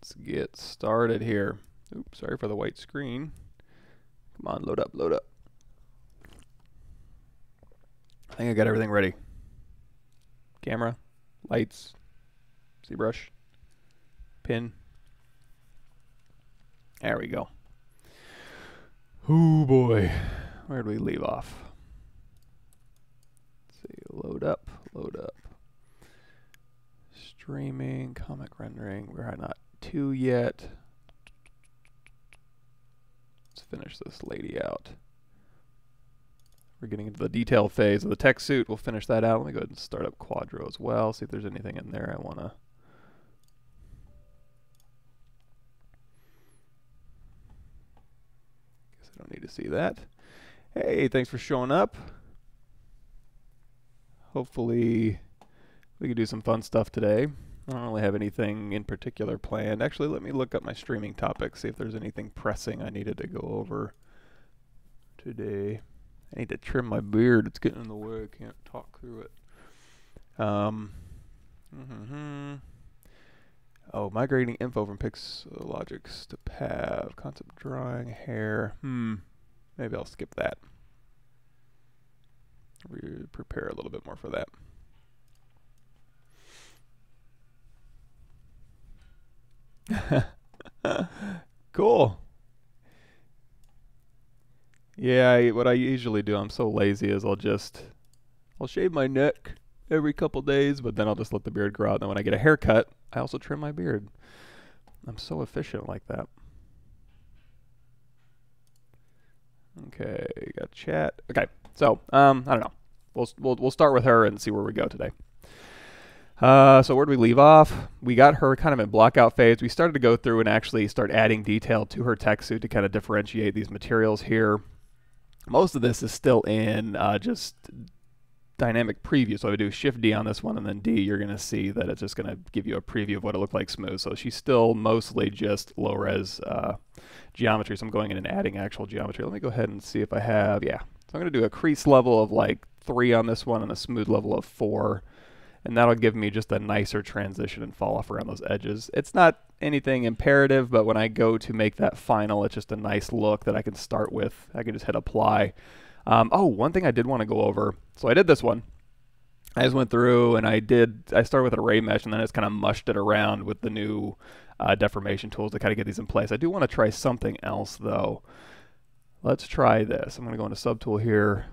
Let's get started here. Oops, sorry for the white screen. Come on, load up, load up. I think I got everything ready. Camera, lights, ZBrush, pin. There we go. Oh boy, where did we leave off? Let's see, load up, load up. Streaming, comic rendering, we're not 2 yet. Let's finish this lady out. We're getting into the detail phase of the tech suit. We'll finish that out. Let me go ahead and start up Quadro as well, see if there's anything in there I want to. Guess I don't need to see that. Hey, thanks for showing up. Hopefully we can do some fun stuff today. I don't really have anything in particular planned. Actually, let me look up my streaming topics, see if there's anything pressing I needed to go over today. I need to trim my beard. It's getting in the way. I can't talk through it. Oh, migrating info from Pixologics to Pav. Concept drawing, hair. Maybe I'll skip that. Prepare a little bit more for that. Cool. Yeah, what I usually do, I'm so lazy, is I'll shave my neck every couple days, but then I'll just let the beard grow out. And then when I get a haircut, I also trim my beard. I'm so efficient like that. Okay, got chat. Okay, so I don't know. We'll start with her and see where we go today. So where do we leave off? We got her kind of in blockout phase. We started to go through and actually start adding detail to her tech suit to kind of differentiate these materials here. Most of this is still in just dynamic preview. So I would do Shift D on this one, and then D, you're going to see that it's just going to give you a preview of what it looked like smooth. So she's still mostly just low res geometry. So I'm going in and adding actual geometry. Let me go ahead and see if I have, yeah. So I'm going to do a crease level of like 3 on this one and a smooth level of 4. And that'll give me just a nicer transition and fall off around those edges. It's not anything imperative, but when I go to make that final, it's just a nice look that I can start with. I can just hit apply. Oh, one thing I did want to go over. So I did this one. I just went through and I started with an array mesh and then I just kind of mushed it around with the new deformation tools to kind of get these in place. I do want to try something else though. Let's try this. I'm going to go into subtool here.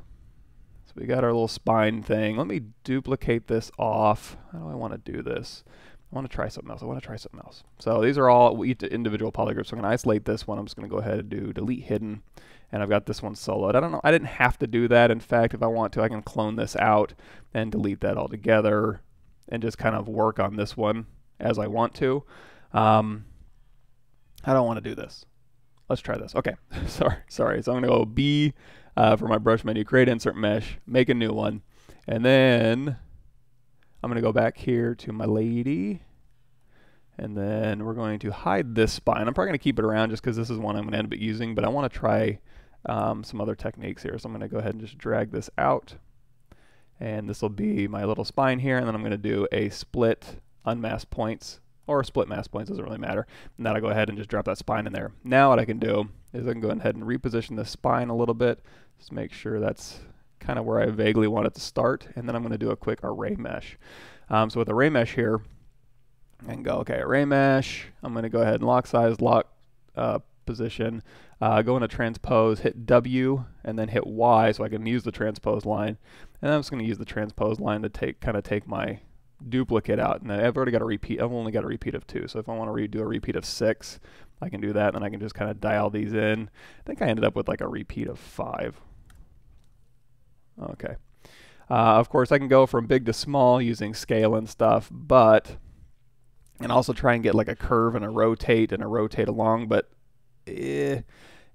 So we got our little spine thing. Let me duplicate this off. How do I want to do this? I want to try something else. So these are all individual polygroups. So I'm going to isolate this one. I'm just going to go ahead and do delete hidden. And I've got this one soloed. I don't know. I didn't have to do that. In fact, if I want to, I can clone this out and delete that altogether and just kind of work on this one as I want to. I don't want to do this. Let's try this. Okay. Sorry. So I'm going to go B for my brush menu, create insert mesh, make a new one. And then I'm going to go back here to my lady. And then we're going to hide this spine. I'm probably going to keep it around just because this is one I'm going to end up using, but I want to try some other techniques here. So I'm going to go ahead and just drag this out. And this will be my little spine here. And then I'm going to do a split unmasked points, or split mask points, doesn't really matter. And then I'll go ahead and just drop that spine in there. Now what I can do is I can go ahead and reposition this spine a little bit. Just make sure that's kind of where I vaguely want it to start. And then I'm going to do a quick array mesh. So with array mesh here, I can go, okay, array mesh. I'm going to go ahead and lock size, lock position, go into transpose, hit W, and then hit Y so I can use the transpose line. And I'm just going to use the transpose line to take my duplicate out. And I've already got a repeat. I've only got a repeat of 2. So if I want to do a repeat of 6, I can do that. And then I can just kind of dial these in. I think I ended up with like a repeat of 5. Okay. Of course, I can go from big to small using scale and stuff, and also try and get like a curve and a rotate along, but it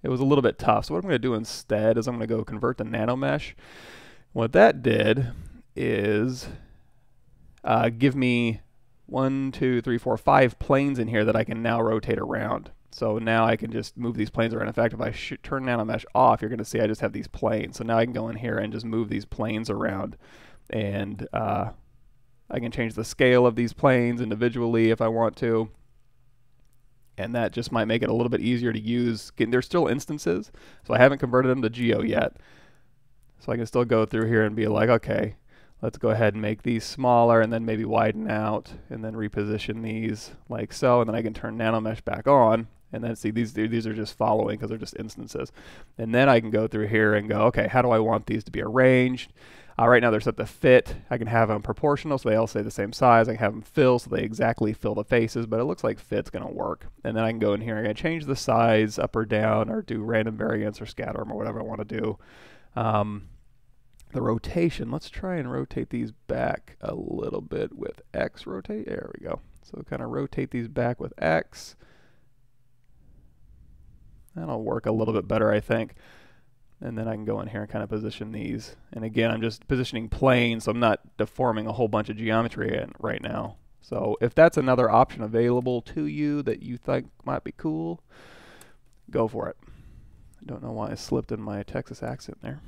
was a little bit tough. So what I'm going to do instead is I'm going to go convert to nano mesh. What that did is give me 1, 2, 3, 4, 5 planes in here that I can now rotate around. So now I can just move these planes around. In fact, if I turn nano mesh off, you're going to see I just have these planes. So now I can go in here and just move these planes around, and I can change the scale of these planes individually if I want to. and that just might make it a little bit easier to use. There's still instances, so I haven't converted them to geo yet. So I can still go through here and be like, okay, let's go ahead and make these smaller and then maybe widen out and then reposition these like so, and then I can turn nanomesh back on and then see these are just following because they're just instances. And then I can go through here and go, okay, how do I want these to be arranged? Right now they're set to fit. I can have them proportional so they all stay the same size. I can have them fill so they exactly fill the faces, but it looks like fit's going to work. And then I can go in here and I can change the size up or down or do random variants or scatter them or whatever I want to do. The rotation, let's try and rotate these back a little bit with X rotate. There we go. So kind of rotate these back with X. That'll work a little bit better, I think. And then I can go in here and kind of position these. And again, I'm just positioning planes, so I'm not deforming a whole bunch of geometry right now. So if that's another option available to you that you think might be cool, go for it. I don't know why I slipped in my Texas accent there.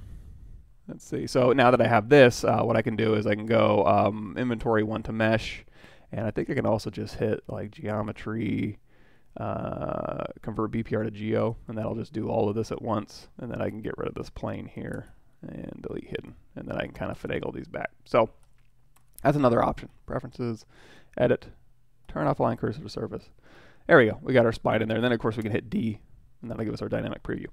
Let's see. So now that I have this, what I can do is I can go inventory 1 to mesh, and I think I can also just hit like geometry, convert BPR to geo, and that'll just do all of this at once. And then I can get rid of this plane here and delete hidden, and then I can kind of finagle these back. So that's another option. Preferences, edit, turn off align cursor to surface. There we go. We got our spine in there. And then of course we can hit D, and that'll give us our dynamic preview.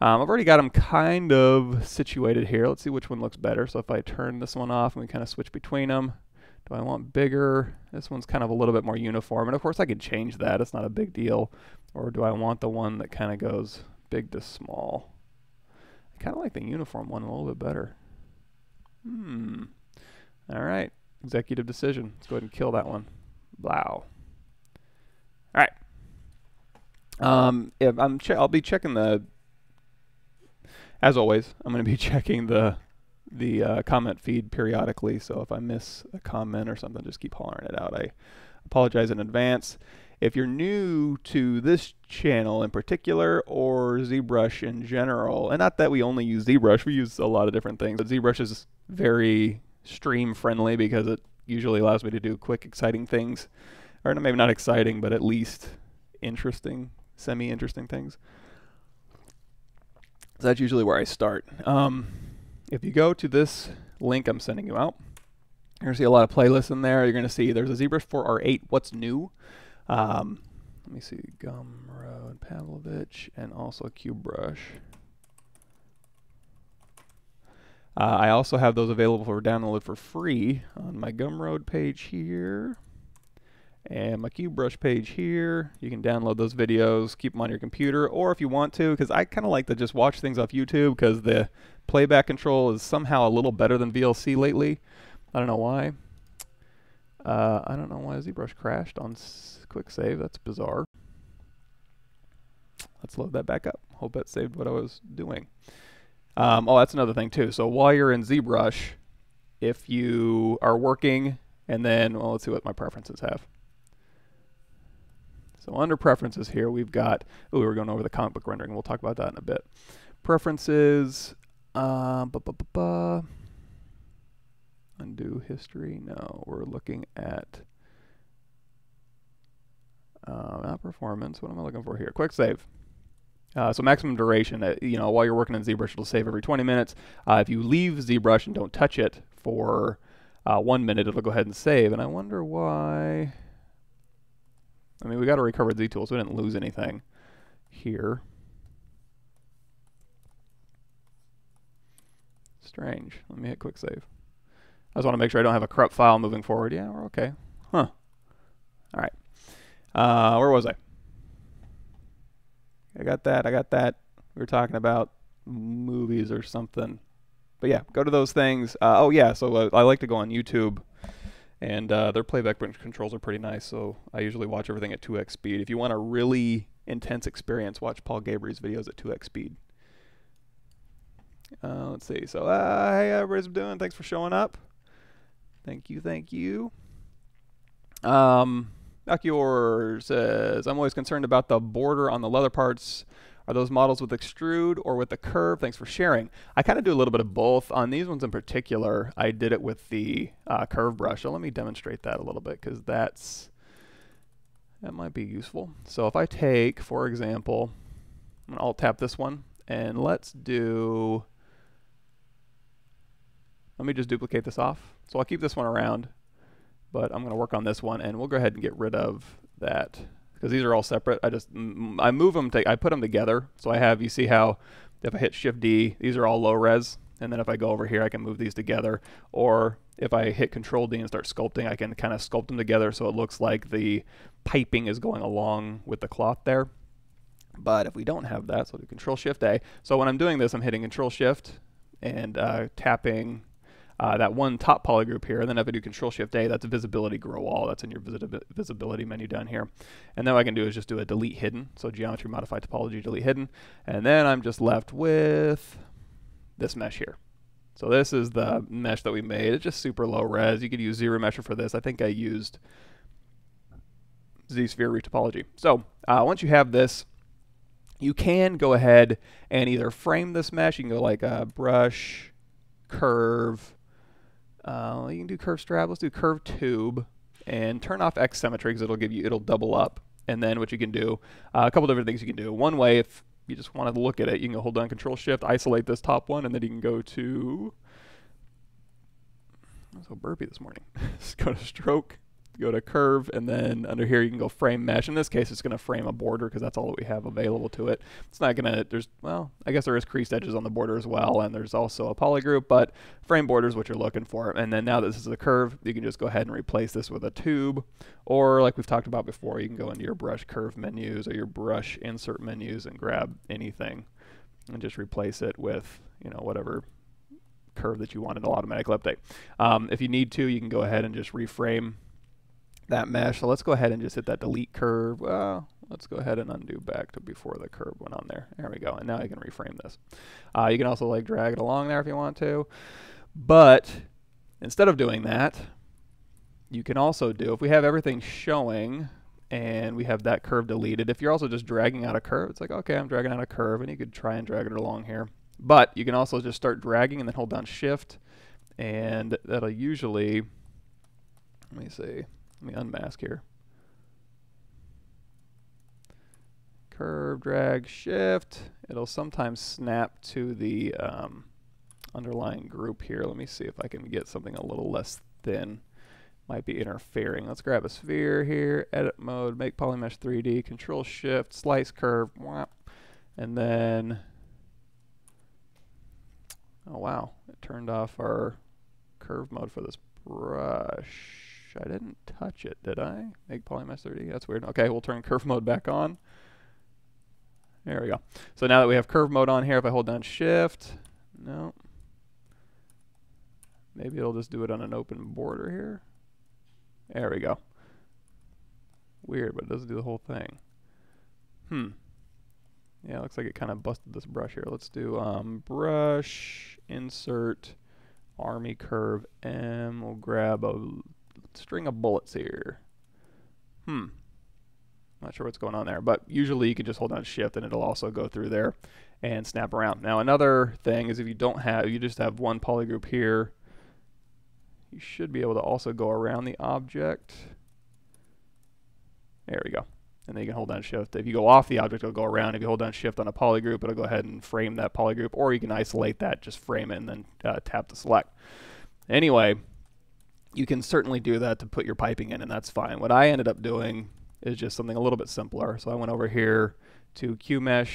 I've already got them kind of situated here. Let's see which one looks better. So if I turn this one off and we kind of switch between them, do I want bigger? This one's kind of a little bit more uniform. And of course I can change that. It's not a big deal. Or do I want the one that kind of goes big to small? I kind of like the uniform one a little bit better. All right. Executive decision. Let's go ahead and kill that one. Wow. All right. I'll be checking the, as always, I'm going to be checking the comment feed periodically, so if I miss a comment or something, just keep hollering it out. I apologize in advance. If you're new to this channel in particular, or ZBrush in general, and not that we only use ZBrush, we use a lot of different things, but ZBrush is very stream friendly because it usually allows me to do quick, exciting things, or maybe not exciting, but at least interesting, semi-interesting things. So that's usually where I start. If you go to this link I'm sending you out, you're going to see a lot of playlists in there. You're going to see there's a ZBrush 4R8, what's new. Let me see, Gumroad, Pavlovich, and also QBrush. I also have those available for download for free on my Gumroad page here and my QBrush page here. You can download those videos, keep them on your computer, or if you want to, because I kind of like to just watch things off YouTube because the playback control is somehow a little better than VLC lately. I don't know why. I don't know why ZBrush crashed on quick save. That's bizarre. Let's load that back up. Hope that saved what I was doing. Oh, that's another thing too. So while you're in ZBrush, if you are working and then, well, let's see what my preferences have. So under preferences here, we've got, oh, we were going over the comic book rendering. We'll talk about that in a bit. Preferences, undo history. No, we're looking at not performance. What am I looking for here? Quick save. So maximum duration, while you're working in ZBrush, it'll save every 20 minutes. If you leave ZBrush and don't touch it for 1 minute, it'll go ahead and save. And I wonder why. I mean, we got a recovered Z tool, so we didn't lose anything here. Strange. Let me hit quick save. I just want to make sure I don't have a corrupt file moving forward. Yeah, we're okay. Huh. All right. Where was I? I got that. We were talking about movies or something. But yeah, go to those things. Oh yeah, so I like to go on YouTube, and their playback controls are pretty nice, so I usually watch everything at 2x speed. If you want a really intense experience, watch Paul Gabriel's videos at 2x speed. Let's see. So hey, everybody's doing. Thanks for showing up. Thank you. Achior says, I'm always concerned about the border on the leather parts. Are those models with extrude or with the curve? Thanks for sharing. I kind of do a little bit of both. On these ones in particular, I did it with the curve brush. So let me demonstrate that a little bit, because that's That might be useful. So if I take, for example, I'm going to alt tap this one, and let me just duplicate this off. So I'll keep this one around, but I'm going to work on this one, and we'll go ahead and get rid of that, because these are all separate. I move them, I put them together. So I have, you see how if I hit Shift D, these are all low res, and then if I go over here, I can move these together. Or if I hit Control D and start sculpting, I can kind of sculpt them together so it looks like the piping is going along with the cloth there. But if we don't have that, so I'll do Control Shift A. So when I'm doing this, I'm hitting Control Shift and tapping that one top poly group here, and then if I do Control Shift A, that's a visibility grow all. That's in your visibility menu down here. And then what I can do is just do a delete hidden. So geometry, modify topology, delete hidden. And then I'm just left with this mesh here. So this is the mesh that we made. It's just super low res. You could use ZRemesher for this. I think I used Z-Sphere retopology. So once you have this, you can go ahead and either frame this mesh. You can go like brush, curve. You can do curve strap. Let's do curve tube, and turn off X symmetry because it'll double up. And then what you can do, a couple different things you can do. One way, if you just want to look at it, you can hold down Control Shift, isolate this top one, and then you can go to, I'm so burpy this morning. Just go to stroke, go to curve, and then under here you can go frame mesh. In this case, it's going to frame a border because that's all that we have available to it. It's not going to, well, I guess there is creased edges on the border as well, and there's also a poly group, but frame border is what you're looking for. And then now that this is a curve, you can just go ahead and replace this with a tube, or like we've talked about before, you can go into your brush curve menus or your brush insert menus and grab anything and just replace it with, you know, whatever curve that you want. It'll automatically update. If you need to, you can go ahead and just reframe that mesh. So let's go ahead and just hit that delete curve. Well, let's go ahead and undo back to before the curve went on there. There we go. And now you can reframe this. You can also like drag it along there if you want to. But instead of doing that, you can also do, if we have everything showing and we have that curve deleted, if you're also just dragging out a curve, it's like, okay, I'm dragging out a curve, and you could try and drag it along here. But you can also just start dragging and then hold down Shift, and that'll usually, let me see. Let me unmask here. Curve, drag, Shift. It'll sometimes snap to the underlying group here. Let me see if I can get something a little less thin. Might be interfering. Let's grab a sphere here, edit mode, make polymesh 3D, Control Shift, slice curve, and then, oh wow, it turned off our curve mode for this brush. I didn't touch it, did I? Make polymesh 3D? That's weird. Okay, we'll turn curve mode back on. There we go. So now that we have curve mode on here, if I hold down Shift, no. Maybe it'll just do it on an open border here. There we go. Weird, but it doesn't do the whole thing. Yeah, looks like it kind of busted this brush here. Let's do brush, insert, army curve, and we'll grab a string of bullets here. Not sure what's going on there, but usually you can just hold down Shift and it'll also go through there and snap around. Now another thing is if you don't have, you just have one poly group here, you should be able to also go around the object. There we go. And then you can hold down Shift. If you go off the object, it'll go around. If you hold down Shift on a poly group, it'll go ahead and frame that poly group, or you can isolate that, just frame it, and then tap to select. Anyway, you can certainly do that to put your piping in, and that's fine. What I ended up doing is just something a little bit simpler. So I went over here to QMesh,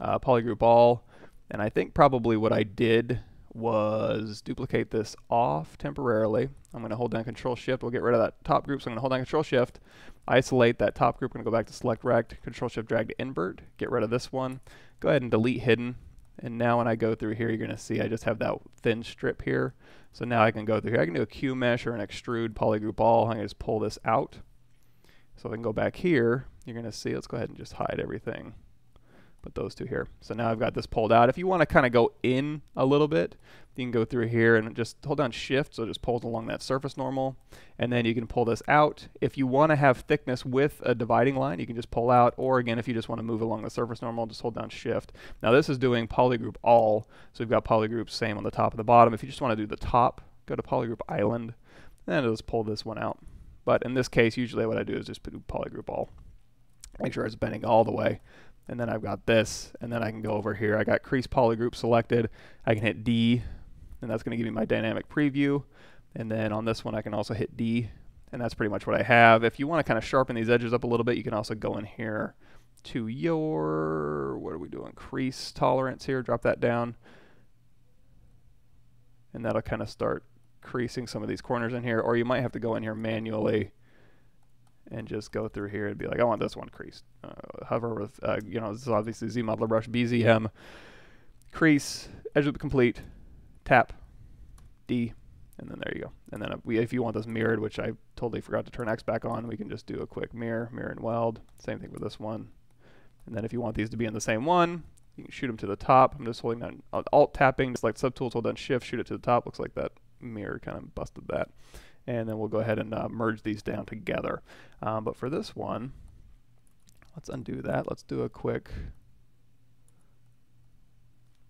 polygroup all, and I think probably what I did was duplicate this off temporarily. I'm going to hold down Control Shift. We'll get rid of that top group. So I'm going to hold down Control Shift, isolate that top group. I'm going to go back to Select Rect, Control Shift drag to invert, get rid of this one. Go ahead and delete hidden. And now when I go through here, you're going to see I just have that thin strip here. So now I can go through here. I can do a Q mesh or an extrude polygroup all. I can just pull this out. So I can go back here. You're going to see, let's go ahead and just hide everything. Put those two here. So now I've got this pulled out. If you want to kind of go in a little bit, you can go through here and just hold down Shift, so it just pulls along that surface normal, and then you can pull this out. If you want to have thickness with a dividing line, you can just pull out, or again, if you just want to move along the surface normal, just hold down Shift. Now this is doing polygroup all, so we've got polygroup same on the top and the bottom. If you just want to do the top, go to polygroup island, and it'll just pull this one out. But in this case, usually what I do is just do polygroup all. Make sure it's bending all the way. And then I've got this, and then I can go over here. I got crease polygroup selected. I can hit D, and that's going to give me my dynamic preview. And then on this one, I can also hit D, and that's pretty much what I have. If you want to kind of sharpen these edges up a little bit, you can also go in here to your, what are we doing, crease tolerance here. Drop that down. And that'll kind of start creasing some of these corners in here. Or you might have to go in here manually and just go through here and be like, I want this one creased. Hover with, you know, this is obviously Z Modeler Brush, BZM, crease, edge loop complete, tap, D, and then there you go. And then if you want this mirrored, which I totally forgot to turn X back on, we can just do a quick mirror and weld. Same thing with this one. And then if you want these to be in the same one, you can shoot them to the top. I'm just holding down Alt tapping, just like subtools, hold down Shift, shoot it to the top. Looks like that mirror kind of busted that. And then we'll go ahead and merge these down together. But for this one, let's undo that. Let's do a quick...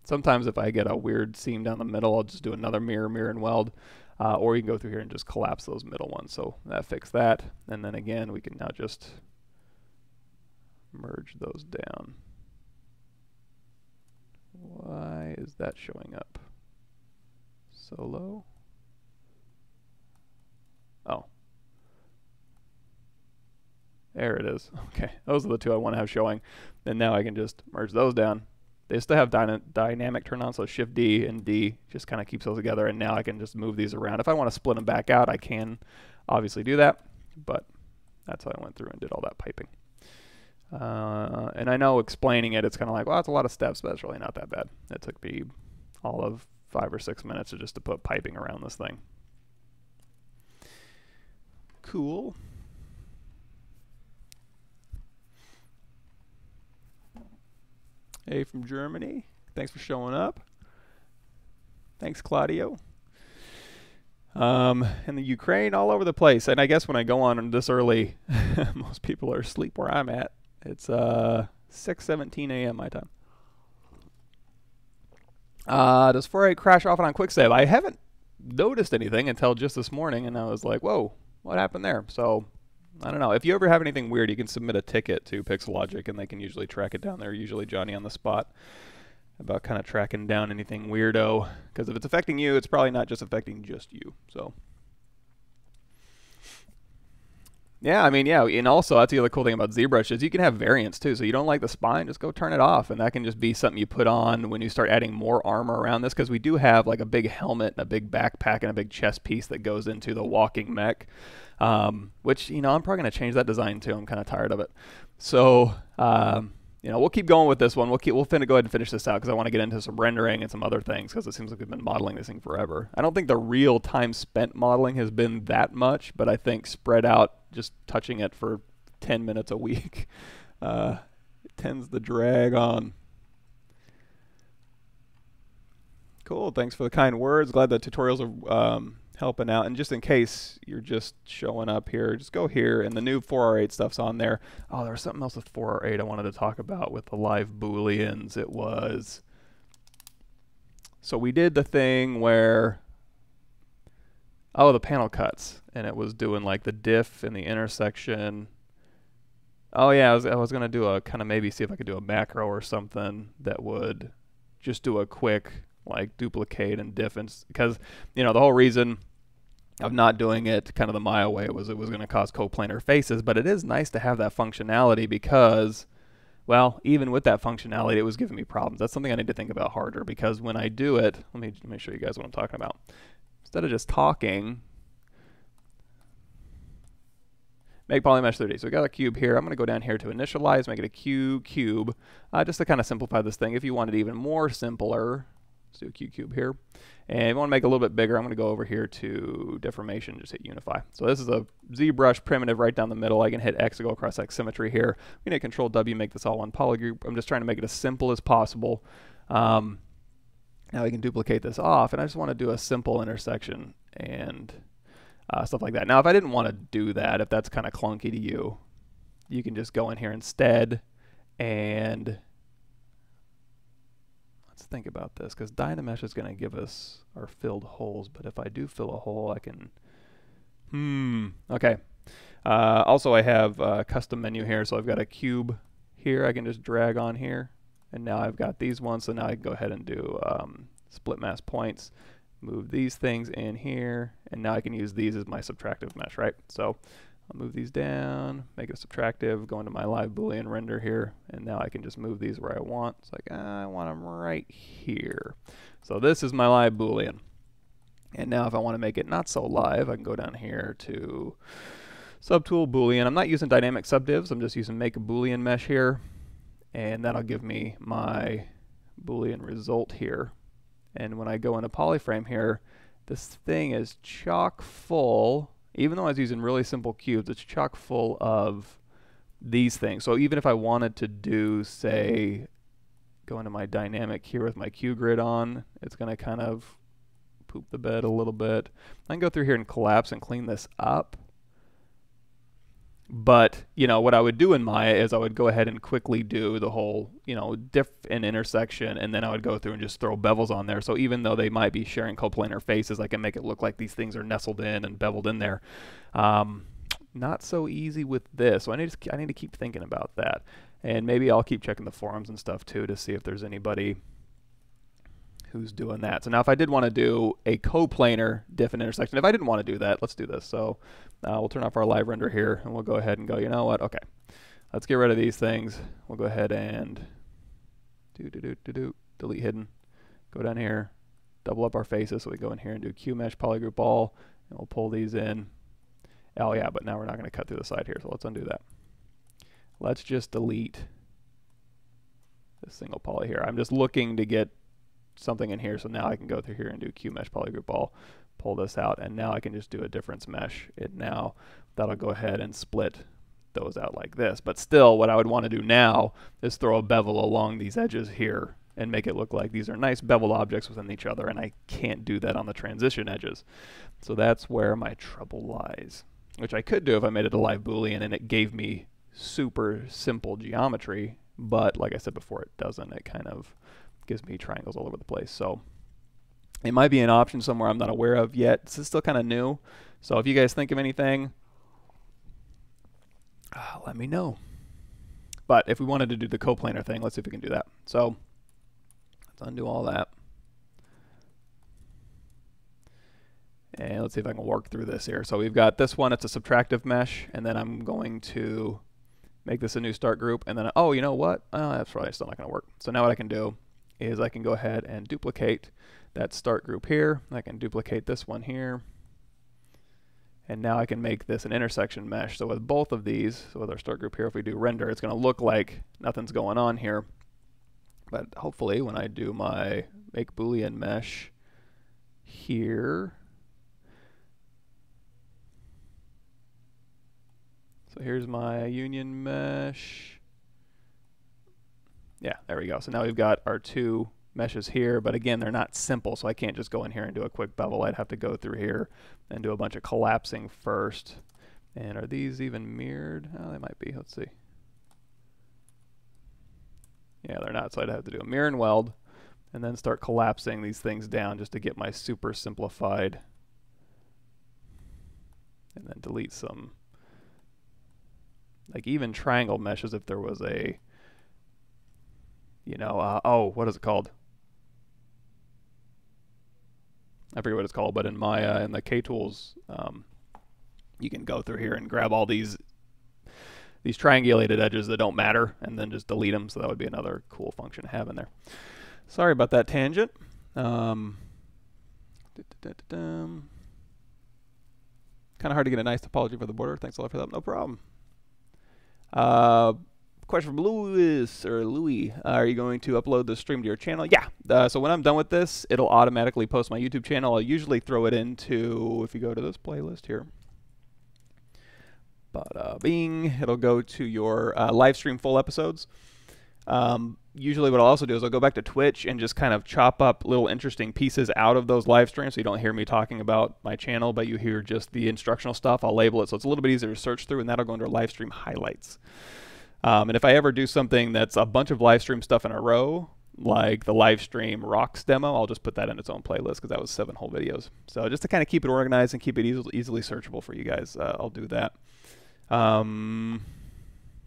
Sometimes if I get a weird seam down the middle, I'll just do another mirror and weld. Or you can go through here and just collapse those middle ones. So that fixed that. And then again, we can now just merge those down. Why is that showing up so low? Oh. There it is. Okay, those are the two I want to have showing. And now I can just merge those down. They still have dynamic turn on, so Shift D and D just kind of keeps those together. And now I can just move these around. If I want to split them back out, I can obviously do that. But that's how I went through and did all that piping. And I know explaining it, it's kind of like, well, that's a lot of steps, but it's really not that bad. It took me all of 5 or 6 minutes just to put piping around this thing. Cool. Hey from Germany. Thanks for showing up. Thanks, Claudio. And the Ukraine all over the place. And I guess when I go on this early, most people are asleep where I'm at. It's 6:17 a.m. my time. Does 4.8 crash often on quick save? I haven't noticed anything until just this morning, and I was like, whoa, what happened there? So I don't know. If you ever have anything weird, you can submit a ticket to Pixelogic, and they can usually track it down. They're usually Johnny on the spot about kind of tracking down anything weirdo. Because if it's affecting you, it's probably not just affecting just you. So yeah, I mean, yeah, and also that's the other cool thing about ZBrush is you can have variants too. So you don't like the spine, just go turn it off, and that can just be something you put on when you start adding more armor around this, because we do have like a big helmet and a big backpack and a big chest piece that goes into the walking mech, which, you know, I'm probably going to change that design too. I'm kind of tired of it. So, you know, we'll keep going with this one. We'll go ahead and finish this out because I want to get into some rendering and some other things because it seems like we've been modeling this thing forever. I don't think the real time spent modeling has been that much, but I think spread out, just touching it for 10 minutes a week, it tends to drag on. Cool. Thanks for the kind words. Glad the tutorials are helping out. And just in case you're just showing up here, just go here, and the new 4R8 stuff's on there. Oh, there was something else with 4R8 I wanted to talk about with the live booleans. It was, so we did the thing where, oh, the panel cuts, and it was doing like the diff and the intersection. Oh yeah, I was gonna do a kind of maybe see if I could do a macro or something that would just do a quick like duplicate and diff, because, you know, the whole reason of not doing it kind of the Maya way was it was going to cause coplanar faces. But it is nice to have that functionality because, well, even with that functionality, it was giving me problems. That's something I need to think about harder, because when I do it, let me show you guys what I'm talking about. Instead of just talking, make polymesh 3D. So we got a cube here. I'm going to go down here to initialize, make it a cube, just to kind of simplify this thing. If you want it even more simpler, let's do a cube here. And if you want to make it a little bit bigger, I'm going to go over here to deformation, just hit unify. So this is a ZBrush primitive right down the middle. I can hit X to go across X symmetry here. I'm going to hit Control W, make this all one polygroup. I'm just trying to make it as simple as possible. Now we can duplicate this off, and I just want to do a simple intersection and stuff like that. Now, if I didn't want to do that, if that's kind of clunky to you, you can just go in here instead and let's think about this, because Dynamesh is going to give us our filled holes, but if I do fill a hole, I can, okay. Also, I have a custom menu here, so I've got a cube here. I can just drag on here, and now I've got these ones. So now I can go ahead and do split mask points, move these things in here, and now I can use these as my subtractive mesh, right? So I'll move these down, make it subtractive, go into my live Boolean render here, and now I can just move these where I want. It's like, I want them right here. So this is my live Boolean. And now if I want to make it not so live, I can go down here to Subtool Boolean. I'm not using dynamic subdivs, I'm just using make a Boolean mesh here, and that'll give me my Boolean result here. And when I go into polyframe here, this thing is chock full. Even though I was using really simple cubes, it's chock full of these things. So even if I wanted to do, say, go into my dynamic here with my Q grid on, it's going to kind of poop the bed a little bit. I can go through here and collapse and clean this up. But, you know, what I would do in Maya is I would go ahead and quickly do the whole, you know, diff and intersection, and then I would go through and just throw bevels on there. So even though they might be sharing coplanar faces, I can make it look like these things are nestled in and beveled in there. Not so easy with this. So I need to keep thinking about that. And maybe I'll keep checking the forums and stuff too to see if there's anybody who's doing that. So now if I did want to do a coplanar diff and intersection, if I didn't want to do that, let's do this. So we'll turn off our live render here, and we'll go ahead and go, you know what, okay, let's get rid of these things. We'll go ahead and delete hidden, go down here, double up our faces, so we go in here and do Q mesh polygroup all, and we'll pull these in. Oh yeah, but now we're not going to cut through the side here, so let's undo that. Let's just delete this single poly here. I'm just looking to get something in here, so now I can go through here and do Q mesh polygroup all, pull this out, and now I can just do a difference mesh. Now that'll go ahead and split those out like this. But still, what I would want to do now is throw a bevel along these edges here and make it look like these are nice beveled objects within each other, and I can't do that on the transition edges. So that's where my trouble lies, which I could do if I made it a live Boolean and it gave me super simple geometry, but like I said before, it doesn't. It kind of gives me triangles all over the place. So it might be an option somewhere I'm not aware of yet. This is still kind of new. So if you guys think of anything, let me know. But if we wanted to do the coplanar thing, let's see if we can do that. So let's undo all that. And let's see if I can work through this here. So we've got this one, it's a subtractive mesh, and then I'm going to make this a new start group, and then, oh, you know what? That's probably still not going to work. So now what I can do is I can go ahead and duplicate that start group here. I can duplicate this one here. And now I can make this an intersection mesh. So with both of these, so with our start group here, if we do render, it's going to look like nothing's going on here. But hopefully when I do my make Boolean mesh here, so here's my union mesh. Yeah, there we go. So now we've got our two meshes here, but again, they're not simple, so I can't just go in here and do a quick bevel. I'd have to go through here and do a bunch of collapsing first. And are these even mirrored? Oh, they might be. Let's see. Yeah, they're not, so I'd have to do a mirror and weld and then start collapsing these things down just to get my super simplified, and then delete some, like even triangle meshes if there was a, you know, oh, what is it called? I forget what it's called, but in Maya and the KTools, you can go through here and grab all these triangulated edges that don't matter and then just delete them. So that would be another cool function to have in there. Sorry about that tangent. Kind of hard to get a nice topology for the border. Thanks a lot for that. No problem. Question from Louis. Are you going to upload the stream to your channel? Yeah. So when I'm done with this, it'll automatically post my YouTube channel. I'll usually throw it into, if you go to this playlist here, bing, it'll go to your live stream full episodes. Usually what I'll also do is I'll go back to Twitch and just kind of chop up little interesting pieces out of those live streams, so you don't hear me talking about my channel, but you hear just the instructional stuff. I'll label it so it's a little bit easier to search through, and that'll go into live stream highlights. And if I ever do something that's a bunch of live stream stuff in a row, like the live stream rocks demo, I'll just put that in its own playlist because that was 7 whole videos. So just to kind of keep it organized and keep it easily searchable for you guys, I'll do that. So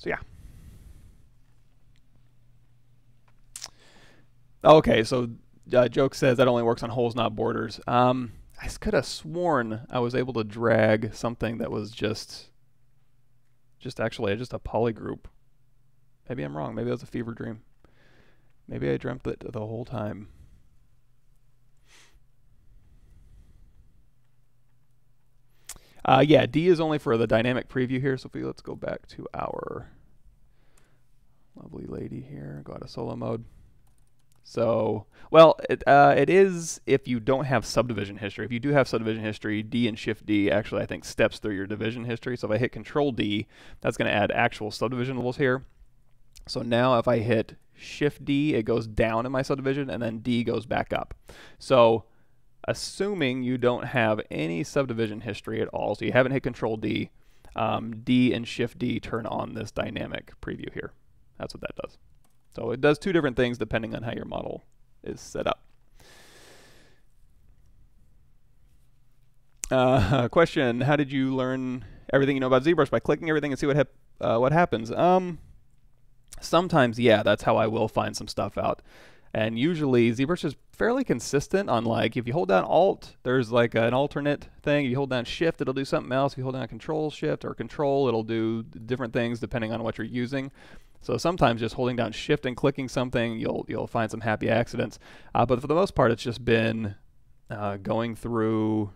yeah. Okay, so Joke says that only works on holes, not borders. I could have sworn I was able to drag something that was just actually just a polygroup. Maybe I'm wrong. Maybe that was a fever dream. Maybe I dreamt it the whole time. Yeah, D is only for the dynamic preview here. So let's go back to our lovely lady here. Go out of solo mode. So, well, it is if you don't have subdivision history. If you do have subdivision history, D and Shift D actually, I think, steps through your division history. So if I hit Control D, that's going to add actual subdivision levels here. So now if I hit Shift D, it goes down in my subdivision, and then D goes back up. So assuming you don't have any subdivision history at all, so you haven't hit Control D, D and Shift D turn on this dynamic preview here. That's what that does. So it does two different things depending on how your model is set up. Question, how did you learn everything you know about ZBrush? By clicking everything and see what happens? Sometimes, yeah, that's how I will find some stuff out. And usually ZBrush is fairly consistent on, like, if you hold down Alt, there's like an alternate thing. If you hold down Shift, it'll do something else. If you hold down Control Shift or Control, it'll do different things depending on what you're using. So sometimes just holding down Shift and clicking something, you'll find some happy accidents. But for the most part, it's just been going through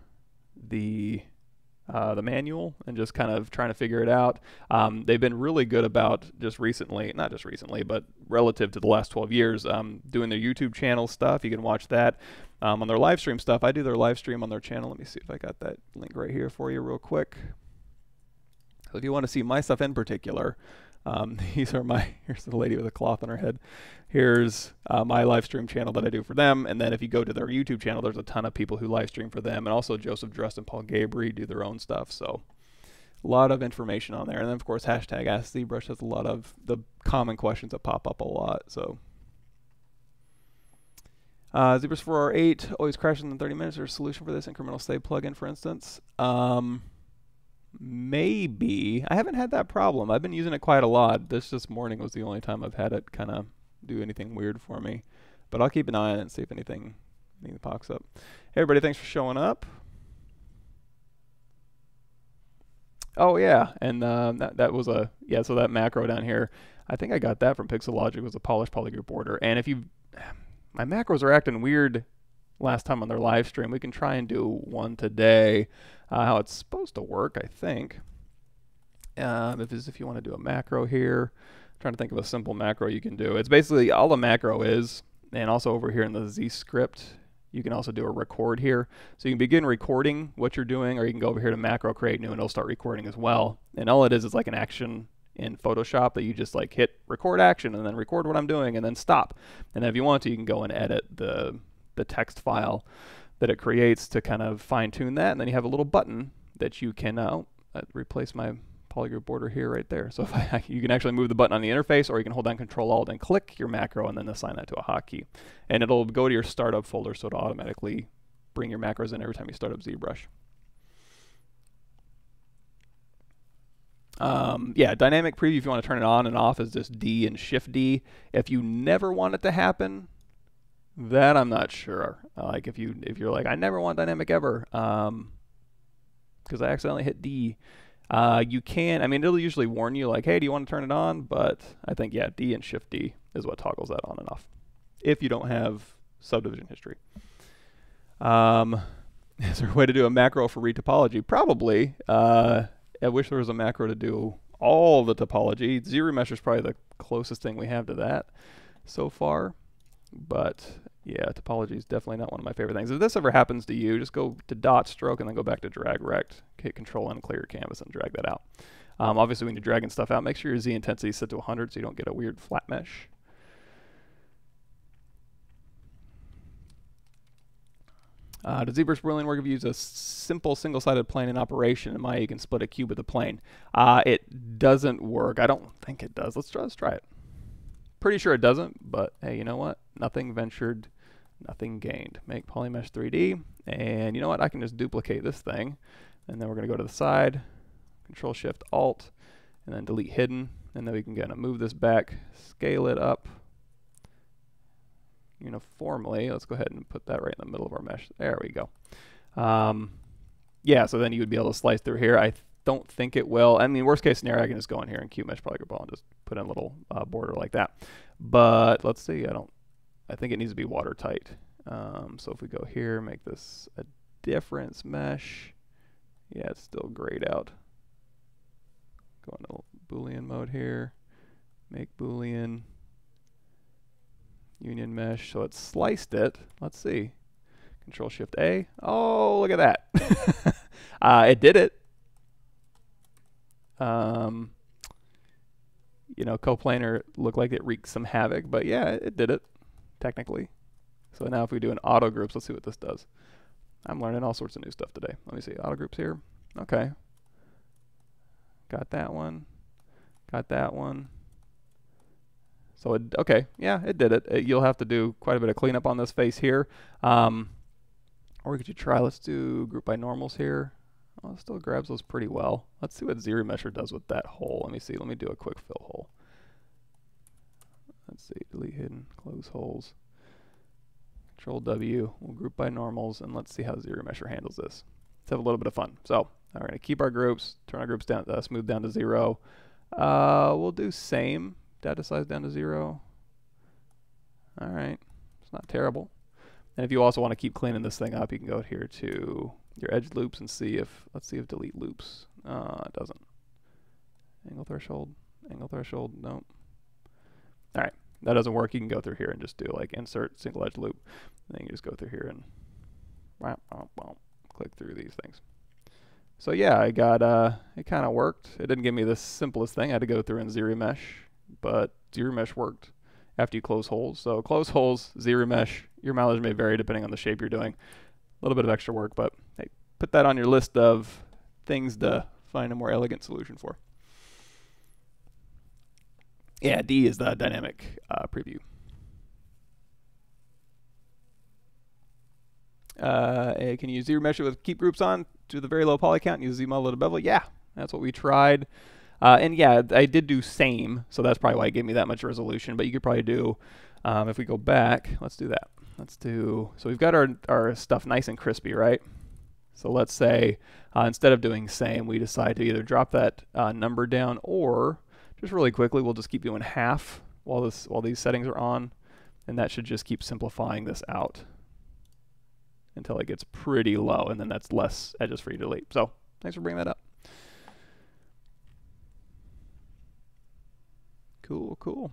the manual and just kind of trying to figure it out. They've been really good about just recently, not just recently, but relative to the last 12 years, doing their YouTube channel stuff. You can watch that. On their live stream stuff, I do their live stream on their channel. Let me see if I got that link right here for you real quick. So if you want to see my stuff in particular, these are here's the lady with a cloth on her head. Here's my live stream channel that I do for them. And then if you go to their YouTube channel, there's a ton of people who live stream for them. And also Joseph Drust and Paul Gabry do their own stuff. So a lot of information on there. And then, of course, hashtag Ask ZBrush has a lot of the common questions that pop up a lot. So ZBrush 4R8 always crashes in 30 minutes. Is there a solution for this incremental save plugin, for instance? Maybe. I haven't had that problem. I've been using it quite a lot. This morning was the only time I've had it kind of do anything weird for me. But I'll keep an eye on it and see if anything pops up. Hey everybody, thanks for showing up. Oh yeah, and that was so that macro down here, I think I got that from Pixelogic. It was a polished polygroup border. And if my macros are acting weird last time on their live stream. We can try and do one today. How it's supposed to work, I think. If you want to do a macro here, I'm trying to think of a simple macro you can do. It's basically all the macro is, and also over here in the Z script, you can also do a record here. So you can begin recording what you're doing, or you can go over here to macro, create new, and it'll start recording as well. And all it is like an action in Photoshop that you just like hit record action and then record what I'm doing and then stop. And then if you want to, you can go and edit the text file that it creates to kind of fine tune that. And then you have a little button that you can replace my polygroup border here right there. So if you can actually move the button on the interface, or you can hold down Control Alt and click your macro and then assign that to a hotkey. And it'll go to your startup folder, so it'll automatically bring your macros in every time you start up ZBrush. Yeah, dynamic preview, if you want to turn it on and off, is just D and Shift D. If you never want it to happen, that I'm not sure. Like if you're like, I never want dynamic ever, because I accidentally hit D. You can, I mean, it'll usually warn you like, hey, do you want to turn it on? But I think, yeah, D and Shift D is what toggles that on and off, if you don't have subdivision history. Is there a way to do a macro for retopology? Probably. I wish there was a macro to do all the topology. ZRemesh is probably the closest thing we have to that so far. But yeah, topology is definitely not one of my favorite things. If this ever happens to you, just go to dot stroke and then go back to drag rect, hit Control and clear your canvas and drag that out. Obviously, when you're dragging stuff out, make sure your Z intensity is set to 100 so you don't get a weird flat mesh. Does ZBrush Brilliant work if you use a simple single-sided plane in operation? In Maya, you can split a cube with a plane. It doesn't work. I don't think it does. Let's try it. Pretty sure it doesn't, but hey, you know what? Nothing ventured, nothing gained. Make Polymesh 3D, and you know what? I can just duplicate this thing, and then we're going to go to the side, Control Shift Alt, and then delete hidden, and then we can kind of move this back, scale it up uniformly. Let's go ahead and put that right in the middle of our mesh. There we go. Yeah, so then you would be able to slice through here. I don't think it will. I mean, worst case scenario, I can just go in here and Q mesh polygon ball and just put in a little border like that. But let's see. I think it needs to be watertight. So if we go here, make this a difference mesh. Yeah, it's still grayed out. Go into Boolean mode here. Make Boolean. Union mesh. So it's sliced it. Let's see. Control Shift A. Oh, look at that. It did it. Coplanar looked like it wreaked some havoc, but yeah, it did it, technically. So now if we do an auto groups, let's see what this does. I'm learning all sorts of new stuff today. Let me see, auto groups here. Okay. Got that one. Got that one. So okay, yeah, it did it. You'll have to do quite a bit of cleanup on this face here. Or could you try, let's do group by normals here. Oh, it still grabs those pretty well. Let's see what ZRemesher does with that hole. Let me see. Let me do a quick fill hole. Let's see. Delete hidden. Close holes. Control W. We'll group by normals, and let's see how ZRemesher handles this. Let's have a little bit of fun. So we're going to keep our groups. Turn our groups down, smooth down to 0. We'll do same. Data size down to 0. All right. It's not terrible. And if you also want to keep cleaning this thing up, you can go here to your edge loops and see if, let's see if delete loops. It doesn't. Angle threshold, nope. All right, that doesn't work. You can go through here and just do like insert single edge loop. And then you just go through here and click through these things. So yeah, I got, it kind of worked. It didn't give me the simplest thing. I had to go through and ZRemesh, but ZRemesh worked after you close holes. So close holes, ZRemesh, your mileage may vary depending on the shape you're doing. A little bit of extra work, but hey, put that on your list of things to find a more elegant solution for. Yeah, D is the dynamic preview. Can you ZRemesh it with keep groups on to the very low poly count and use Z-model to bevel? Yeah, that's what we tried. And yeah, I did do same, so that's probably why it gave me that much resolution. But you could probably do, if we go back, let's do that. Let's do, so we've got our stuff nice and crispy, right? So let's say instead of doing same, we decide to either drop that number down, or just really quickly, we'll just keep doing half while these settings are on, and that should just keep simplifying this out until it gets pretty low, and then that's less edges for you to delete. So thanks for bringing that up. Cool, cool.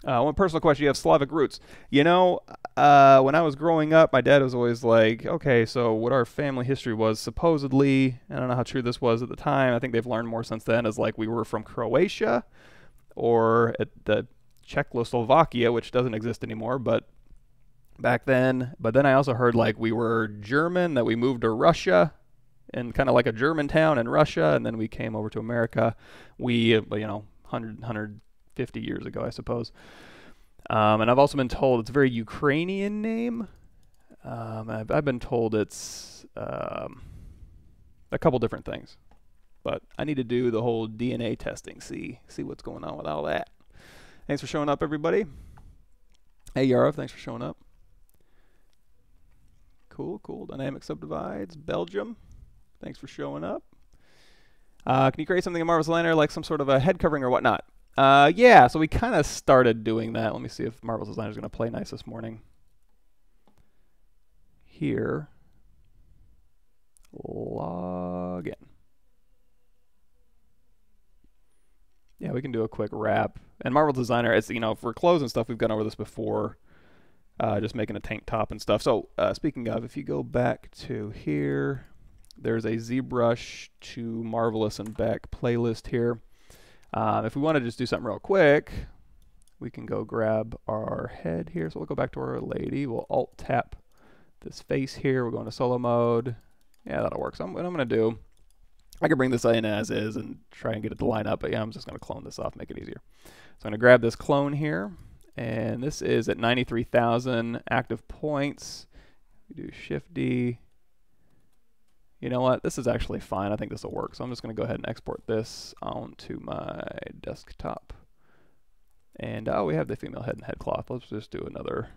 One personal question, you have Slavic roots. You know, when I was growing up, my dad was always like, okay, so what our family history was supposedly, I don't know how true this was at the time, I think they've learned more since then, is like we were from Croatia or at the Czechoslovakia, which doesn't exist anymore, but back then. But then I also heard like we were German, that we moved to Russia, and kind of like a German town in Russia, and then we came over to America. We, 150 years ago, I suppose. And I've also been told it's a very Ukrainian name. I've been told it's a couple different things, but I need to do the whole DNA testing, see what's going on with all that. Thanks for showing up, everybody. Hey, Yarov, thanks for showing up. Cool, cool. Dynamic subdivides, Belgium. Thanks for showing up. Can you create something in Marvel's Designer like some sort of a head covering or whatnot? Yeah, so we kind of started doing that. Let me see if Marvel's Designer is going to play nice this morning. Here. Log in. Yeah, we can do a quick wrap. And Marvel's Designer, it's, for clothes and stuff, we've gone over this before. Just making a tank top and stuff. So speaking of, if you go back to here, there's a ZBrush to Marvelous and back playlist here. If we want to just do something real quick, we can go grab our head here. So we'll go back to our lady. We'll Alt tap this face here. We'll go into solo mode. Yeah, that'll work. So what I'm going to do, I can bring this in as is and try and get it to line up. But yeah, I'm just going to clone this off, make it easier. So I'm going to grab this clone here. And this is at 93,000 active points. We do Shift D. you know what, this is actually fine. I think this will work. So I'm just going to go ahead and export this onto my desktop. And we have the female head and head cloth. Let's just do another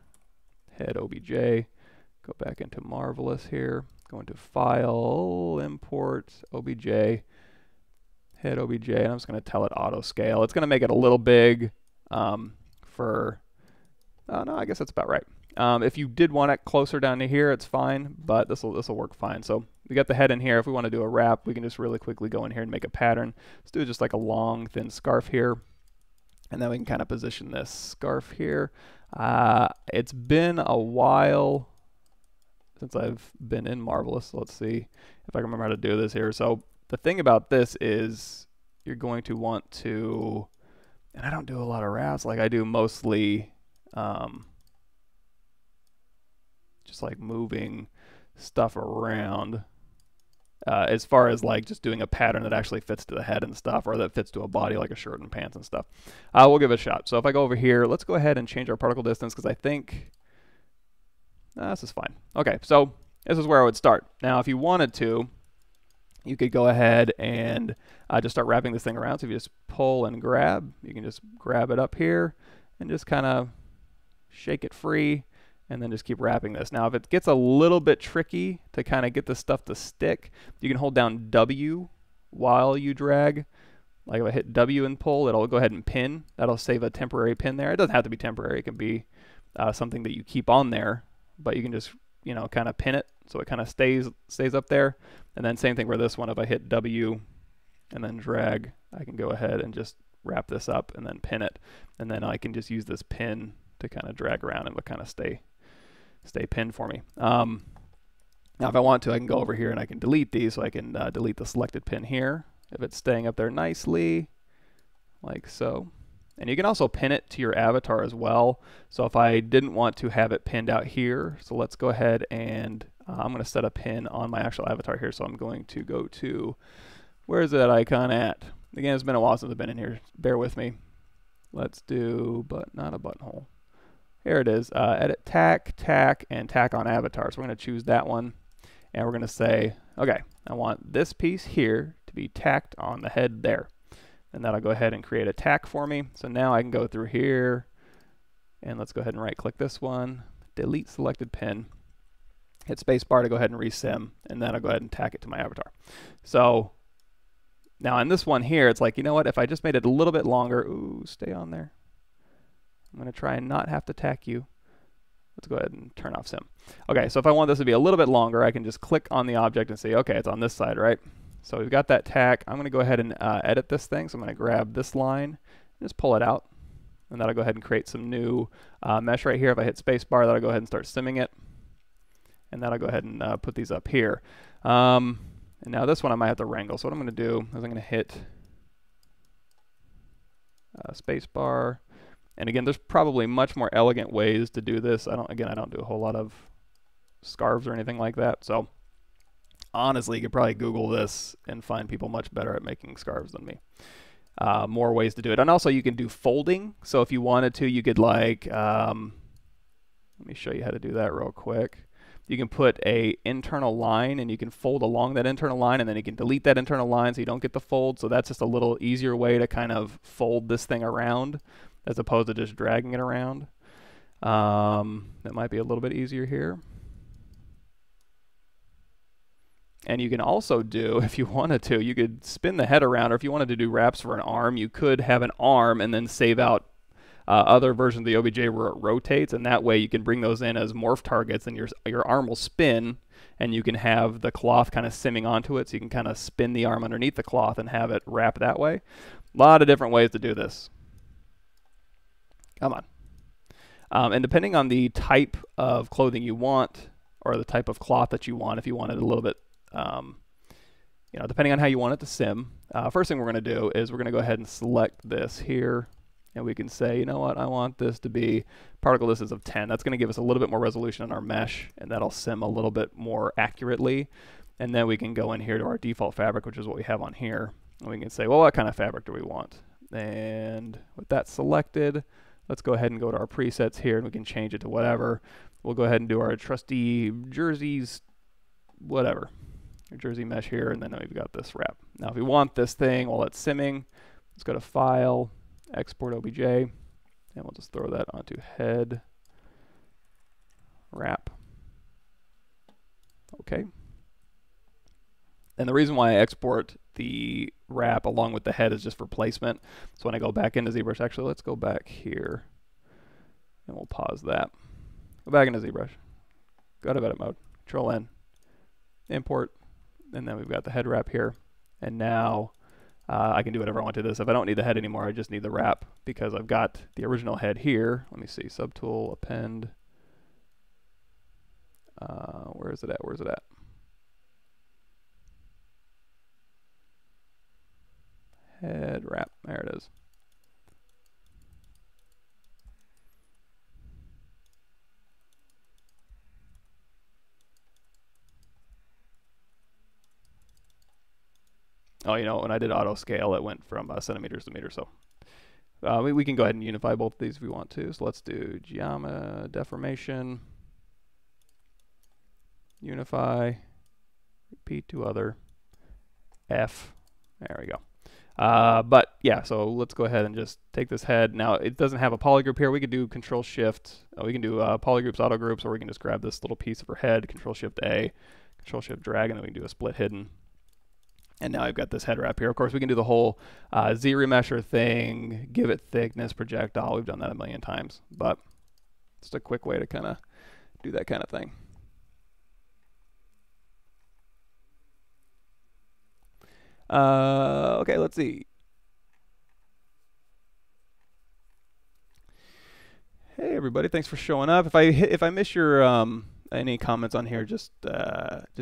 head OBJ. Go back into Marvelous here. Go into File, Import, OBJ, head OBJ, and I'm just going to tell it auto scale. It's going to make it a little big for, no, I guess that's about right. If you did want it closer down to here, it's fine, but this will work fine. So we got the head in here. If we want to do a wrap, we can just really quickly go in here and make a pattern. Let's do just like a long, thin scarf here. And then we can kind of position this scarf here. It's been a while since I've been in Marvelous. So let's see if I can remember how to do this here. So the thing about this is you're going to want to, and I don't do a lot of wraps, like I do mostly just like moving stuff around. As far as like just doing a pattern that actually fits to the head and stuff, or that fits to a body like a shirt and pants and stuff. We'll give it a shot. So if I go over here, let's go ahead and change our particle distance, because I think this is fine. Okay, so this is where I would start. Now if you wanted to, you could go ahead and just start wrapping this thing around. So if you just pull and grab, you can just grab it up here and just kind of shake it free, and then just keep wrapping this. Now, if it gets a little bit tricky to kind of get this stuff to stick, you can hold down W while you drag. Like if I hit W and pull, it'll go ahead and pin. That'll save a temporary pin there. It doesn't have to be temporary. It can be something that you keep on there, but you can just, you know, kind of pin it so it kind of stays up there. And then same thing for this one. If I hit W and then drag, I can go ahead and just wrap this up and then pin it. And then I can just use this pin to kind of drag around, and it'll kind of stay pinned for me. Now if I want to, I can go over here and I can delete these. So I can delete the selected pin here if it's staying up there nicely, like so. And you can also pin it to your avatar as well. So if I didn't want to have it pinned out here, so let's go ahead and I'm going to set a pin on my actual avatar here. So I'm going to go to, where is that icon at? Again, it's been a while since I've been in here. Bear with me. Let's do, but not a buttonhole. Here it is, edit tack, tack, and tack on avatar. So we're going to choose that one, and we're going to say, okay, I want this piece here to be tacked on the head there. And that'll go ahead and create a tack for me. So now I can go through here, and let's go ahead and right-click this one, delete selected pin, hit spacebar to go ahead and resim, and then I'll go ahead and tack it to my avatar. So now in this one here, it's like, you know what, if I just made it a little bit longer, ooh, stay on there. I'm going to try and not have to tack you. Let's go ahead and turn off sim. Okay, so if I want this to be a little bit longer, I can just click on the object and say, okay, it's on this side, right? So we've got that tack. I'm going to go ahead and edit this thing. So I'm going to grab this line and just pull it out. And that'll go ahead and create some new mesh right here. If I hit spacebar, that'll go ahead and start simming it. And that'll go ahead and put these up here. And now this one I might have to wrangle. So what I'm going to do is I'm going to hit spacebar. And again, there's probably much more elegant ways to do this. I don't do a whole lot of scarves or anything like that. So honestly, you could probably Google this and find people much better at making scarves than me. More ways to do it. And also you can do folding. So if you wanted to, you could like, let me show you how to do that real quick. You can put a internal line and you can fold along that internal line, and then you can delete that internal line so you don't get the fold. So that's just a little easier way to kind of fold this thing around, as opposed to just dragging it around. That might be a little bit easier here. And you can also do, if you wanted to, you could spin the head around, or if you wanted to do wraps for an arm, you could have an arm and then save out other versions of the OBJ where it rotates, and that way you can bring those in as morph targets, and your arm will spin, and you can have the cloth kind of simming onto it, so you can kind of spin the arm underneath the cloth and have it wrap that way. A lot of different ways to do this. Come on. And depending on the type of clothing you want, or the type of cloth that you want, if you want it a little bit, you know, depending on how you want it to sim, first thing we're going to do is we're going to go ahead and select this here, and we can say, you know what, I want this to be particle distance of 10. That's going to give us a little bit more resolution on our mesh, and that'll sim a little bit more accurately. And then we can go in here to our default fabric, which is what we have on here, and we can say, well, what kind of fabric do we want? And with that selected, let's go ahead and go to our presets here, and we can change it to whatever. We'll go ahead and do our trusty jerseys, whatever. your jersey mesh here, and then we've got this wrap. Now if we want this thing while it's simming, let's go to File, Export OBJ, and we'll just throw that onto head wrap. Okay. And the reason why I export the wrap along with the head is just for placement. So when I go back into ZBrush, actually let's go back here and we'll pause that. Go back into ZBrush. Go to edit mode, Control N, import, and then we've got the head wrap here. And now I can do whatever I want to this. If I don't need the head anymore, I just need the wrap because I've got the original head here. Let me see, subtool, append. Where is it at? Where's it at? Head wrap, there it is. Oh, you know, when I did auto scale, it went from centimeters to meters. So we can go ahead and unify both of these if we want to. So let's do geometry, deformation, unify, repeat to other, F. There we go. But yeah, so let's go ahead and just take this head. Now it doesn't have a polygroup here. We could do Control Shift. We can do polygroups, auto groups, or we can just grab this little piece of her head, Control Shift A, Control Shift drag, and then we can do a split hidden. And now I've got this head wrap here. Of course, we can do the whole Z remesher thing, give it thickness, projectile. We've done that a million times, but it's a quick way to kind of do that kind of thing. Okay, let's see. Hey everybody, thanks for showing up. If I miss your any comments on here, just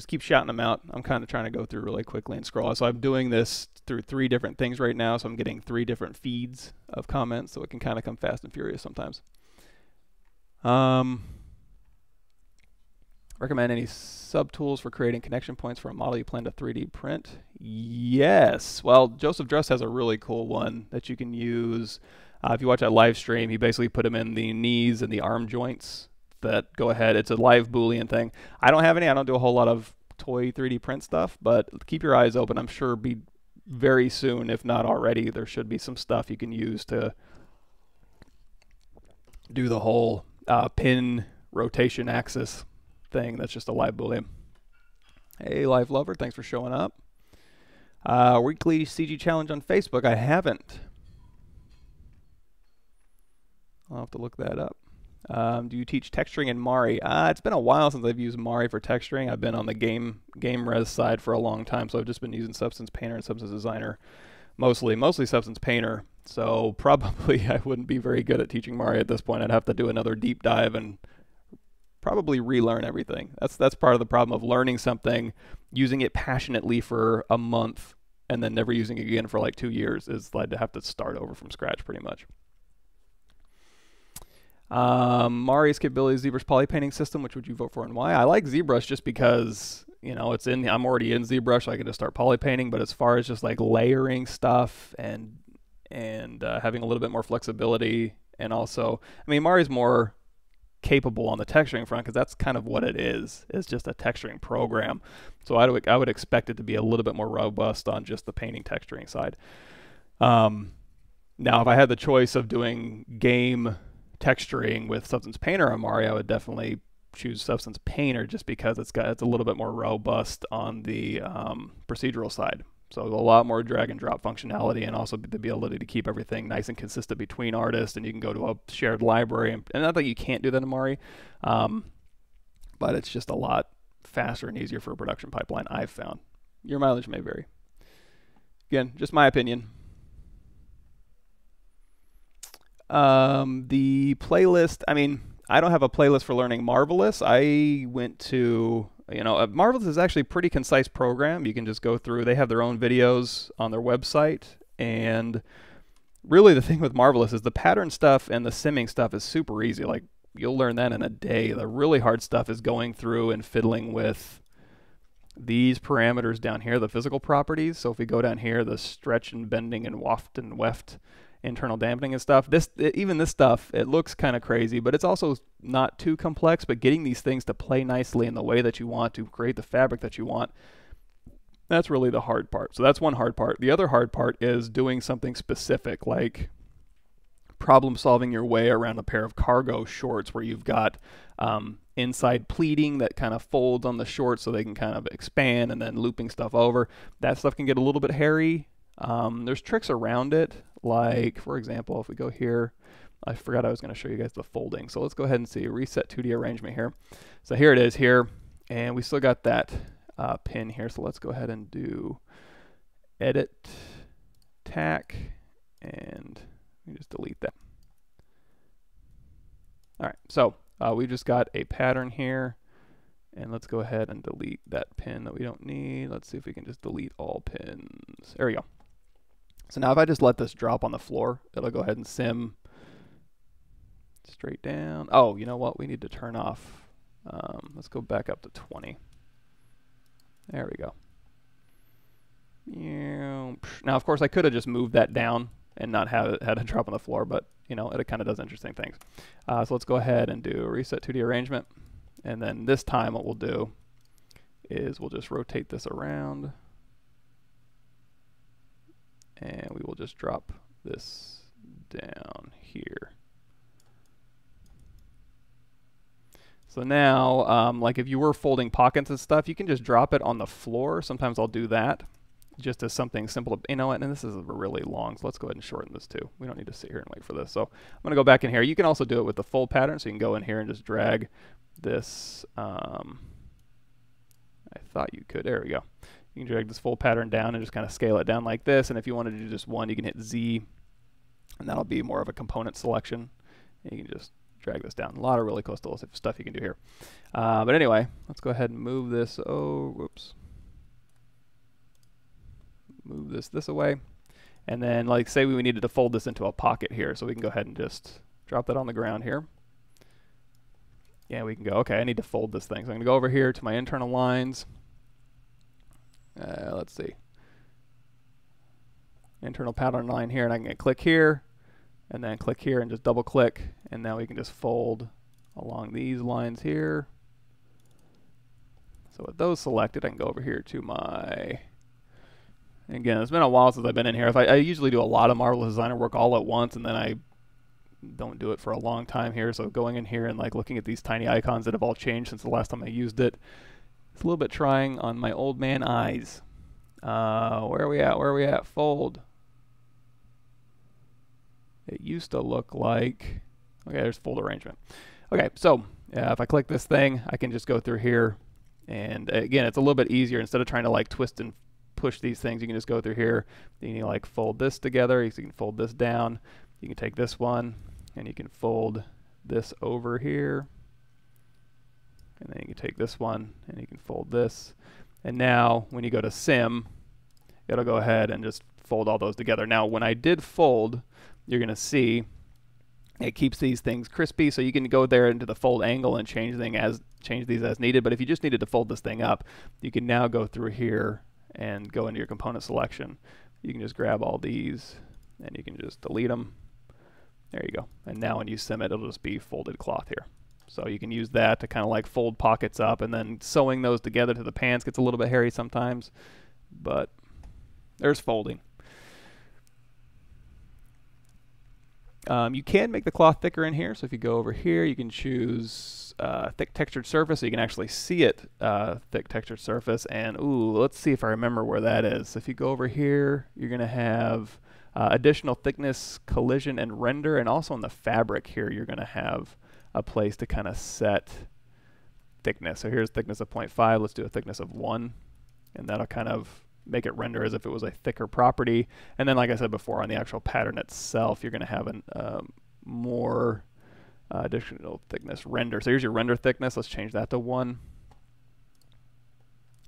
keep shouting them out. I'm kind of trying to go through really quickly and scroll. So I'm doing this through 3 different things right now, so I'm getting 3 different feeds of comments, so it can kind of come fast and furious sometimes. Recommend any subtools for creating connection points for a model you plan to 3D print? Yes. Well, Joseph Druss has a really cool one that you can use. If you watch that live stream, he basically put them in the knees and the arm joints that go ahead. It's a live Boolean thing. I don't have any. I don't do a whole lot of toy 3D print stuff, but keep your eyes open. I'm sure very soon, if not already, there should be some stuff you can use to do the whole pin rotation axis thing. That's just a live Boolean. Hey, Live Lover, thanks for showing up. Weekly CG challenge on Facebook. I haven't. I'll have to look that up. Do you teach texturing in Mari? It's been a while since I've used Mari for texturing. I've been on the game res side for a long time, so I've just been using Substance Painter and Substance Designer, mostly Substance Painter. So probably I wouldn't be very good at teaching Mari at this point. I'd have to do another deep dive and probably relearn everything. That's part of the problem of learning something, using it passionately for a month, and then never using it again for like 2 years. Is like to have to start over from scratch pretty much. Mari's capabilities, ZBrush poly painting system, which would you vote for and why? I like ZBrush just because, you know, I'm already in ZBrush, so I can just start poly painting. But as far as just like layering stuff and having a little bit more flexibility, and also, I mean, Mari's more capable on the texturing front because that's kind of what it is. It's just a texturing program. So I would expect it to be a little bit more robust on just the painting texturing side. Now, if I had the choice of doing game texturing with Substance Painter on Mari, I would definitely choose Substance Painter just because it's a little bit more robust on the procedural side. So a lot more drag and drop functionality, and also the ability to keep everything nice and consistent between artists, and you can go to a shared library. And not that you can't do that in Mari, but it's just a lot faster and easier for a production pipeline, I've found. Your mileage may vary. Again, just my opinion. The playlist, I mean, I don't have a playlist for learning Marvelous. I went to, Marvelous is actually a pretty concise program. You can just go through, they have their own videos on their website, and really the thing with Marvelous is the pattern stuff and the simming stuff is super easy. Like, you'll learn that in a day. The really hard stuff is going through and fiddling with these parameters down here, the physical properties. So if we go down here, the stretch and bending and waft and weft, internal dampening and stuff, even this stuff, it looks kind of crazy, but it's also not too complex. But getting these things to play nicely in the way that you want to create the fabric that you want, That's really the hard part. So that's one hard part. The other hard part is doing something specific, like problem solving your way around a pair of cargo shorts where you've got inside pleating that kind of folds on the shorts so they can kind of expand, and then looping stuff over. That stuff can get a little bit hairy. There's tricks around it, like for example, if we go here, I forgot I was going to show you guys the folding. So let's go ahead and see reset 2D arrangement here. So here it is here, and we still got that pin here. So let's go ahead and do edit, tack, and we just delete that. All right, so we just got a pattern here, and let's go ahead and delete that pin that we don't need. Let's see if we can just delete all pins. There we go. So now if I just let this drop on the floor, it'll go ahead and sim straight down. Oh, you know what? We need to turn off. Let's go back up to 20. There we go. Now, of course, I could have just moved that down and not have it had to drop on the floor, but you know, it kind of does interesting things. So let's go ahead and do reset 2D arrangement, and then this time what we'll do is we'll just rotate this around, and we will just drop this down here. So now, like if you were folding pockets and stuff, you can just drop it on the floor. Sometimes I'll do that, just as something simple. You know what, and this is really long, so let's go ahead and shorten this too. We don't need to sit here and wait for this. So I'm going to go back in here. You can also do it with the fold pattern, so you can go in here and just drag this. I thought you could. There we go. You can drag this fold pattern down and just kind of scale it down like this. And if you wanted to do just one, you can hit Z, and that'll be more of a component selection. And you can just drag this down. A lot of really close to stuff you can do here. But anyway, let's go ahead and move this. Oh, whoops. Move this away, and then like say we needed to fold this into a pocket here, so we can go ahead and just drop that on the ground here. Yeah, we can go, okay, I need to fold this thing, so I'm going to go over here to my internal lines. Let's see, internal pattern line here, and I can click here and then click here and just double click, and now we can just fold along these lines here. So with those selected, I can go over here to my, again, it's been a while since I've been in here. I usually do a lot of Marvelous Designer work all at once, and then I don't do it for a long time here. So going in here and like looking at these tiny icons that have all changed since the last time I used it, it's a little bit trying on my old man eyes. Where are we at? Where are we at? Fold. It used to look like, okay, there's fold arrangement. Okay, so if I click this thing, I can just go through here, and again, it's a little bit easier. Instead of trying to like twist and push these things, you can just go through here. Then you like fold this together. You can fold this down. You can take this one and you can fold this over here, and then you can take this one and you can fold this. And now when you go to sim, it'll go ahead and just fold all those together. Now when I did fold, you're gonna see it keeps these things crispy, so you can go there into the fold angle and change these as needed. But if you just needed to fold this thing up, you can now go through here and go into your component selection. You can just grab all these and you can just delete them. There you go. And now when you sim it, it'll just be folded cloth here. So you can use that to kind of like fold pockets up, and then sewing those together to the pants gets a little bit hairy sometimes, but there's folding. You can make the cloth thicker in here, so if you go over here, you can choose thick textured surface, so you can actually see it, thick textured surface. And ooh, let's see if I remember where that is. So if you go over here, you're going to have additional thickness, collision, and render, and also in the fabric here, you're going to have a place to kind of set thickness. So here's thickness of 0.5. Let's do a thickness of 1, and that'll kind of make it render as if it was a thicker property. And then, like I said before, on the actual pattern itself, you're going to have an more additional thickness render. So here's your render thickness. Let's change that to 1.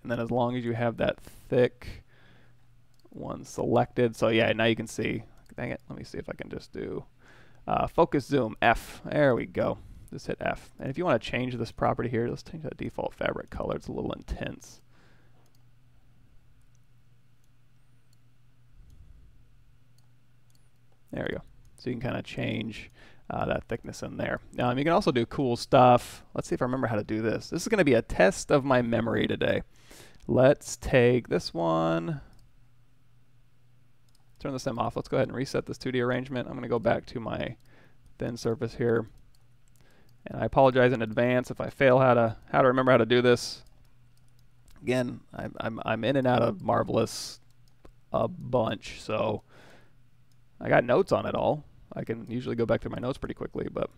And then as long as you have that thick one selected, so yeah, now you can see. Dang it, let me see if I can just do focus zoom F. There we go. Just hit F. And if you want to change this property here, let's change that default fabric color. It's a little intense. There we go. So you can kind of change that thickness in there. You can also do cool stuff. Let's see if I remember how to do this. This is going to be a test of my memory today. Let's take this one. Turn the sim off. Let's go ahead and reset this 2D arrangement. I'm going to go back to my thin surface here. And I apologize in advance if I fail how to remember how to do this. Again, I'm in and out of Marvelous a bunch, so I got notes on it all. I can usually go back to my notes pretty quickly, but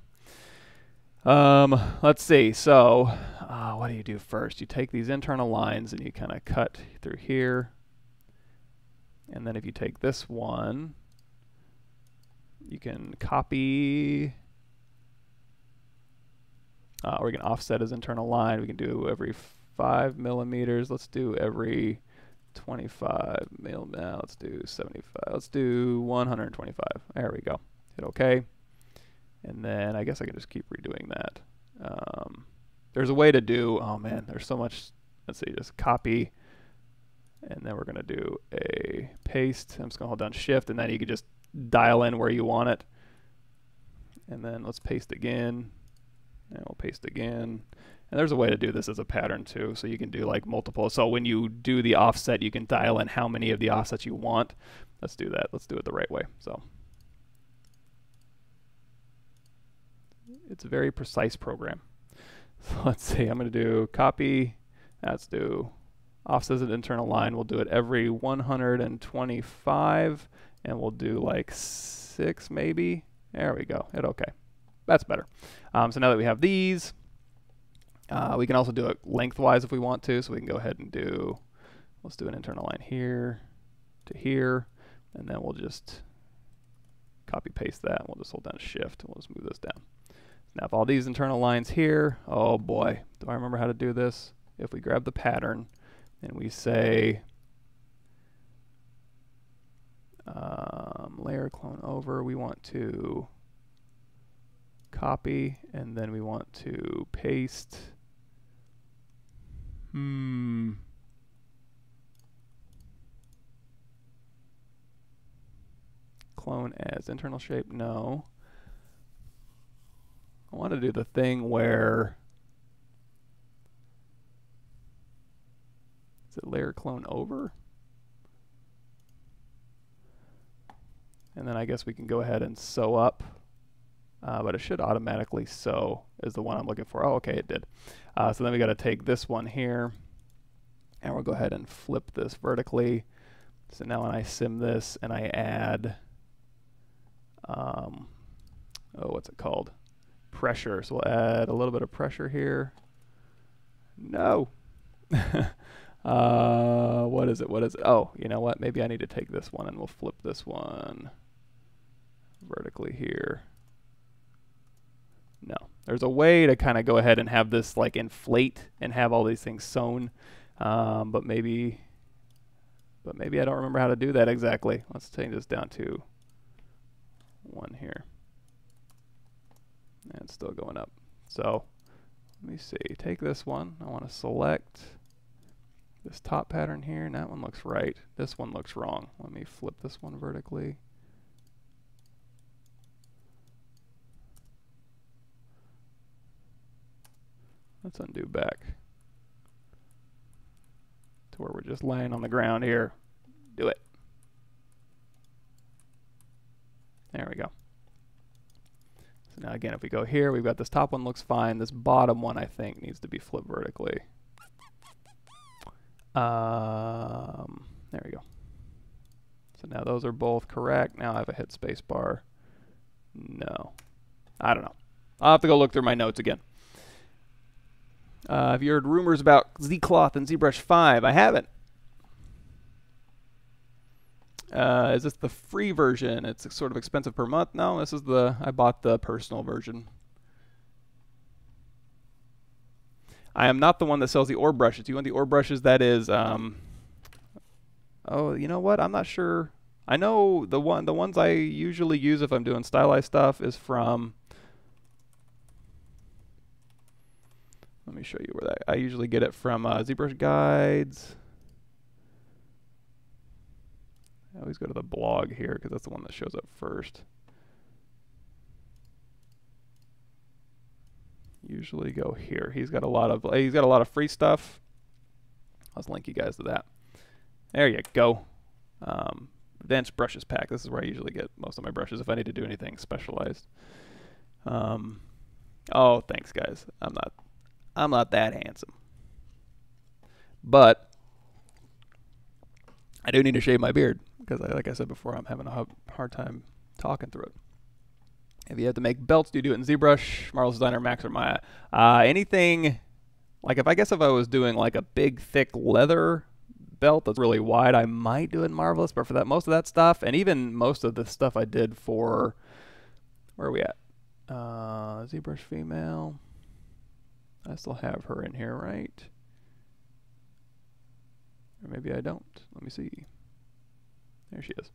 let's see. So what do you do first? You take these internal lines and you kind of cut through here. And then if you take this one, you can copy, or you can offset his internal line. We can do every 5 millimeters. Let's do every 25 mil. Now let's do 75. Let's do 125. There we go. Hit OK. And then I guess I can just keep redoing that. There's a way to do, oh man, there's so much. Let's see, just copy. And then we're going to do a paste. I'm just going to hold down Shift, and then you can just dial in where you want it. And then let's paste again. And we'll paste again. And there's a way to do this as a pattern too. So you can do like multiple. So when you do the offset, you can dial in how many of the offsets you want. Let's do that. Let's do it the right way. So it's a very precise program. So let's see. I'm going to do copy. Let's do offset an internal line. We'll do it every 125, and we'll do like 6 maybe. There we go. Hit OK. That's better. So now that we have these, we can also do it lengthwise if we want to. So we can go ahead and do, let's do an internal line here to here, and then we'll just copy paste that. And we'll just hold down Shift, and we'll just move this down. Now if all these internal lines here, oh boy, do I remember how to do this? If we grab the pattern and we say layer clone over, we want to copy, and then we want to paste. Clone as internal shape, no. I want to do the thing where, is it layer clone over? And then I guess we can go ahead and sew up, but it should automatically sew is the one I'm looking for. Oh, okay, it did. So then we got to take this one here, and we'll go ahead and flip this vertically. So now when I sim this and I add, oh, what's it called? Pressure. So we'll add a little bit of pressure here. No. What is it? What is it? Oh, you know what? Maybe I need to take this one and we'll flip this one vertically here. No. There's a way to kind of go ahead and have this like inflate and have all these things sewn. But maybe I don't remember how to do that exactly. Let's take this down to 1 here. And it's still going up. So let me see. Take this one. I want to select this top pattern here, and that one looks right. This one looks wrong. Let me flip this one vertically. Let's undo back to where we're just laying on the ground here. Do it. There we go. So now again, if we go here, we've got this top one looks fine. This bottom one, I think, needs to be flipped vertically. There we go. So now those are both correct. Now I have a hit space bar. No. I don't know. I'll have to go look through my notes again. Have you heard rumors about Z-Cloth and ZBrush 5? I haven't. Is this the free version? It's sort of expensive per month. No, this is I bought the personal version. I am not the one that sells the ore brushes. Do you want the ore brushes? That is, oh, you know what? I'm not sure. I know the ones I usually use if I'm doing stylized stuff is from, let me show you where I usually get it from ZBrush Guides. I always go to the blog here because that's the one that shows up first. Usually go here. He's got a lot of free stuff Let's link you guys to that. There you go. Advanced brushes pack. This is where I usually get most of my brushes if I need to do anything specialized. Oh, thanks guys. I'm not that handsome. But I do need to shave my beard because, like I said before, I'm having a hard time talking through it. If you have to make belts, do you do it in ZBrush, Marvelous Designer, Max, or Maya? Anything, like if I was doing like a big, thick leather belt that's really wide, I might do it in Marvelous, but for that, most of that stuff, and even most of the stuff I did for, where are we at? ZBrush female. I still have her in here, right? Or maybe I don't. Let me see. There she is.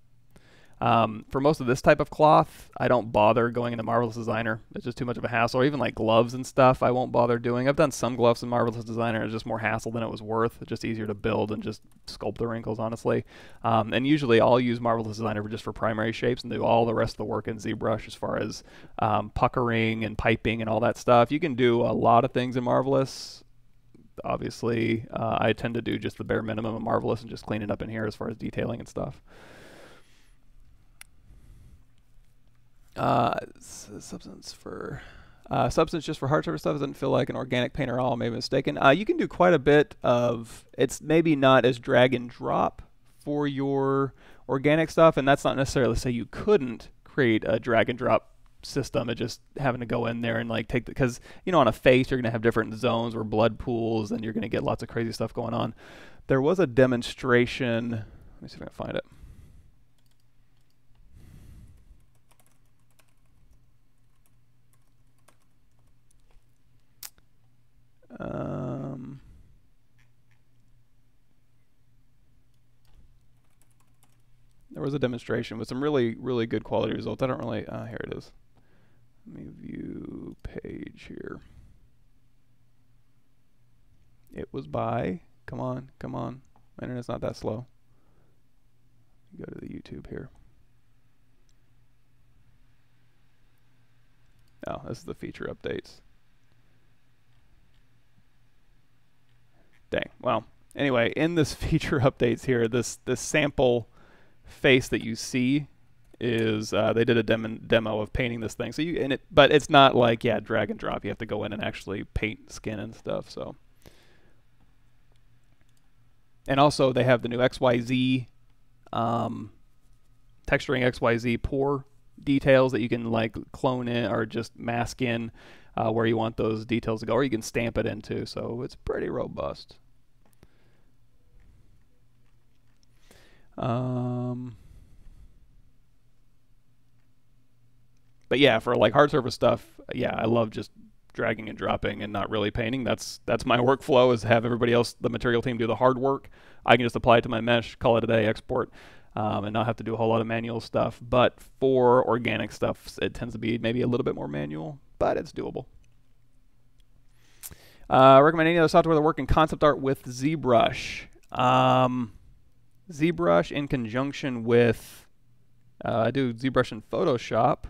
For most of this type of cloth, I don't bother going into Marvelous Designer. It's just too much of a hassle. Or even like gloves and stuff, I won't bother doing. I've done some gloves in Marvelous Designer. It's just more hassle than it was worth. It's just easier to build and just sculpt the wrinkles, honestly. And usually I'll use Marvelous Designer just for primary shapes and do all the rest of the work in ZBrush as far as puckering and piping and all that stuff. You can do a lot of things in Marvelous. Obviously, I tend to do just the bare minimum of Marvelous and just clean it up in here as far as detailing and stuff. Substance just for hard surface stuff doesn't feel like an organic paint at all. Maybe mistaken. You can do quite a bit of. It's maybe not as drag and drop for your organic stuff, and that's not necessarily to say you couldn't create a drag and drop system. It just having to go in there and like take the, because you know on a face you're gonna have different zones or blood pools, and you're gonna get lots of crazy stuff going on. There was a demonstration. Let me see if I can find it. There was a demonstration with some really, really good quality results. I don't really, here it is. Let me view page here. It was by, come on, my internet's not that slow. Go to the YouTube here. Oh, this is the feature updates. Dang. Well, anyway, in this feature updates here, this sample face that you see is they did a demo of painting this thing. So but it's not like drag and drop. You have to go in and actually paint skin and stuff. So, and also they have the new XYZ texturing XYZ pore details that you can like clone in or just mask in where you want those details to go, or you can stamp it into. So it's pretty robust. But yeah, for like hard surface stuff, yeah, I love just dragging and dropping and not really painting. That's my workflow, is have everybody else, the material team, do the hard work. I can just apply it to my mesh, call it a day, export, and not have to do a whole lot of manual stuff. But for organic stuff, it tends to be maybe a little bit more manual, but it's doable. Recommend any other software that work in concept art with ZBrush. ZBrush in conjunction with, I do ZBrush in Photoshop,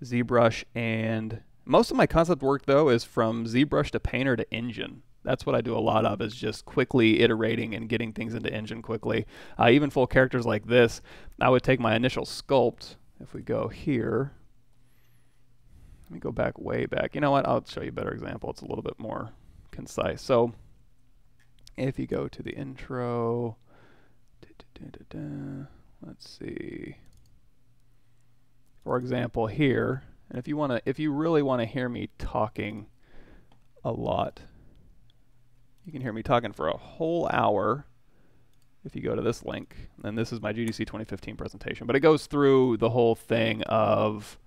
ZBrush, and most of my concept work though is from ZBrush to Painter to Engine. That's what I do a lot of, is just quickly iterating and getting things into Engine quickly. Even full characters like this, I would take my initial sculpt. If we go here, let me go back way back. You know what? I'll show you a better example. It's a little bit more concise. So if you go to the intro, let's see. For example, here, and if you really want to hear me talking a lot, you can hear me talking for a whole hour if you go to this link. And this is my GDC 2015 presentation, but it goes through the whole thing of,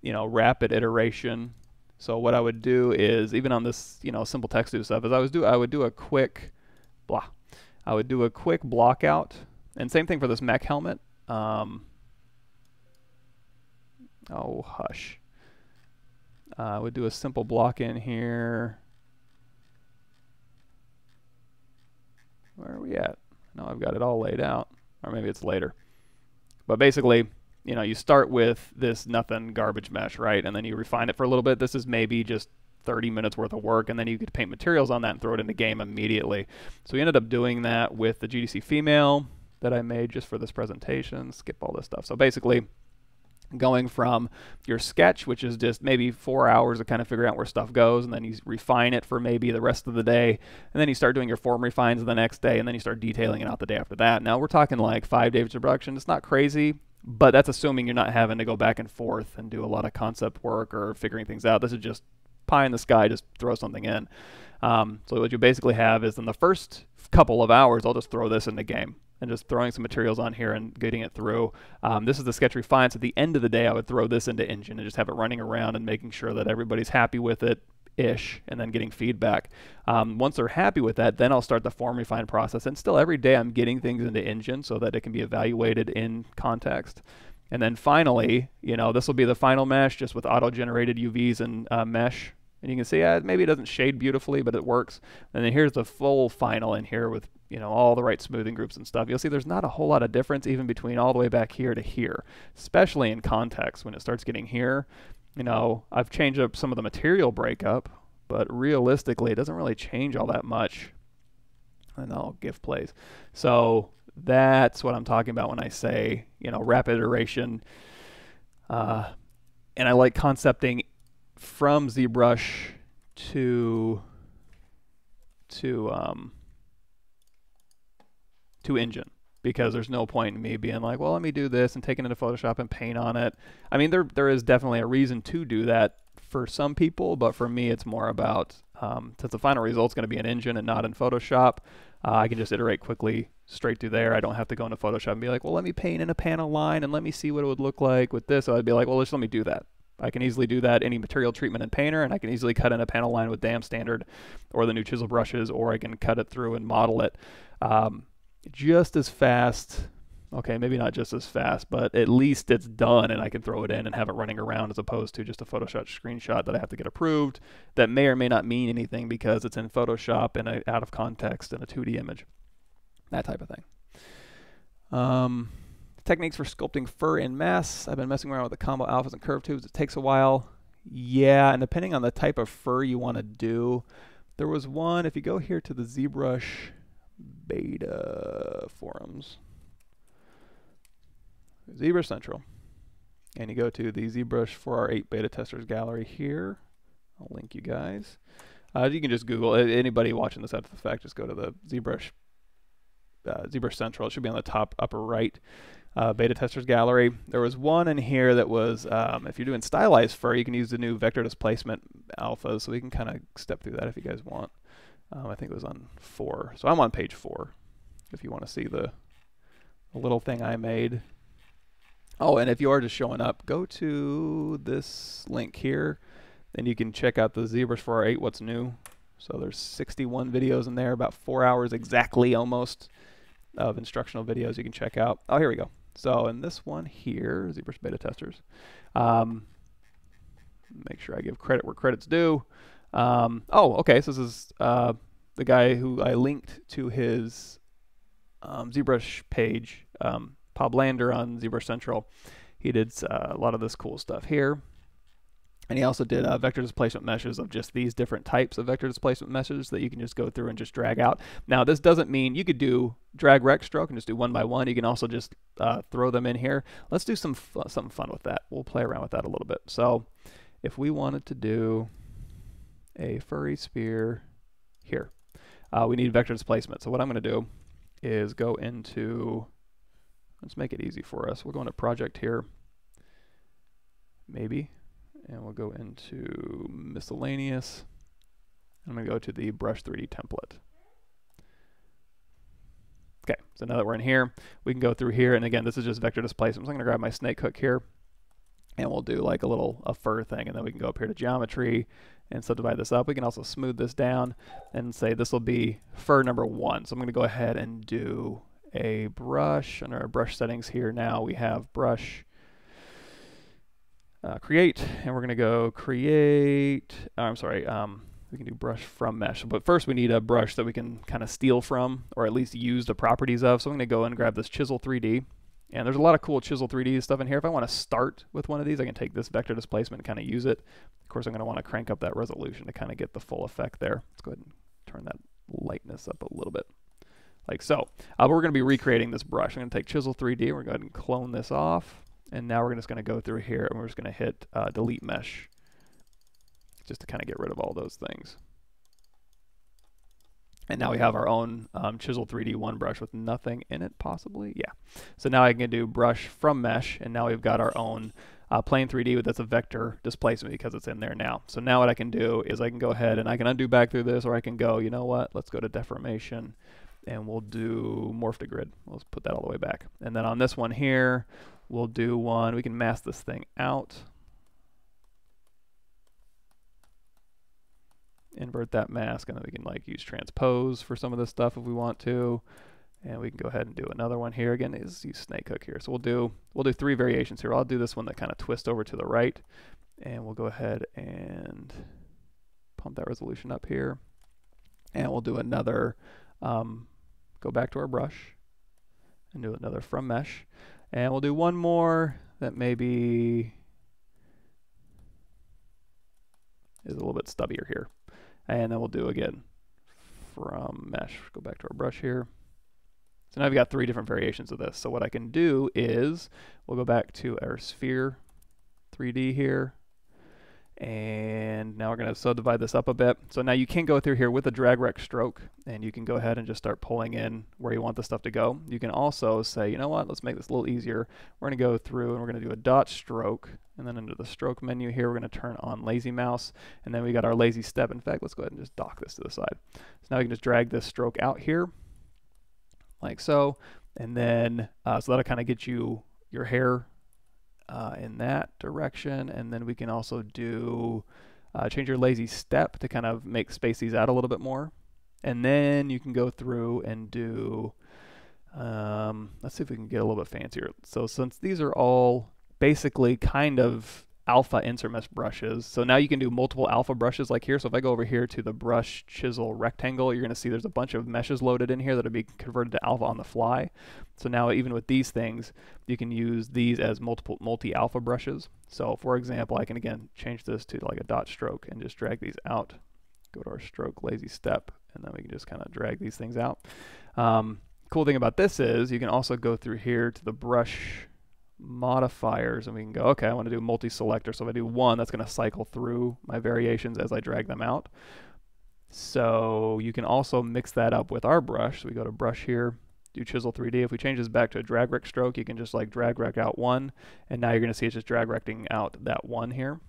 you know, rapid iteration. So what I would do is, even on this, you know, simple text to stuff, is I would do a quick block out. And same thing for this mech helmet. Oh, hush. I would do a simple block in here. Where are we at? No, I've got it all laid out. Or maybe it's later. But basically, you know, you start with this nothing garbage mesh, right? And then you refine it for a little bit. This is maybe just 30 minutes worth of work, and then you could paint materials on that and throw it in the game immediately. So we ended up doing that with the GDC female that I made just for this presentation. Skip all this stuff. So basically, going from your sketch, which is just maybe 4 hours to kind of figure out where stuff goes, and then you refine it for maybe the rest of the day, and then you start doing your form refines the next day, and then you start detailing it out the day after that. Now we're talking like 5 days of production. It's not crazy, but that's assuming you're not having to go back and forth and do a lot of concept work or figuring things out. This is just pie in the sky, just throw something in. So what you basically have is in the first couple of hours, I'll just throw this in the game and just throwing some materials on here and getting it through. This is the sketch refine. So at the end of the day, I would throw this into Engine and just have it running around and making sure that everybody's happy with it-ish, and then getting feedback. Once they're happy with that, then I'll start the form refine process. And still every day I'm getting things into Engine so that it can be evaluated in context. And then finally, you know, this will be the final mesh just with auto-generated UVs and mesh. And you can see maybe it doesn't shade beautifully, but it works. And then here's the full final in here with, you know, all the right smoothing groups and stuff. You'll see there's not a whole lot of difference even between all the way back here to here, especially in context. When it starts getting here, you know, I've changed up some of the material breakup, but realistically it doesn't really change all that much. And I'll GIF plays. So that's what I'm talking about when I say, you know, rapid iteration. And I like concepting from ZBrush to Engine, because there's no point in me being like, well, let me do this and take it into Photoshop and paint on it. I mean, there is definitely a reason to do that for some people, but for me it's more about since the final result's going to be in Engine and not in Photoshop, I can just iterate quickly straight through there. I don't have to go into Photoshop and be like, well, let me paint in a panel line and let me see what it would look like with this. So I'd be like, well, just let me do that. I can easily do that, any material treatment in Painter, and I can easily cut in a panel line with Dam Standard or the new chisel brushes, or I can cut it through and model it just as fast. Okay, maybe not just as fast, but at least it's done and I can throw it in and have it running around, as opposed to just a Photoshop screenshot that I have to get approved that may or may not mean anything because it's in Photoshop and out of context in a 2D image. That type of thing. Techniques for sculpting fur in mass. I've been messing around with the combo alphas and curve tubes. It takes a while. Yeah, and depending on the type of fur you want to do, there was one, if you go here to the ZBrush beta forums, ZBrush Central, and you go to the ZBrush 4R8 beta testers gallery here. I'll link you guys. You can just Google, anybody watching this after the fact, just go to the ZBrush Central. It should be on the top upper right. Beta testers gallery. There was one in here that was, if you're doing stylized fur, you can use the new vector displacement alphas, so we can kind of step through that if you guys want. I think it was on 4. So I'm on page 4 if you want to see the little thing I made. Oh, and if you are just showing up, go to this link here, and you can check out the ZBrush 4R8 What's New. So there's 61 videos in there, about 4 hours exactly almost of instructional videos you can check out. Oh, here we go. So in this one here, ZBrush beta testers, make sure I give credit where credit's due. Oh, okay, so this is the guy who I linked to his ZBrush page, Pavwork15 on ZBrush Central. He did a lot of this cool stuff here. And he also did vector displacement meshes of just these different types of vector displacement meshes that you can just go through and just drag out. Now, this doesn't mean you could do drag rect stroke and just do one by one. You can also just throw them in here. Let's do something fun with that. We'll play around with that a little bit. So if we wanted to do a furry spear here, we need vector displacement. So what I'm going to do is go into, let's make it easy for us. We'll go into project here, maybe. And we'll go into miscellaneous. I'm going to go to the brush 3D template. Okay, so now that we're in here, we can go through here. And again, this is just vector displacement. So I'm going to grab my snake hook here, and we'll do like a fur thing. And then we can go up here to geometry and subdivide this up. We can also smooth this down and say this will be fur number 1. So I'm going to go ahead and do a brush. Under our brush settings here now, we have brush. Create, and we're going to go create, we can do brush from mesh, but first we need a brush that we can kind of steal from, or at least use the properties of. So I'm going to go and grab this chisel 3D, And there's a lot of cool Chisel 3D stuff in here. If I want to start with one of these, I can take this vector displacement and kind of use it. Of course, I'm going to want to crank up that resolution to kind of get the full effect there. Let's go ahead and turn that lightness up a little bit, like so. But we're going to be recreating this brush. I'm going to take Chisel 3D, and we're going to go ahead and clone this off. And now we're just going to go through here, and we're just going to hit delete mesh, just to kind of get rid of all those things. And now we have our own Chisel 3D one brush with nothing in it, possibly. Yeah. So now I can do brush from mesh, and now we've got our own plane 3D that's a vector displacement because it's in there now. So now what I can do is I can go ahead and I can undo back through this, or I can go, you know what, let's go to deformation, and we'll do morph to grid. Let's put that all the way back. And then on this one here, we'll do one, we can mask this thing out. Invert that mask, and then we can like use transpose for some of this stuff if we want to. And we can go ahead and do another one here. Again, is use snake hook here. So we'll do 3 variations here. I'll do this one that kind of twists over to the right, and we'll go ahead and pump that resolution up here. And we'll do another, go back to our brush and do another from mesh. And we'll do one more that maybe is a little bit stubbier here. And then we'll do again from mesh. Go back to our brush here. So now I've got 3 different variations of this. So what I can do is we'll go back to our sphere 3D here. And now we're going to subdivide this up a bit. So now you can go through here with a drag rect stroke, and you can go ahead and just start pulling in where you want the stuff to go. You can also say, you know what, let's make this a little easier. We're going to go through and we're going to do a dot stroke, and then under the stroke menu here, we're going to turn on lazy mouse, and then we got our lazy step. In fact, let's go ahead and just dock this to the side. So now we can just drag this stroke out here, like so, and then so that'll kind of get you your hair in that direction. And then we can also do change your lazy step to kind of space these out a little bit more. And then you can go through and do let's see if we can get a little bit fancier. So since these are all basically kind of alpha insert mesh brushes, so now you can do multiple alpha brushes like here. So if I go over here to the brush chisel rectangle, you're going to see there's a bunch of meshes loaded in here that'll be converted to alpha on the fly. So now even with these things, you can use these as multi-alpha brushes. So for example, I can again change this to like a dot stroke and just drag these out. Go to our stroke lazy step, and then we can just kind of drag these things out. Cool thing about this is you can also go through here to the brush modifiers, and we can go, okay, I want to do multi-selector. So if I do one, that's going to cycle through my variations as I drag them out. So you can also mix that up with our brush. So we go to brush here, do chisel 3D. If we change this back to a drag rect stroke, you can just like drag rect out one, and now you're going to see it's just drag recting out that one here.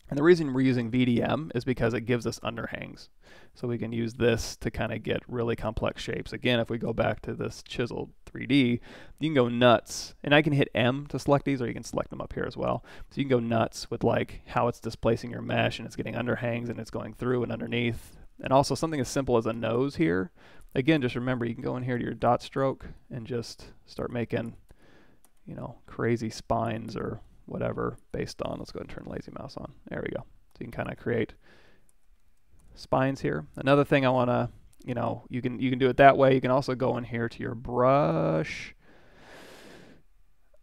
And the reason we're using VDM is because it gives us underhangs. So we can use this to kind of get really complex shapes. Again, if we go back to this chisel 3D, you can go nuts. And I can hit M to select these, or you can select them up here as well. So you can go nuts with like how it's displacing your mesh, and it's getting underhangs, and it's going through and underneath. And also something as simple as a nose here. Again, just remember, you can go in here to your dot stroke and just start making, you know, crazy spines or whatever based on, let's go ahead and turn lazy mouse on. There we go. So you can kind of create spines here. Another thing I want to, you know, you can do it that way. You can also go in here to your brush,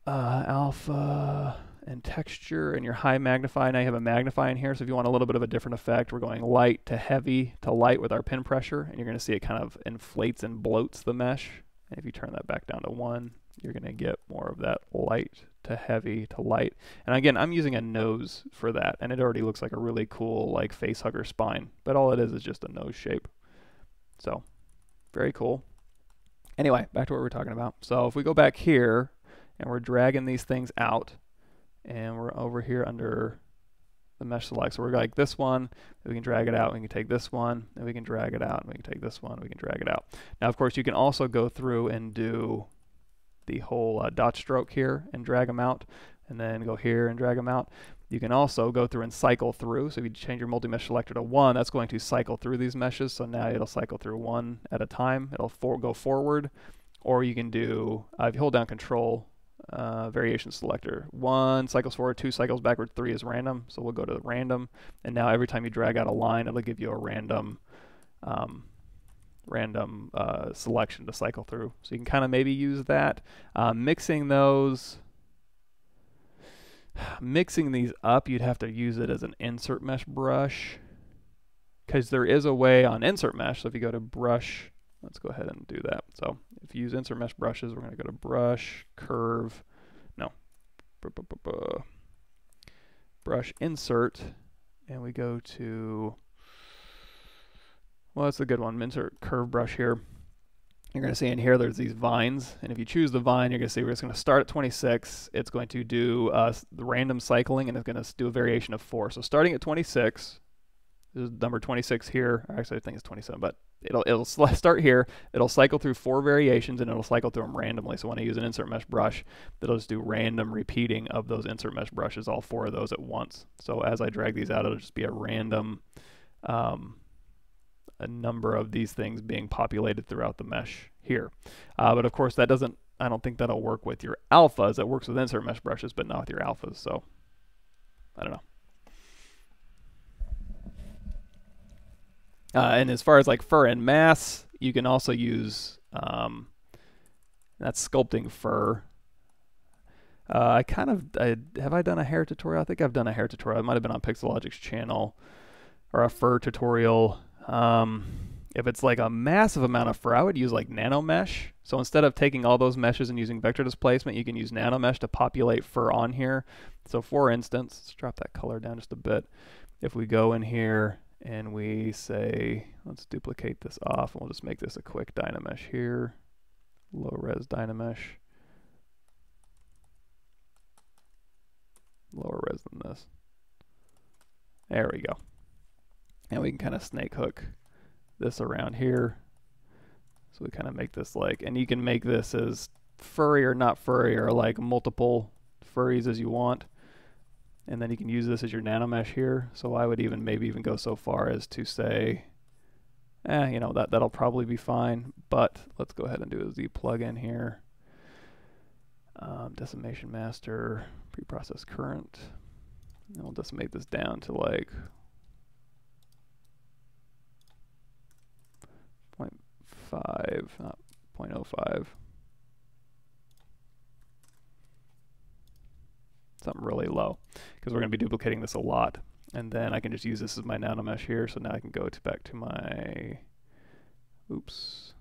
alpha and texture, and your high magnify. Now you have a magnify in here. So if you want a little bit of a different effect, we're going light to heavy to light with our pin pressure, and you're going to see it kind of inflates and bloats the mesh. And if you turn that back down to 1, you're going to get more of that light to heavy to light. And again, I'm using a nose for that, and it already looks like a really cool like face hugger spine, but all it is just a nose shape. So very cool. Anyway, back to what we're talking about. So if we go back here and we're dragging these things out, and we're over here under the mesh select. So we're like this one, we can drag it out, we can take this one, and we can drag it out, and we can take this one, we can drag it out. Now of course you can also go through and do the whole dot stroke here and drag them out, and then go here and drag them out. You can also go through and cycle through. So if you change your multi-mesh selector to 1, that's going to cycle through these meshes. So now it'll cycle through one at a time. It'll go forward. Or you can do, if you hold down control, variation selector, 1 cycles forward, 2 cycles backward, 3 is random. So we'll go to random. And now every time you drag out a line, it'll give you a random selection to cycle through. So you can kind of maybe use that. Mixing these up, you'd have to use it as an insert mesh brush, because there is a way on insert mesh. So if you go to brush, let's go ahead and do that. So if you use insert mesh brushes, we're going to go to brush, curve, no, brush insert, and we go to, well, that's a good one, insert curve brush here. You're going to see in here there's these vines, and if you choose the vine, you're going to see we're just going to start at 26. It's going to do the random cycling, and it's going to do a variation of 4. So starting at 26, this is number 26 here. Actually, I think it's 27, but it'll start here. It'll cycle through 4 variations, and it'll cycle through them randomly. So when I use an insert mesh brush, it'll just do random repeating of those insert mesh brushes, all 4 of those at once. So as I drag these out, it'll just be a random a number of these things being populated throughout the mesh here. But of course, that doesn't, I don't think that'll work with your alphas. It works with insert mesh brushes, but not with your alphas. So I don't know. And as far as like fur and mass, you can also use, that's sculpting fur. Have I done a hair tutorial? I think I've done a hair tutorial. It might have been on Pixelogic's channel, or a fur tutorial. If it's like a massive amount of fur, I would use like nano mesh. So instead of taking all those meshes and using vector displacement, you can use nano mesh to populate fur on here. So for instance, let's drop that color down just a bit. If we go in here and we say, let's duplicate this off, and we'll just make this a quick Dynamesh here, low res Dynamesh, lower res than this. There we go. And we can kind of snake hook this around here. So we kind of make this like, and you can make this as furry or not furry, or like multiple furries as you want. And then you can use this as your nanomesh here. So I would maybe even go so far as to say, you know, that'll probably be fine. But let's go ahead and do a Z plugin here. Decimation master, preprocess current. And we'll decimate this down to like 0.5, not 0.05. Something really low, because we're going to be duplicating this a lot. And then I can just use this as my nanomesh here. So now I can go back to my, oops,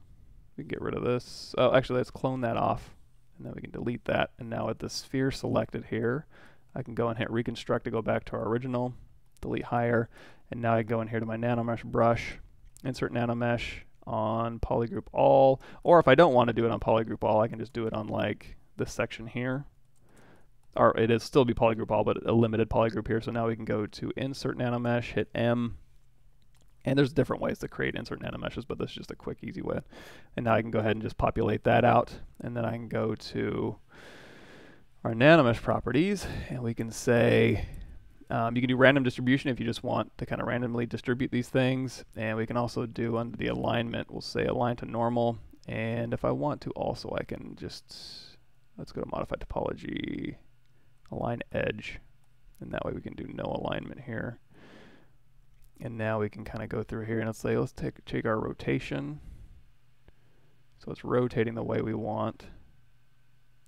we can get rid of this. Oh, actually, let's clone that off, and then we can delete that. And now with the sphere selected here, I can go and hit reconstruct to go back to our original, delete higher, and now I go in here to my nanomesh brush, insert nanomesh on polygroup all, or if I don't want to do it on polygroup all, I can just do it on like this section here. Or it is still be polygroup all, but a limited polygroup here. So now we can go to insert nanomesh, hit M, and there's different ways to create insert nanomeshes, but this is just a quick, easy way. And now I can go ahead and just populate that out, and then I can go to our nanomesh properties, and we can say, you can do random distribution if you just want to kind of randomly distribute these things, and we can also do under the alignment, we'll say align to normal, and if I want to also, I can just, let's go to modified topology, align edge, and that way we can do no alignment here. And now we can kind of go through here and let's say, let's take our rotation. So it's rotating the way we want.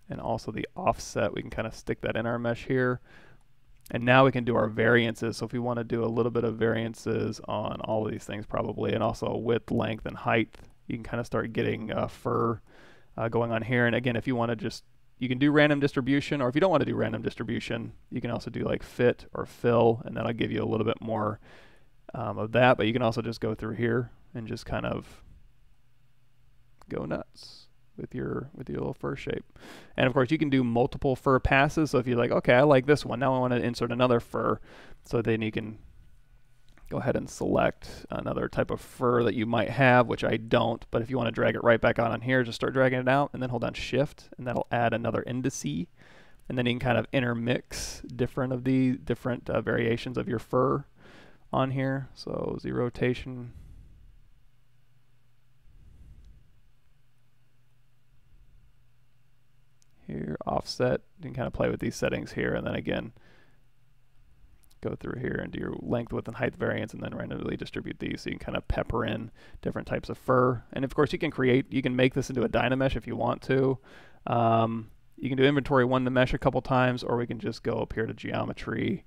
And also the offset, we can kind of stick that in our mesh here. And now we can do our variances. So if we want to do a little bit of variances on all of these things probably, and also width, length, and height, you can kind of start getting fur going on here. And again, if you want to just, you can do random distribution, or if you don't want to do random distribution, you can also do like fit or fill, and that'll give you a little bit more of that. But you can also just go through here and just kind of go nuts with your little fur shape. And of course, you can do multiple fur passes. So if you're like, okay, I like this one, now I want to insert another fur, so then you can go ahead and select another type of fur that you might have, which I don't, but if you want to drag it right back on here, just start dragging it out and then hold down shift, and that'll add another indice, and then you can kind of intermix different variations of your fur on here. So Z rotation, here offset, you can kind of play with these settings here, and then again go through here and do your length, width, and height variance, and then randomly distribute these so you can kind of pepper in different types of fur. And of course, you can make this into a Dynamesh if you want to. You can do inventory one to mesh a couple times, or we can just go up here to geometry.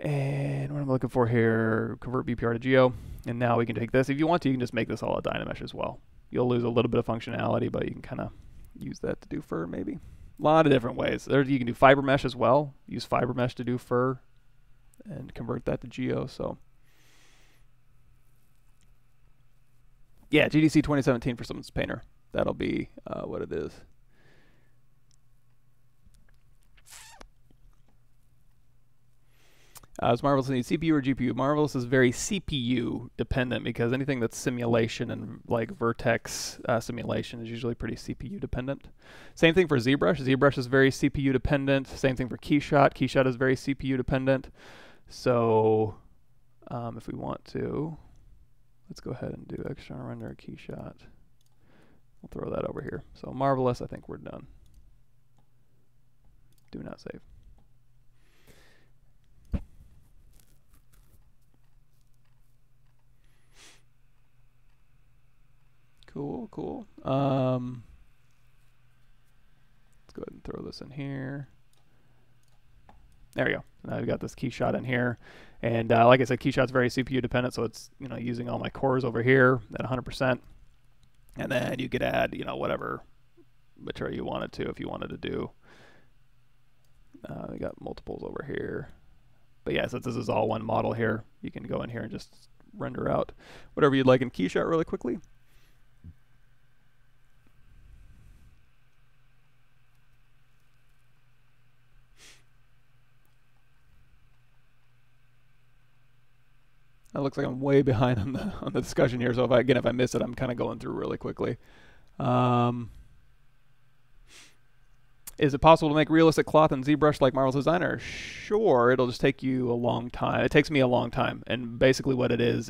And what I'm looking for here, convert BPR to geo. And now we can take this. If you want to, you can just make this all a Dynamesh as well. You'll lose a little bit of functionality, but you can kind of use that to do fur maybe. A lot of different ways. You can do fiber mesh as well. Use fiber mesh to do fur and convert that to geo. So yeah, GDC 2017 for someone's painter. That'll be what it is. Does Marvelous need CPU or GPU? Marvelous is very CPU dependent because anything that's simulation and like vertex simulation is usually pretty CPU dependent. Same thing for ZBrush. ZBrush is very CPU dependent. Same thing for Keyshot. Keyshot is very CPU dependent. So if we want to, let's go ahead and do external render Keyshot. We'll throw that over here. So Marvelous, I think we're done. Do not save. Cool, cool. Let's go ahead and throw this in here. There we go. Now we've got this Keyshot in here. And like I said, Keyshot's very CPU dependent, so it's using all my cores over here at 100%. And then you could add whatever material you wanted to if you wanted to do. We got multiples over here. But yeah, since this is all one model here, you can go in here and just render out whatever you'd like in Keyshot really quickly. It looks like I'm way behind on the discussion here, so if I miss it, I'm kind of going through really quickly. Is it possible to make realistic cloth in ZBrush like Marvel's Designer? Sure, it'll just take you a long time. It takes me a long time, and basically what it is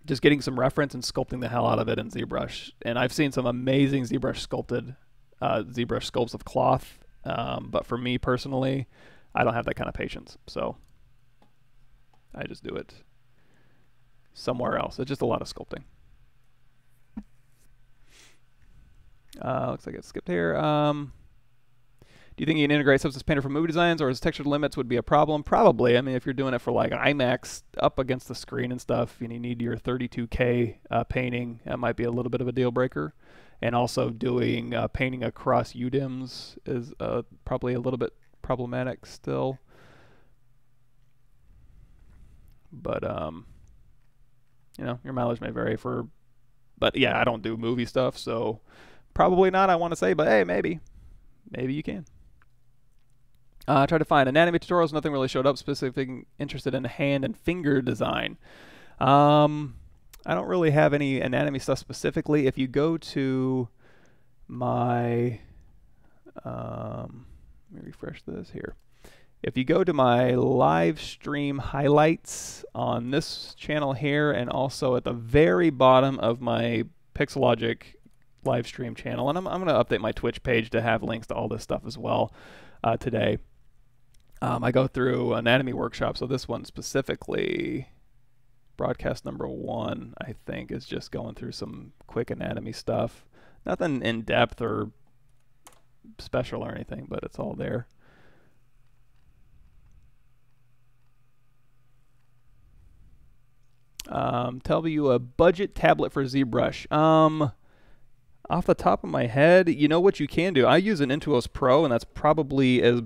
just getting some reference and sculpting the hell out of it in ZBrush. And I've seen some amazing ZBrush sculpts of cloth, but for me personally, I don't have that kind of patience, so I just do it somewhere else. It's just a lot of sculpting. Looks like it skipped here. Do you think you can integrate Substance Painter for movie designs, or as textured limits would be a problem? Probably. I mean, if you're doing it for like IMAX up against the screen and stuff, and you need your 32K painting, that might be a little bit of a deal breaker. And also doing painting across UDIMs is probably a little bit problematic still. But your mileage may vary but yeah, I don't do movie stuff, so probably not, I want to say, but hey, maybe you can. I tried to find anatomy tutorials, nothing really showed up. Specifically interested in hand and finger design. I don't really have any anatomy stuff specifically. If you go to my let me refresh this here. If you go to my live stream highlights on this channel here, and also at the very bottom of my Pixelogic live stream channel, and I'm going to update my Twitch page to have links to all this stuff as well today. I go through anatomy workshop, so this one specifically, broadcast number 1, I think, is just going through some quick anatomy stuff. Nothing in depth or special or anything, but it's all there. Tell you a budget tablet for ZBrush. Off the top of my head, you know what you can do? I use an Intuos Pro, and that's probably as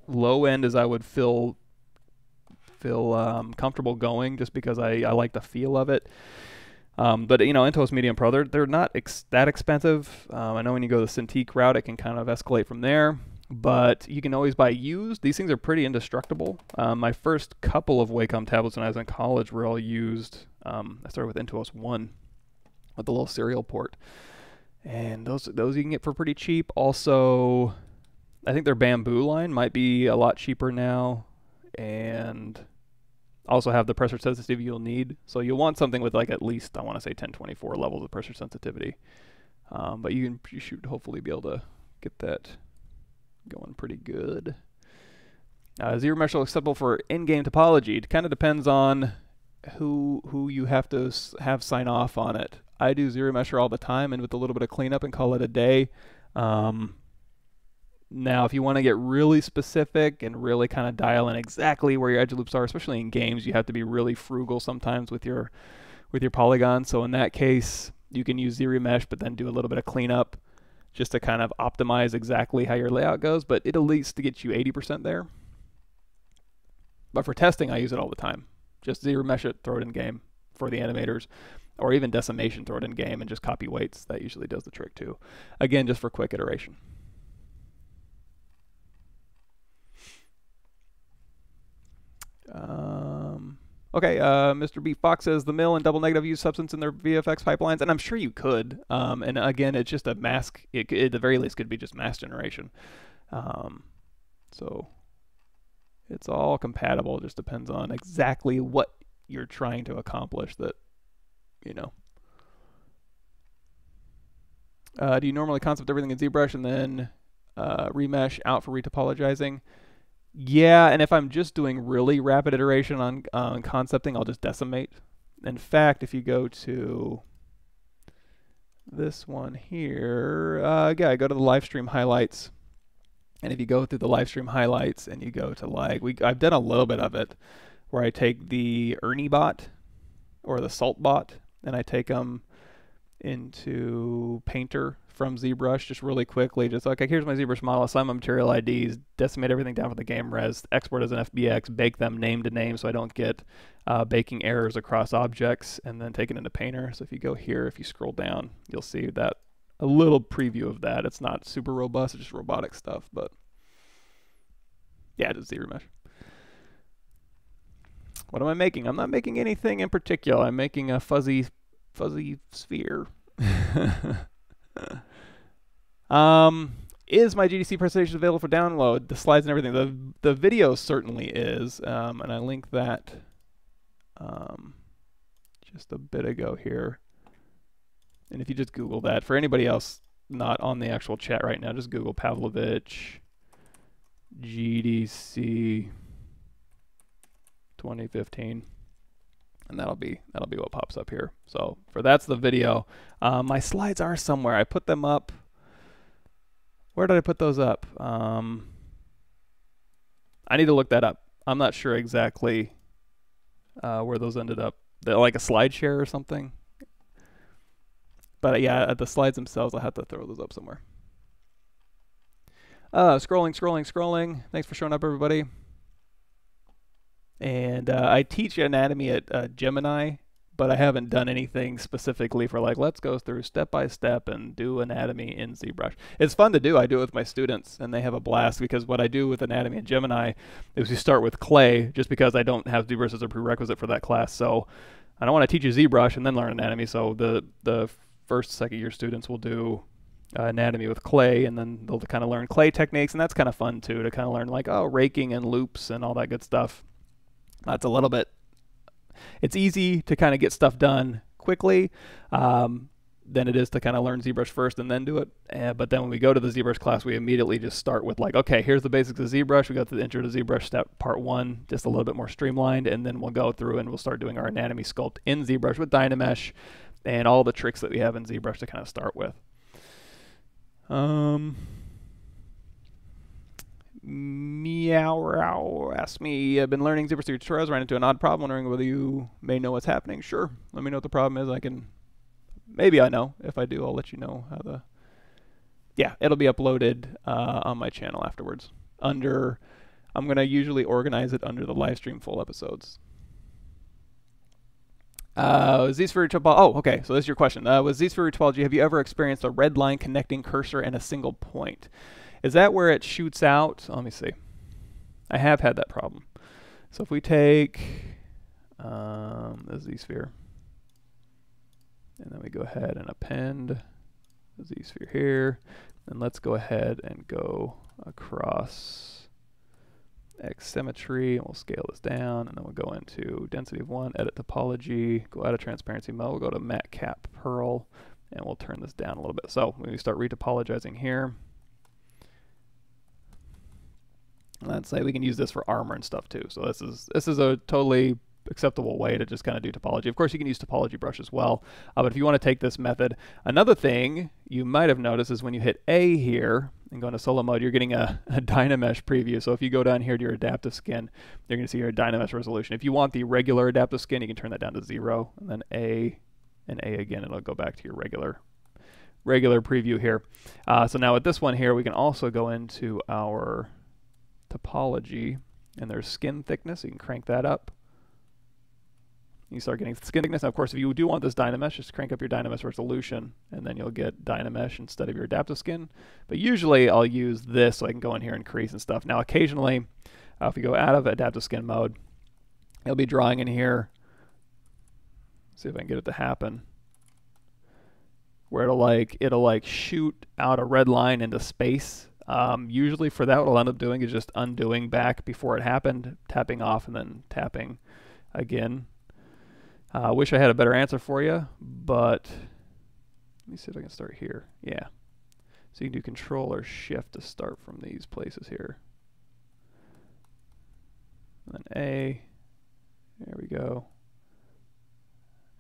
low end as I would feel comfortable going, just because I like the feel of it. But Intuos Medium Pro, they're not that expensive. I know when you go the Cintiq route, it can kind of escalate from there. But you can always buy used. These things are pretty indestructible. My first couple of Wacom tablets when I was in college were all used. I started with Intuos 1 with the little serial port. And those you can get for pretty cheap. Also, I think their bamboo line might be a lot cheaper now. And also have the pressure sensitivity you'll need. So you'll want something with like at least, I want to say 1024 levels of pressure sensitivity. But you should hopefully be able to get that going pretty pretty good. Zero mesh acceptable for in-game topology. It kind of depends on who you have to have sign off on it. I do zero mesher all the time, and with a little bit of cleanup and call it a day. Now, if you want to get really specific and really kind of dial in exactly where your edge loops are, especially in games, you have to be really frugal sometimes with your polygons. So in that case, you can use zero mesh, but then do a little bit of cleanup just to kind of optimize exactly how your layout goes. But it'll at least get you 80% there. But for testing, I use it all the time. Just zero mesh it, throw it in game for the animators, or even decimation, throw it in game and just copy weights. That usually does the trick too. Again, just for quick iteration. Okay, Mr. B. Fox says the mill and double negative use substance in their VFX pipelines, and I'm sure you could. And again, it's just a mask. It at the very least could be just mask generation. So it's all compatible. It just depends on exactly what you're trying to accomplish. That, you know. Do you normally concept everything in ZBrush and then remesh out for retopologizing? Yeah, and if I'm just doing really rapid iteration on concepting, I'll just decimate. In fact, if you go to this one here, yeah, go to the live stream highlights. And if you go through the live stream highlights and you go to like, I've done a little bit of it where I take the Ernie bot or the Salt bot and I take them into Painter from ZBrush just really quickly. Just okay, here's my ZBrush model, assign my material IDs, decimate everything down for the game res, export as an FBX, bake them name to name so I don't get baking errors across objects, and then take it into Painter. So if you go here, if you scroll down, you'll see that a little preview of that. It's not super robust, it's just robotic stuff, but yeah, just zero mesh. What am I making? I'm not making anything in particular. I'm making a fuzzy sphere. Is my GDC presentation available for download? The slides and everything. The video certainly is, and I linked that just a bit ago here. And if you just Google that, for anybody else not on the actual chat right now, just Google Pavlovich GDC 2015. And that'll be what pops up here. So that's the video. My slides are somewhere. I put them up. Where did I put those up? I need to look that up. I'm not sure exactly where those ended up. They're like a slide share or something. But yeah, the slides themselves, I'll have to throw those up somewhere. Scrolling. Thanks for showing up, everybody. And I teach anatomy at Gemini, but I haven't done anything specifically for like, let's go through step by step and do anatomy in ZBrush. It's fun to do. I do it with my students, and they have a blast because what I do with anatomy in Gemini is we start with clay, just because I don't have ZBrush as a prerequisite for that class. So I don't want to teach you ZBrush and then learn anatomy. So the first, second year students will do anatomy with clay, and then they'll kind of learn clay techniques, and that's kind of fun too, to kind of learn like, oh, raking and loops and all that good stuff. That's a little bit, it's easy to kind of get stuff done quickly than it is to kind of learn ZBrush first and then do it. But then when we go to the ZBrush class, we immediately just start with like, okay, here's the basics of ZBrush. We go through the intro to ZBrush step part 1, just a little bit more streamlined, and then we'll go through and we'll start doing our anatomy sculpt in ZBrush with Dynamesh and all the tricks that we have in ZBrush to kind of start with. Meow asked me, I've been learning ZBrush through tutorials, ran into an odd problem, wondering whether you may know what's happening. Sure, let me know what the problem is. Maybe I know. If I do, I'll let you know how yeah, it'll be uploaded on my channel afterwards. I'm going to usually organize it under the live stream full episodes. Z-sphere topology. Oh, okay, so this is your question. With Z-sphere topology, have you ever experienced a red line connecting cursor and a single point? Is that where it shoots out? Let me see. I have had that problem. So if we take the Z-sphere, and then we go ahead and append the Z-sphere here, and let's go ahead and go across X symmetry, and we'll scale this down, and then we'll go into density of 1, edit topology, go out of transparency mode, we'll go to matte cap Pearl, and we'll turn this down a little bit. So when we start retopologizing here, Let's say we can use this for armor and stuff too. So this is a totally acceptable way to just kind of do topology. Of course, you can use topology brush as well. But if you want to take this method, another thing you might have noticed is when you hit A here and go into solo mode, you're getting a Dynamesh preview. So if you go down here to your adaptive skin, you're going to see your Dynamesh resolution. If you want the regular adaptive skin, you can turn that down to 0, and then A and A again, and it'll go back to your regular preview here. So now with this one here, we can also go into our topology, and there's skin thickness. You can crank that up. You start getting skin thickness. Now, of course, if you do want this Dynamesh, just crank up your Dynamesh resolution, and then you'll get Dynamesh instead of your adaptive skin. But usually I'll use this so I can go in here and crease and stuff. Now, occasionally, if we go out of adaptive skin mode, it'll be drawing in here. See if I can get it to happen. Where it'll like shoot out a red line into space. Usually for that, what I'll end up doing is just undoing back before it happened, tapping off, and then tapping again. I wish I had a better answer for you, but let me see if I can start here. Yeah. So you can do Control or Shift to start from these places here. And then A. There we go.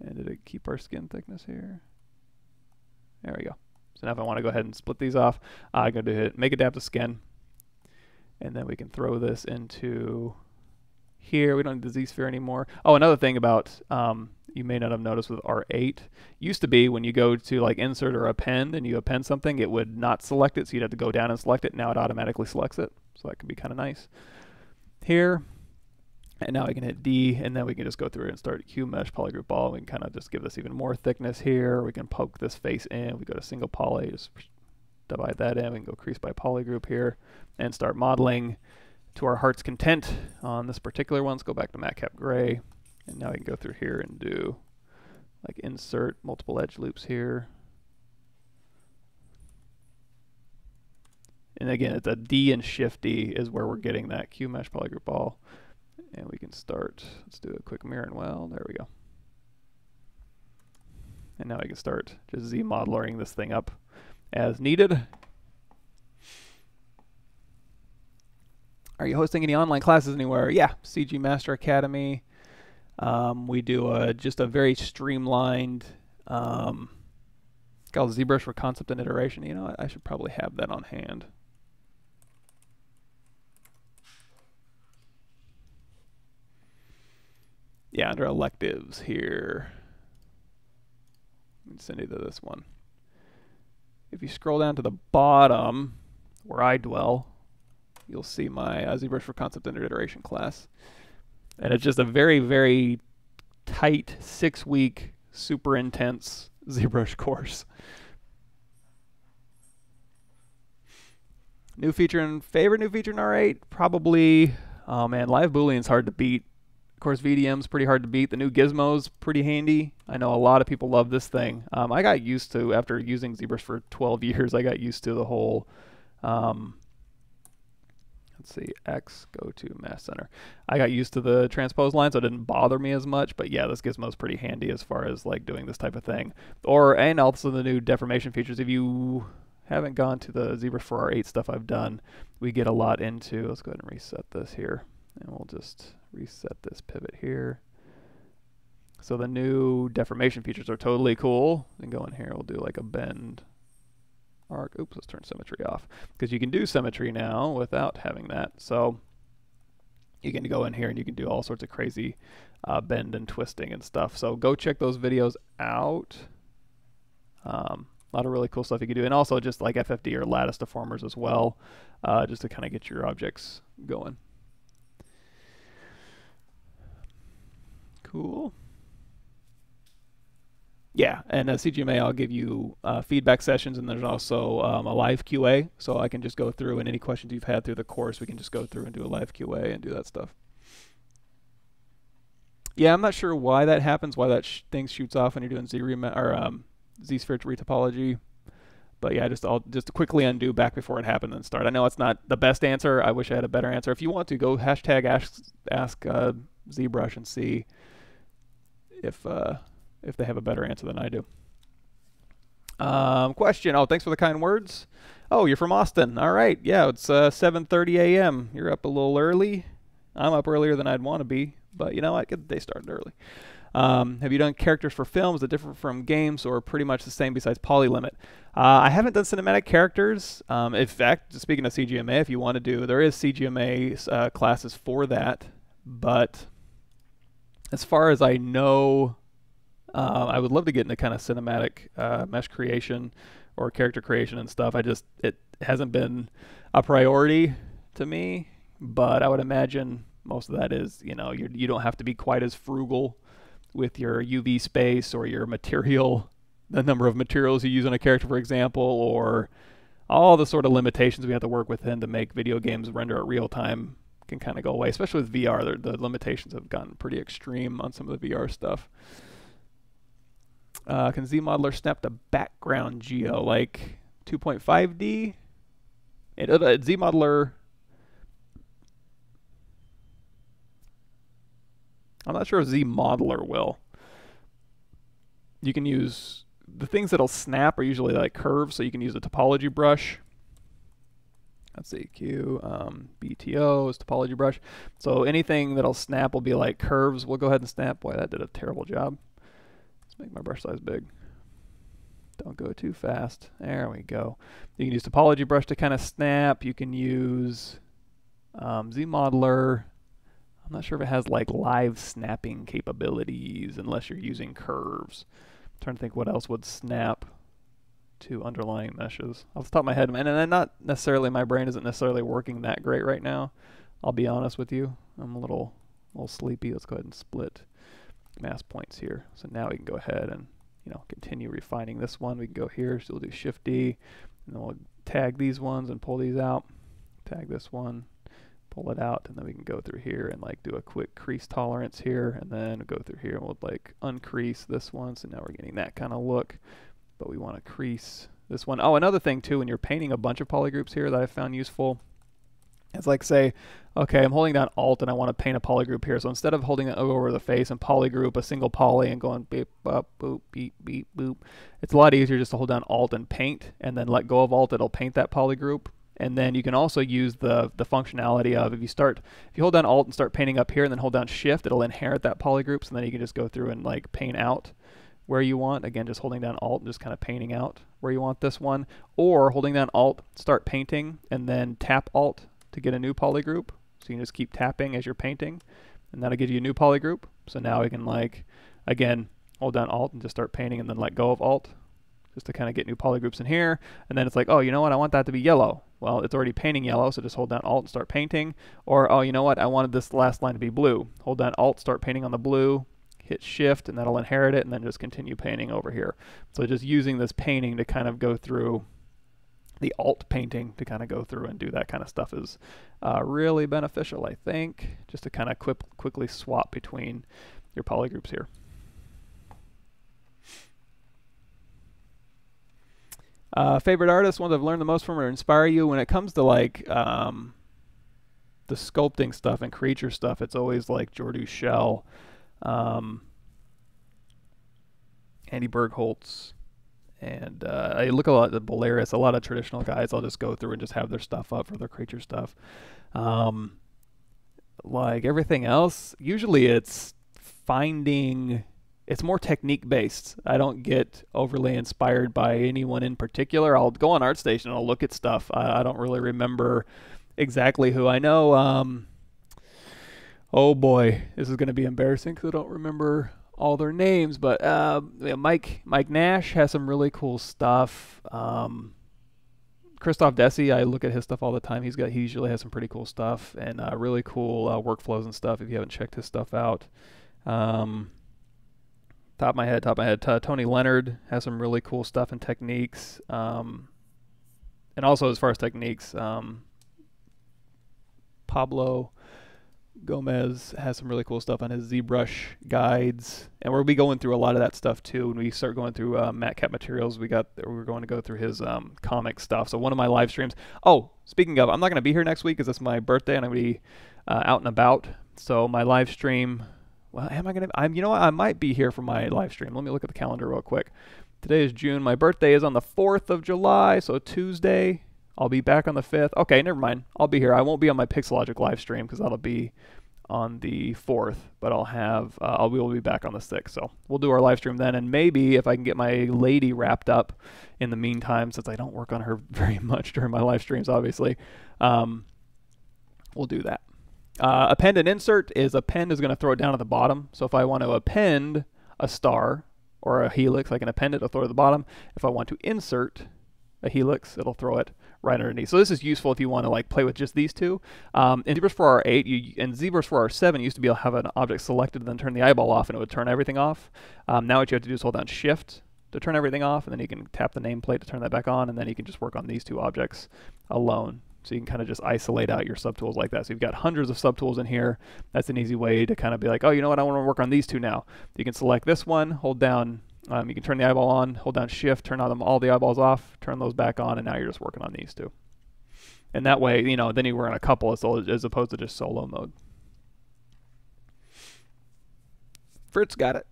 And did it keep our skin thickness here? There we go. So now if I want to go ahead and split these off, I'm going to hit Make Adaptive Skin. And then we can throw this into here. We don't need the Z-sphere anymore. Oh, another thing about, you may not have noticed with R8, used to be when you go to like insert or append and you append something, it would not select it, so you'd have to go down and select it. Now it automatically selects it, so that could be kind of nice. Here, and now I can hit D, and then we can just go through and start Q Mesh Polygroup Ball. We can kind of just give this even more thickness here. We can poke this face in. We go to single poly, just divide that in. We can go crease by polygroup here and start modeling to our heart's content on this particular one. Let's go back to Matcap Gray, and now we can go through here and do like insert multiple edge loops here. And again, it's a D and Shift D is where we're getting that Q Mesh Polygroup Ball. And we can start, let's do a quick mirror and well, there we go. And now I can start just Z-modeling this thing up as needed. Are you hosting any online classes anywhere? Yeah, CG Master Academy. We do just a very streamlined, called ZBrush for Concept and Iteration. You know what? I should probably have that on hand. Yeah, under electives here. Let me send you to this one. If you scroll down to the bottom, where I dwell, you'll see my ZBrush for Concept and Iteration class. And it's just a very, very tight 6-week, super intense ZBrush course. New feature and favorite new feature in R8? Probably, oh man, Live Boolean's hard to beat. Of course, VDM's pretty hard to beat. The new Gizmo's pretty handy. I know a lot of people love this thing. I got used to, after using ZBrush for 12 years, I got used to the whole, let's see, X, go to Mass Center. I got used to the transpose line, so it didn't bother me as much. But yeah, this Gizmo's pretty handy as far as like doing this type of thing. And also the new deformation features. If you haven't gone to the ZBrush for R8 stuff I've done, we get a lot into, let's go ahead and reset this here. And we'll just reset this pivot here. So the new deformation features are totally cool. And go in here, we'll do like a bend arc. Oops, let's turn symmetry off. Because you can do symmetry now without having that. So you can go in here and you can do all sorts of crazy bend and twisting and stuff. So go check those videos out. A lot of really cool stuff you can do. And also just like FFD or lattice deformers as well, just to kind of get your objects going. Cool. Yeah, and CGMA, I'll give you feedback sessions, and there's also a live QA, so I can just go through, and any questions you've had through the course, we can just go through and do a live QA and do that stuff. Yeah, I'm not sure why that happens, why that thing shoots off when you're doing Z-sphere retopology, but yeah, I'll just quickly undo back before it happened and start. I know it's not the best answer. I wish I had a better answer. If you want to, go hashtag ask ZBrush and see if they have a better answer than I do. Question. Oh, thanks for the kind words. Oh, you're from Austin. All right. Yeah, it's 7:30 a.m. You're up a little early. I'm up earlier than I'd want to be, but you know what? Get the day started early. Have you done characters for films that differ from games or pretty much the same besides polylimit? I haven't done cinematic characters. In fact, speaking of CGMA, if you want to do, there is CGMA classes for that. But as far as I know, I would love to get into kind of cinematic mesh creation or character creation and stuff. It hasn't been a priority to me, but I would imagine most of that is, you don't have to be quite as frugal with your UV space or your material, the number of materials you use on a character, for example, or all the sort of limitations we have to work within to make video games render at real time can kind of go away, especially with VR. The limitations have gotten pretty extreme on some of the VR stuff. Can ZModeler snap to background geo like 2.5D? ZModeler, I'm not sure if ZModeler will. You can use, the things that'll snap are usually like curves, so you can use a topology brush. Let's see, BTO is topology brush. So anything that'll snap will be like curves. We'll go ahead and snap. Boy, that did a terrible job. Let's make my brush size big. Don't go too fast. There we go. You can use topology brush to kind of snap. You can use ZModeler. I'm not sure if it has like live snapping capabilities unless you're using curves. I'm trying to think what else would snap to underlying meshes. Off the top of my head, and then not necessarily, my brain isn't necessarily working that great right now. I'll be honest with you. I'm a little sleepy. Let's go ahead and split mask points here. So now we can go ahead and continue refining this one. We can go here, so we'll do Shift D, and then we'll tag these ones and pull these out. Tag this one, pull it out, and then we can go through here and like do a quick crease tolerance here, and then go through here and we'll like uncrease this one. So now we're getting that kind of look, but we want to crease this one. Oh, another thing too, when you're painting a bunch of polygroups here that I found useful, it's like, say, okay, I'm holding down Alt and I want to paint a polygroup here. So instead of holding it over the face and polygroup a single poly and going beep, bop, boop, beep, beep, boop, it's a lot easier just to hold down Alt and paint, and then let go of Alt, it'll paint that polygroup. And then you can also use the functionality of, if you hold down Alt and start painting up here and then hold down Shift, it'll inherit that polygroup, so then you can just go through and like paint out where you want. Again, just holding down Alt and just kind of painting out where you want this one. Or holding down Alt, start painting, and then tap Alt to get a new polygroup. So you can just keep tapping as you're painting, and that'll give you a new polygroup. So now we can, like, again, hold down Alt and just start painting and then let go of Alt just to kind of get new polygroups in here. And then it's like, oh, you know what, I want that to be yellow. Well, it's already painting yellow, so just hold down Alt and start painting. Or, oh, you know what, I wanted this last line to be blue. Hold down Alt, start painting on the blue, hit Shift, and that'll inherit it, and then just continue painting over here. So just using this painting to kind of go through, the Alt painting to kind of go through and do that kind of stuff is really beneficial, I think, just to kind of quickly swap between your polygroups here. Favorite artists, ones I've learned the most from or inspire you? When it comes to like the sculpting stuff and creature stuff, it's always like Jordu Shell, Andy Bergholtz, and I look a lot at Bolaris, a lot of traditional guys. I'll just go through and just have their stuff up for their creature stuff. Like everything else, usually it's more technique based. I don't get overly inspired by anyone in particular. I'll go on ArtStation and I'll look at stuff. I don't really remember exactly who. I know, oh boy, this is going to be embarrassing because I don't remember all their names, but Mike Nash has some really cool stuff. Christoph Desi, I look at his stuff all the time. He usually has some pretty cool stuff and really cool workflows and stuff if you haven't checked his stuff out. Top of my head, Tony Leonard has some really cool stuff and techniques. And also as far as techniques, Pablo Gomez has some really cool stuff on his ZBrush guides, and we'll be going through a lot of that stuff too. When we start going through MatCap materials, we're going to go through his comic stuff. So one of my live streams. Oh, speaking of, I'm not going to be here next week because it's my birthday and I'm going to be out and about. So my live stream. Well, am I going to? You know what? I might be here for my live stream. Let me look at the calendar real quick. Today is June. My birthday is on the 4th of July, so Tuesday. I'll be back on the 5th. Okay, never mind. I'll be here. I won't be on my Pixelogic live stream because that'll be on the 4th, but we will be back on the 6th. So we'll do our live stream then, and maybe if I can get my lady wrapped up in the meantime, since I don't work on her very much during my live streams, obviously, we'll do that. Append and insert is append is going to throw it down at the bottom. So if I want to append a star or a helix, I can append it, it'll throw it at the bottom. If I want to insert a helix, it'll throw it right underneath. So this is useful if you want to like play with just these two. In ZBrush4R8 and ZBrush4R7 used to be able to have an object selected and then turn the eyeball off and it would turn everything off. Now what you have to do is hold down Shift to turn everything off, and then you can tap the nameplate to turn that back on, and then you can just work on these two objects alone. So you can kind of just isolate out your subtools like that. So you've got hundreds of subtools in here. That's an easy way to kind of be like, oh, you know what, I want to work on these two now. You can select this one, hold down, you can turn the eyeball on, hold down Shift, turn on all the eyeballs off, turn those back on, and now you're just working on these two. And that way, you know, then you were in a couple as opposed to just solo mode. Fritz got it.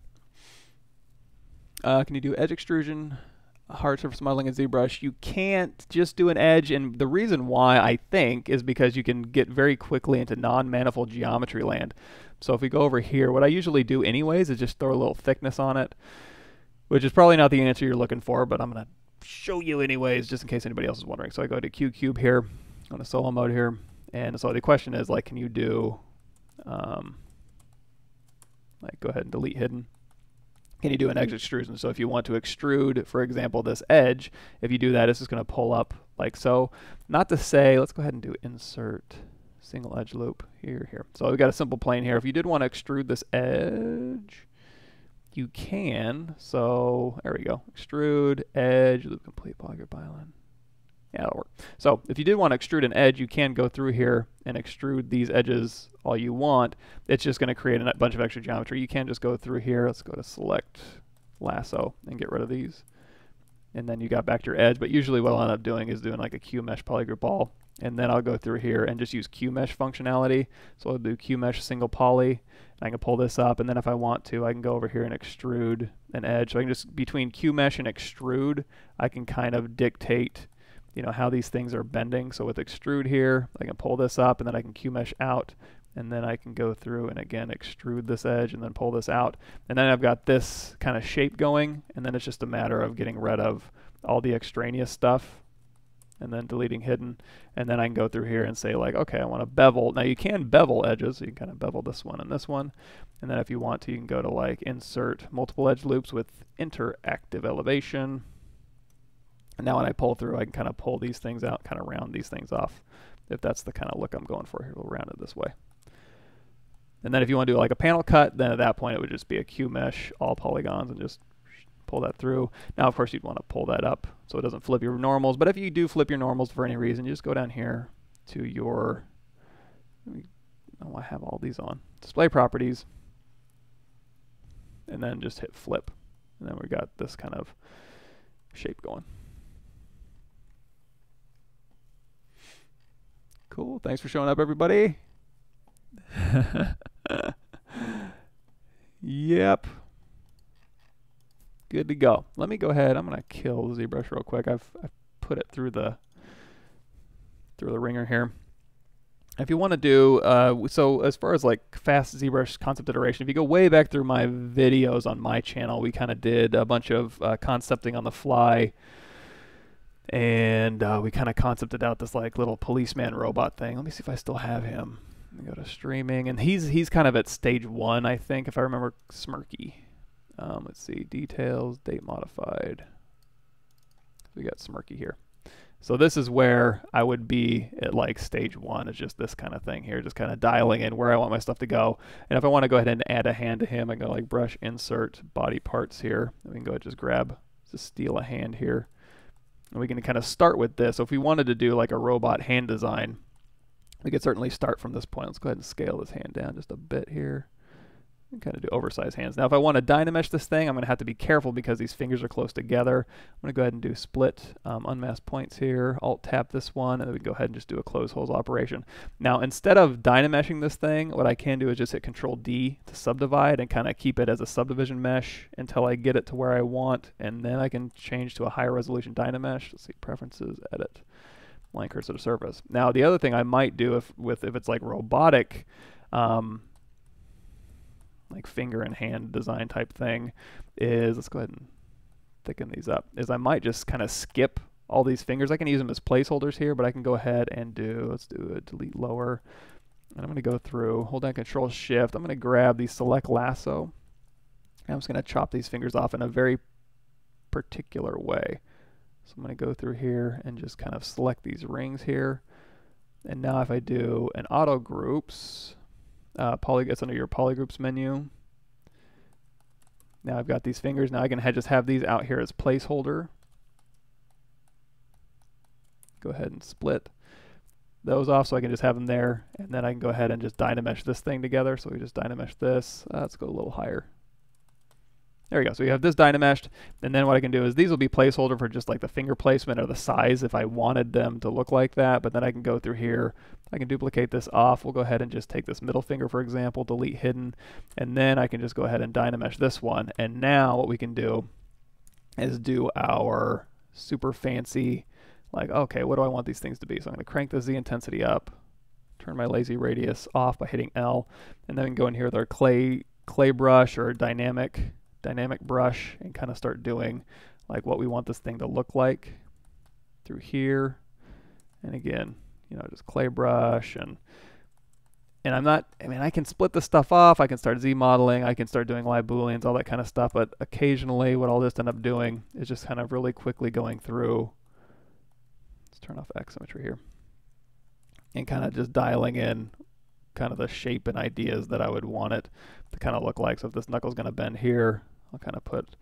Can you do edge extrusion, hard surface modeling in ZBrush? You can't just do an edge, and the reason why, I think, is because you can get very quickly into non-manifold geometry land. So if we go over here, what I usually do anyways is just throw a little thickness on it, which is probably not the answer you're looking for, but I'm going to show you anyways, just in case anybody else is wondering. So I go to Q Cube here, on a solo mode here, and so the question is, like, can you do, like, go ahead and delete hidden. Can you do an edge extrusion? So if you want to extrude, for example, this edge, if you do that, it's just going to pull up like so. Not to say, let's go ahead and do insert single edge loop here. So we've got a simple plane here. If you did want to extrude this edge, you can. So there we go. Extrude, edge, loop complete, polygon, byline. Yeah, that'll work. So if you did want to extrude an edge, you can go through here and extrude these edges all you want. It's just going to create a bunch of extra geometry. You can just go through here. Let's go to select lasso and get rid of these. And then you got back to your edge. But usually what I'll end up doing is doing like a QMesh polygroup all. And then I'll go through here and just use QMesh functionality. So I'll do QMesh single poly. And I can pull this up. And then if I want to, I can go over here and extrude an edge. So I can just, between QMesh and extrude, I can kind of dictate, you know, how these things are bending. So with extrude here, I can pull this up and then I can QMesh out, and then I can go through and again extrude this edge and then pull this out. And then I've got this kind of shape going, and then it's just a matter of getting rid of all the extraneous stuff and then deleting hidden. And then I can go through here and say like, okay, I want to bevel. Now you can bevel edges, so you can kind of bevel this one and this one. And then if you want to, you can go to like insert multiple edge loops with interactive elevation. And now when I pull through, I can kind of pull these things out, kind of round these things off. If that's the kind of look I'm going for here, we'll round it this way. And then if you want to do like a panel cut, then at that point it would just be a QMesh, all polygons, and just pull that through. Now, of course, you'd want to pull that up so it doesn't flip your normals. But if you do flip your normals for any reason, you just go down here to your, oh, I have all these on, display properties, and then just hit flip. And then we got this kind of shape going. Cool. Thanks for showing up, everybody. Yep. Good to go. Let me go ahead. I'm going to kill ZBrush real quick. I've put it through the ringer here. If you want to do, so as far as like fast ZBrush concept iteration, if you go way back through my videos on my channel, we kind of did a bunch of concepting on the fly. And we kind of concepted out this like little policeman robot thing. Let me see if I still have him. Let me go to streaming, and he's kind of at stage 1, I think, if I remember. Smirky. Let's see, details, date modified. We got Smirky here. So this is where I would be at like stage 1. It's just this kind of thing here, just kind of dialing in where I want my stuff to go. And if I want to go ahead and add a hand to him, I go like brush, insert, body parts here. And we can go ahead and just steal a hand here. And we can kind of start with this. So if we wanted to do like a robot hand design, we could certainly start from this point. Let's go ahead and scale this hand down just a bit here. And kind of do oversized hands. Now if I want to dynamesh this thing, I'm going to have to be careful because these fingers are close together. I'm going to go ahead and do split unmask points here, alt tap this one, and then we can go ahead and just do a close holes operation. Now instead of dynameshing this thing, what I can do is just hit Control D to subdivide and kind of keep it as a subdivision mesh until I get it to where I want, and then I can change to a higher resolution dynamesh. Let's see, preferences, edit. line cursor to surface. Now the other thing I might do if it's like robotic, like finger and hand design type thing, is, let's go ahead and thicken these up, is I might just kind of skip all these fingers. I can use them as placeholders here, but I can go ahead and let's do a delete lower. And I'm going to go through, hold down Control Shift. I'm going to grab the select lasso. And I'm just going to chop these fingers off in a very particular way. So I'm going to go through here and just kind of select these rings here. And now if I do an auto groups, it's under your polygroups menu. Now I've got these fingers. Now I can just have these out here as placeholder. Go ahead and split those off so I can just have them there, and then I can go ahead and just Dynamesh this thing together. So we just Dynamesh this. Let's go a little higher. There we go. So you have this Dynameshed, and then what I can do is these will be placeholder for just like the finger placement or the size if I wanted them to look like that. But then I can go through here. I can duplicate this off. We'll go ahead and just take this middle finger, for example, delete hidden, and then I can just go ahead and Dynamesh this one. And now what we can do is do our super fancy, like, okay, what do I want these things to be? So I'm going to crank the Z intensity up, turn my lazy radius off by hitting L, and then we can go in here with our clay brush or dynamic brush and kind of start doing like what we want this thing to look like through here. And again, you know, just clay brush, and I can split this stuff off. I can start Z modeling. I can start doing live booleans, all that kind of stuff. But occasionally what I'll just end up doing is just kind of really quickly going through. Let's turn off X symmetry here. And kind of just dialing in kind of the shape and ideas that I would want it to kind of look like. So if this knuckle's going to bend here, I'll kind of put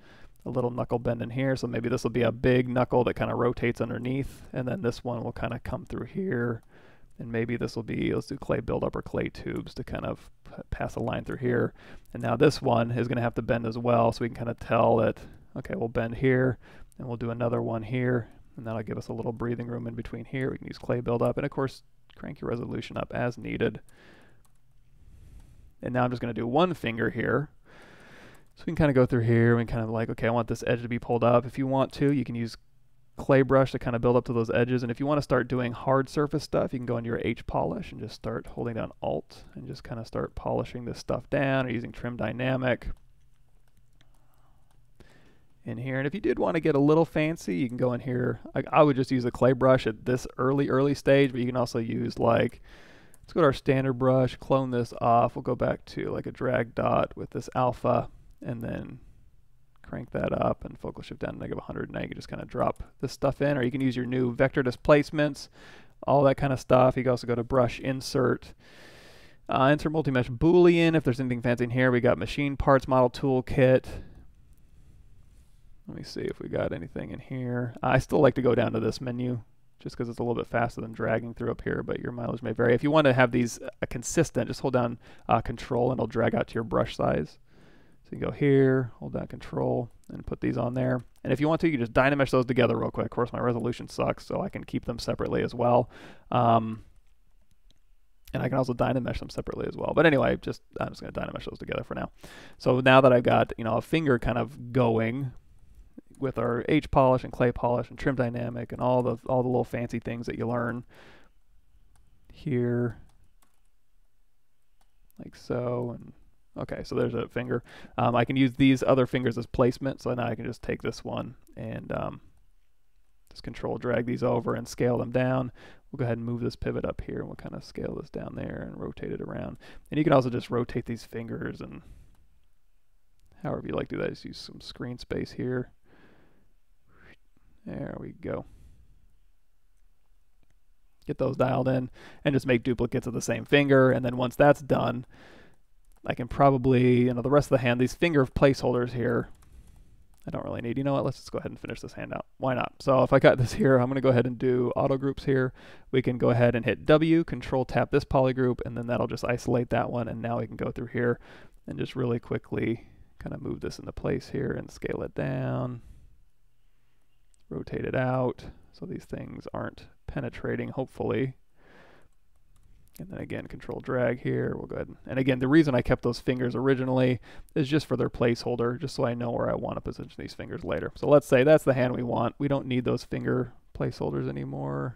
a little knuckle bend in here. So maybe this will be a big knuckle that kind of rotates underneath, and then this one will kind of come through here. And maybe this will be, let's do clay buildup or clay tubes to kind of pass a line through here. And now this one is going to have to bend as well, so we can kind of tell that, okay, we'll bend here, and we'll do another one here, and that'll give us a little breathing room in between here. We can use clay buildup, and of course, crank your resolution up as needed. And now I'm just going to do one finger here. So we can kind of go through here and kind of like, okay, I want this edge to be pulled up. If you want to, you can use clay brush to kind of build up to those edges. And if you want to start doing hard surface stuff, you can go into your H polish and just start holding down Alt and just kind of start polishing this stuff down, or using trim dynamic in here. And if you did want to get a little fancy, you can go in here. I would just use a clay brush at this early stage, but you can also use, like, let's go to our standard brush, clone this off. We'll go back to like a drag dot with this alpha, and then crank that up and focal shift down to -100. Now you can just kind of drop this stuff in, or you can use your new vector displacements, all that kind of stuff. You can also go to brush insert, insert multi-mesh boolean. If there's anything fancy in here, we got machine parts model toolkit. Let me see if we got anything in here. I still like to go down to this menu just because it's a little bit faster than dragging through up here, but your mileage may vary. If you want to have these consistent, just hold down Control and it'll drag out to your brush size. So you go here, hold down Control, and put these on there. And if you want to, you can just Dynamesh those together real quick. Of course, my resolution sucks, so I can keep them separately as well. And I can also Dynamesh them separately as well. But anyway, I'm just going to Dynamesh those together for now. So now that I've got, you know, a finger kind of going with our H polish and clay polish and trim dynamic and all the little fancy things that you learn here, like so. And okay, so there's a finger. I can use these other fingers as placement, so now I can just take this one and just Control drag these over and scale them down. We'll go ahead and move this pivot up here, and we'll kind of scale this down there and rotate it around. And you can also just rotate these fingers, and however you like to do that, just use some screen space here. There we go. Get those dialed in and just make duplicates of the same finger. And then once that's done, I can probably, you know, the rest of the hand, these finger placeholders here, I don't really need. You know what? Let's just go ahead and finish this hand out. Why not? So if I got this here, I'm going to go ahead and do auto groups here. We can go ahead and hit W, Control tap this polygroup, and then that'll just isolate that one. And now we can go through here and just really quickly kind of move this into place here and scale it down. Rotate it out so these things aren't penetrating, hopefully. And then again, Control drag here. We'll go ahead and again, the reason I kept those fingers originally is just for their placeholder, just so I know where I want to position these fingers later. So let's say that's the hand we want. We don't need those finger placeholders anymore.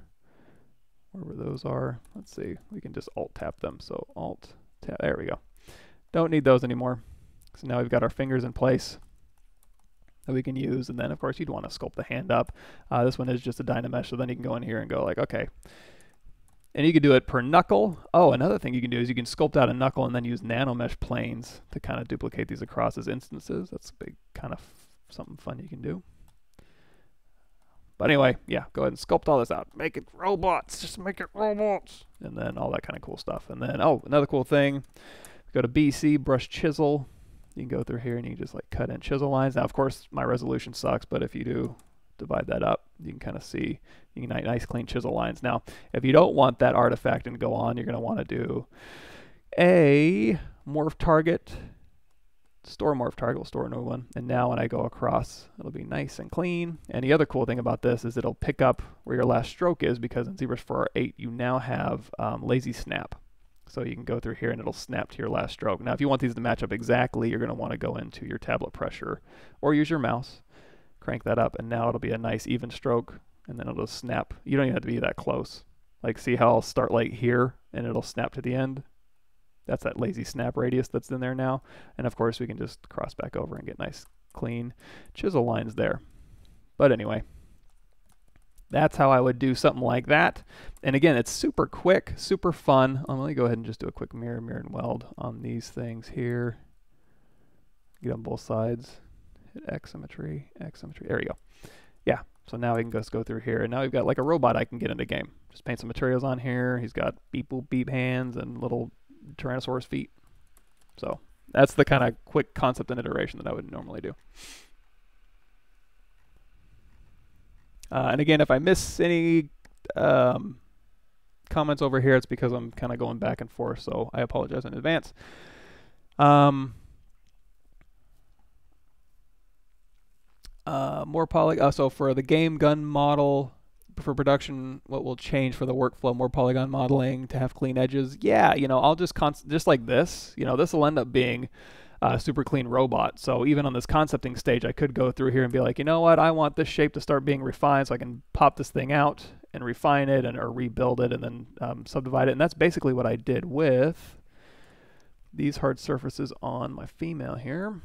wherever those are. Let's see, we can just alt tap them. So alt tap, there we go. Don't need those anymore. So now we've got our fingers in place that we can use, and then of course you'd want to sculpt the hand up. This one is just a Dynamesh, so then you can go in here and go like, okay. And you can do it per knuckle. Oh, another thing you can do is you can sculpt out a knuckle and then use nanomesh planes to kind of duplicate these across as instances. That's a big kind of something fun you can do. But anyway, yeah, go ahead and sculpt all this out. Make it robots, just make it robots. And then all that kind of cool stuff. And then, oh, another cool thing, go to BC, brush chisel. You can go through here and you can just like cut in chisel lines. Now, of course, my resolution sucks, but if you do divide that up, you can kind of see, you can nice clean chisel lines. Now, if you don't want that artifact and go on, you're going to want to do a morph target, store morph target, we'll store a new one. And now when I go across, it'll be nice and clean. And the other cool thing about this is it'll pick up where your last stroke is, because in ZBrush 4.8, you now have lazy snap. So you can go through here and it'll snap to your last stroke. Now, if you want these to match up exactly, you're going to want to go into your tablet pressure or use your mouse. Crank that up, and now it'll be a nice even stroke, and then it'll snap. You don't even have to be that close. Like, see how I'll start like here, and it'll snap to the end? That's that lazy snap radius that's in there now. And of course, we can just cross back over and get nice, clean chisel lines there. But anyway, that's how I would do something like that. And again, it's super quick, super fun. Let me go ahead and just do a quick mirror and weld on these things here. Get on both sides. Hit X symmetry, there you go. Yeah, so now we can just go through here, and now we've got like a robot I can get into game. Just paint some materials on here. He's got beep boop beep hands and little Tyrannosaurus feet. So that's the kind of quick concept and iteration that I would normally do. And again, if I miss any comments over here, it's because I'm kind of going back and forth, so I apologize in advance. More polygon. So for the game gun model for production, what will change for the workflow? More polygon modeling to have clean edges. Yeah, you know, I'll just like this. You know, this will end up being a super clean robot. So even on this concepting stage, I could go through here and be like, you know what? I want this shape to start being refined, so I can pop this thing out and refine it or rebuild it and then subdivide it. And that's basically what I did with these hard surfaces on my female here.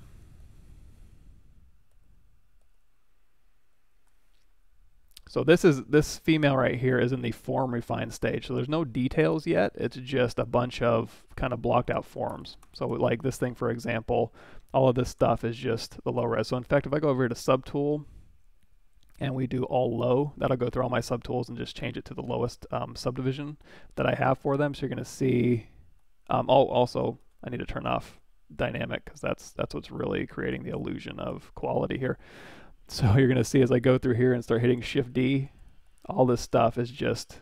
So this female right here is in the form refine stage. So there's no details yet. It's just a bunch of kind of blocked out forms. So like this thing, for example, all of this stuff is just the low res. So in fact, if I go over here to subtool and we do all low, that'll go through all my subtools and just change it to the lowest subdivision that I have for them. So you're going to see, also I need to turn off dynamic, because that's what's really creating the illusion of quality here. So you're going to see as I go through here and start hitting Shift D, all this stuff is just,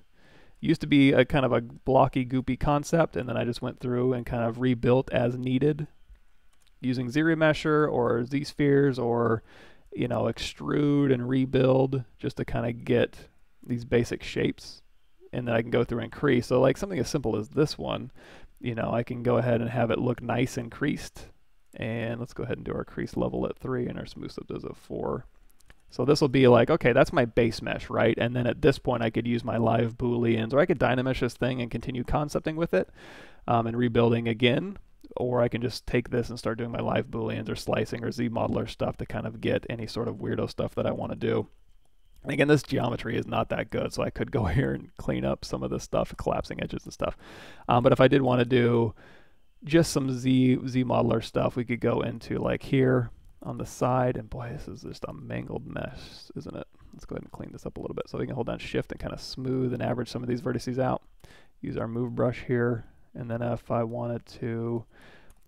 used to be a kind of a blocky, goopy concept, and then I just went through and kind of rebuilt as needed using Z-Remesher or Z-Spheres or, you know, extrude and rebuild just to kind of get these basic shapes. And then I can go through and crease. So like something as simple as this one, you know, I can go ahead and have it look nice and creased. And let's go ahead and do our crease level at 3 and our smooth sub does a 4. So this will be like, okay, that's my base mesh, right? And then at this point, I could use my live booleans, or I could dynamesh this thing and continue concepting with it and rebuilding again. Or I can just take this and start doing my live booleans or slicing or Z-modeler stuff to kind of get any sort of weirdo stuff that I want to do. And again, this geometry is not that good, so I could go here and clean up some of this stuff, collapsing edges and stuff. But if I did want to do just some Z-modeler stuff, we could go into like here on the side, and boy, this is just a mangled mess, isn't it? Let's go ahead and clean this up a little bit. So we can hold down Shift and kind of smooth and average some of these vertices out. Use our move brush here, and then if I wanted to,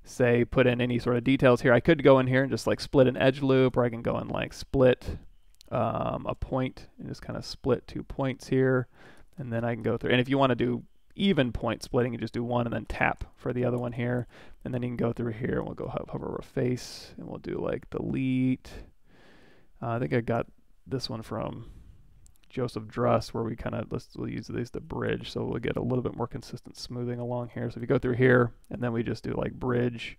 say, put in any sort of details here, I could go in here and just like split an edge loop, or I can go and like split a point and just kind of split 2 points here, and then I can go through. And if you want to do even point splitting, you just do one and then tap for the other one here, and then you can go through here and we'll go hover over face and we'll do like delete. I think I got this one from Joseph Druss, where we kind of, we'll use these to bridge, so we'll get a little bit more consistent smoothing along here. So if you go through here and then we just do like bridge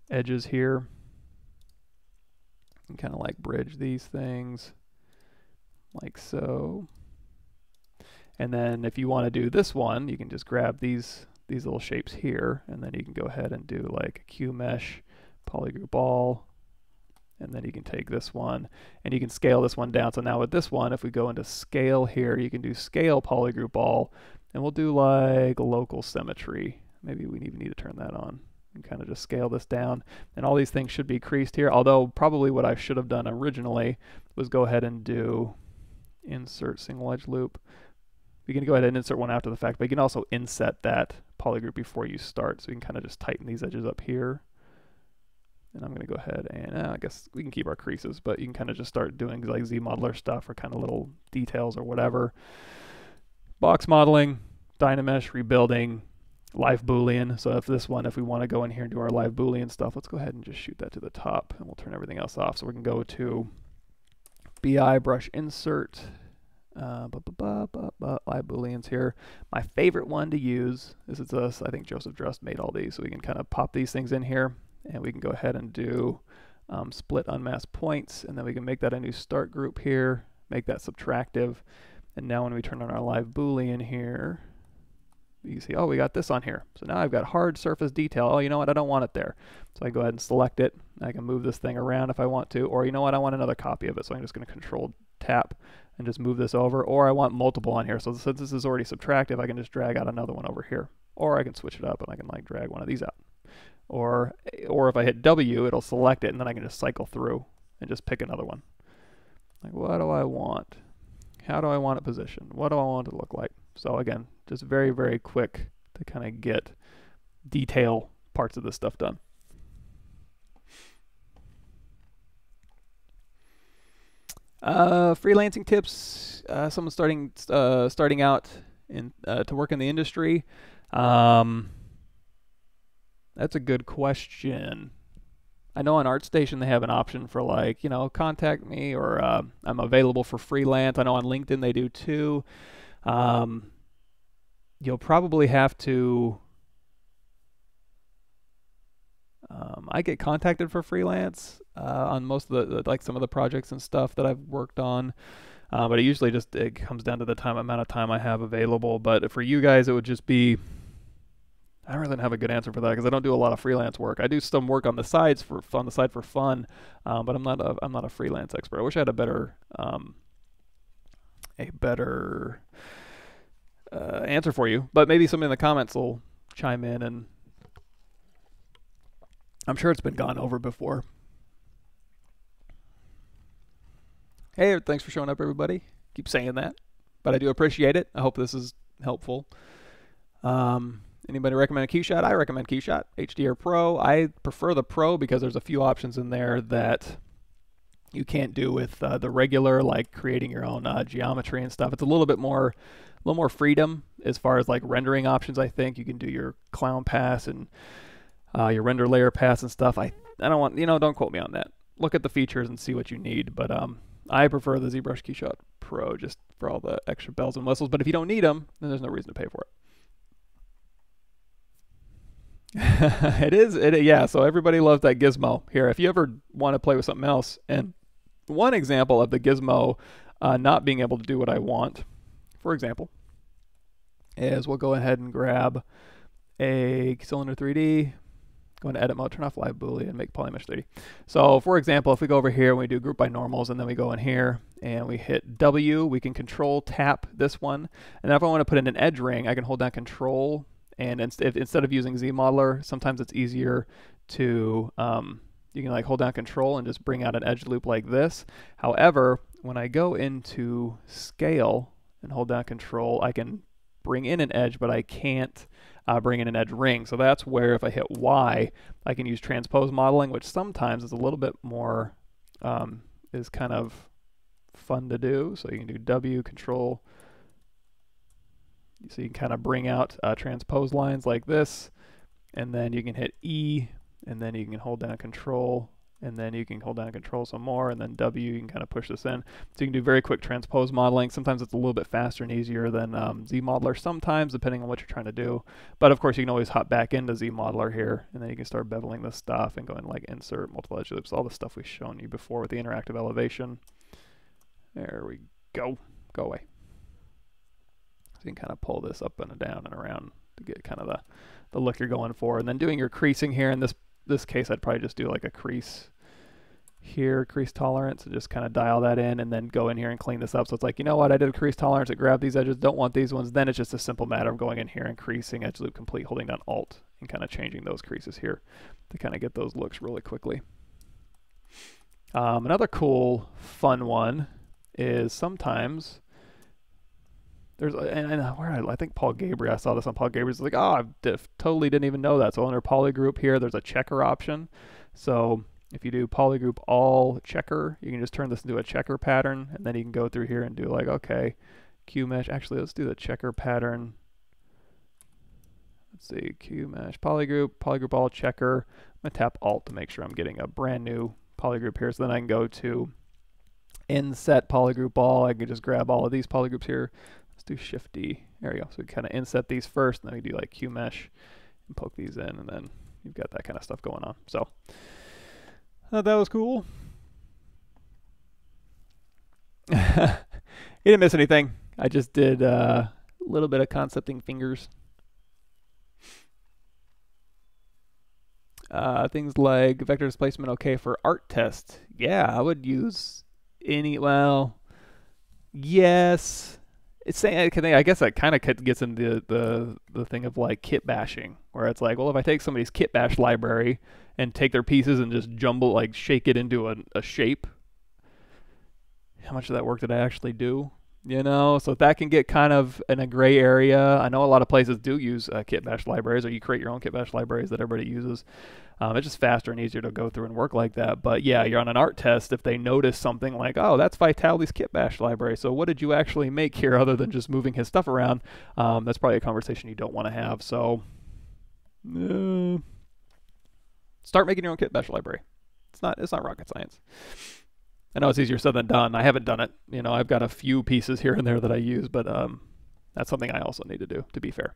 edges here and kind of like bridge these things like so. And then if you want to do this one, you can just grab these little shapes here, and then you can go ahead and do like Q mesh, polygroup all, and then you can take this one and you can scale this one down. So now with this one, if we go into scale here, you can do scale polygroup all, and we'll do like local symmetry. Maybe we even need to turn that on and kind of just scale this down. And all these things should be creased here, although probably what I should have done originally was go ahead and do insert single edge loop. We can go ahead and insert one after the fact, but you can also inset that polygroup before you start. So you can kind of just tighten these edges up here. And I'm going to go ahead and I guess we can keep our creases, but you can kind of just start doing like Z-modeler stuff or kind of little details or whatever. Box modeling, Dynamesh, rebuilding, live Boolean. So if we want to go in here and do our live Boolean stuff, let's go ahead and just shoot that to the top and we'll turn everything else off. So we can go to BI brush insert, live Booleans here. My favorite one to use is I think Joseph Drust made all these, so we can kind of pop these things in here. And we can go ahead and do split unmasked points, and then we can make that a new start group here, make that subtractive. And now when we turn on our live Boolean here, you can see, oh, we got this on here. So now I've got hard surface detail. Oh, you know what? I don't want it there. So I go ahead and select it. I can move this thing around if I want to, or you know what? I want another copy of it. So I'm just going to control tap and just move this over, or I want multiple on here. So since this is already subtractive, I can just drag out another one over here, or I can switch it up and I can like drag one of these out. Or if I hit W, it'll select it, and then I can just cycle through and just pick another one. Like, what do I want? How do I want it positioned? What do I want it to look like? So again, just very, very quick to kind of get detail parts of this stuff done. Freelancing tips. Someone starting out to work in the industry. That's a good question. I know on ArtStation they have an option for like, you know, contact me, or I'm available for freelance. I know on LinkedIn they do too. You'll probably have to, I get contacted for freelance on most of the like some of the projects and stuff that I've worked on. But it usually it comes down to the amount of time I have available. But for you guys, it would just be, I don't really have a good answer for that because I don't do a lot of freelance work. I do some work on the side for fun, but I'm not a freelance expert. I wish I had a better answer for you, but maybe somebody in the comments will chime in, and I'm sure it's been gone over before. Hey, thanks for showing up, everybody. Keep saying that, but I do appreciate it. I hope this is helpful. Anybody recommend a QShot? I recommend QShot HDR Pro. I prefer the Pro because there's a few options in there that you can't do with the regular, like creating your own geometry and stuff. It's a little more freedom as far as like rendering options. I think you can do your clown pass and your render layer pass and stuff. I don't want, don't quote me on that. Look at the features and see what you need. But I prefer the ZBrush QShot Pro just for all the extra bells and whistles. But if you don't need them, then there's no reason to pay for it. Yeah, so everybody loves that gizmo here. If you ever want to play with something else, and one example of the gizmo not being able to do what I want, for example, is we'll go ahead and grab a cylinder 3D, go into edit mode, turn off live Boolean, make polymesh 3D. So for example, if we go over here and we do group by normals, and then we go in here and we hit W, we can control tap this one. And then if I want to put in an edge ring, I can hold down control. And instead of using Z-modeler, sometimes it's easier to, you can like hold down control and just bring out an edge loop like this. However, when I go into scale and hold down control, I can bring in an edge, but I can't bring in an edge ring. So that's where if I hit Y, I can use transpose modeling, which sometimes is a little bit more, is kind of fun to do. So you can do W, control. So you can kind of bring out transpose lines like this, and then you can hit E, and then you can hold down control, and then you can hold down control some more, and then W, you can kind of push this in. So you can do very quick transpose modeling. Sometimes it's a little bit faster and easier than Z-modeler sometimes, depending on what you're trying to do. But of course, you can always hop back into Z-modeler here, and then you can start beveling this stuff and going like insert, multiple edge loops, all the stuff we've shown you before with the interactive elevation. There we go. Go away. So you can kind of pull this up and down and around to get kind of the look you're going for. And then doing your creasing here, in this case, I'd probably just do like a crease here, crease tolerance, and just kind of dial that in, and then go in here and clean this up. So it's like, you know what, I did a crease tolerance, it grabbed these edges, don't want these ones. Then it's just a simple matter of going in here and creasing edge loop complete, holding down Alt, and kind of changing those creases here to kind of get those looks really quickly. Another cool, fun one is sometimes there's, I think Paul Gabriel, I saw this on Paul Gabriel's, like, oh, I totally didn't even know that. So under polygroup here, there's a checker option. So if you do polygroup all checker, you can just turn this into a checker pattern, and then you can go through here and do like, okay, Q mesh. Actually, let's do the checker pattern. Let's see, Q mesh, polygroup all checker. I'm gonna tap Alt to make sure I'm getting a brand new polygroup here. So then I can go to inset polygroup all. I can just grab all of these polygroups here. Let's do Shift D. There we go. So we kind of inset these first, and then we do like Q mesh and poke these in, and then you've got that kind of stuff going on. So that was cool. You didn't miss anything. I just did a little bit of concepting fingers. Things like vector displacement, okay, for art test. Yeah, I would use any, well, yes. It's saying, I guess that kind of gets into the thing of like kit bashing, where it's like, well, if I take somebody's kit bash library and take their pieces and just jumble, like shake it into a shape, how much of that work did I actually do? You know, so that can get kind of in a gray area. I know a lot of places do use kit bash libraries, or you create your own kit bash libraries that everybody uses. It's just faster and easier to go through and work like that. But yeah, you're on an art test. If they notice something like, oh, that's Vitality's kit bash library, so what did you actually make here other than just moving his stuff around? That's probably a conversation you don't want to have. So start making your own kit bash library. It's not rocket science. I know it's easier said than done. I haven't done it. You know, I've got a few pieces here and there that I use, but that's something I also need to do, to be fair.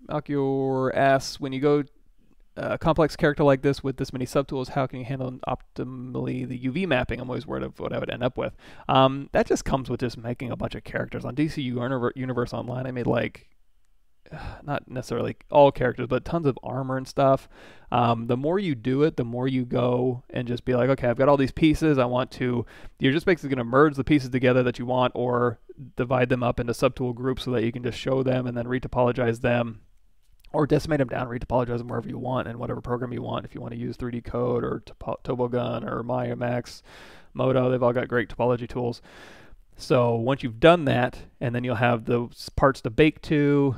Malchior asks, when you go a complex character like this with this many subtools, how can you handle optimally the UV mapping? I'm always worried of what I would end up with. That just comes with just making a bunch of characters. On DC Universe Online, I made like, not necessarily all characters, but tons of armor and stuff. The more you do it, the more you go and just be like, okay, I've got all these pieces. You're just basically going to merge the pieces together that you want, or divide them up into subtool groups so that you can just show them and then retopologize them, or decimate them down, retopologize them wherever you want in whatever program you want. If you want to use 3D Code or Tobogun or Maya Max, Modo, they've all got great topology tools. So once you've done that, and then you'll have those parts to bake to.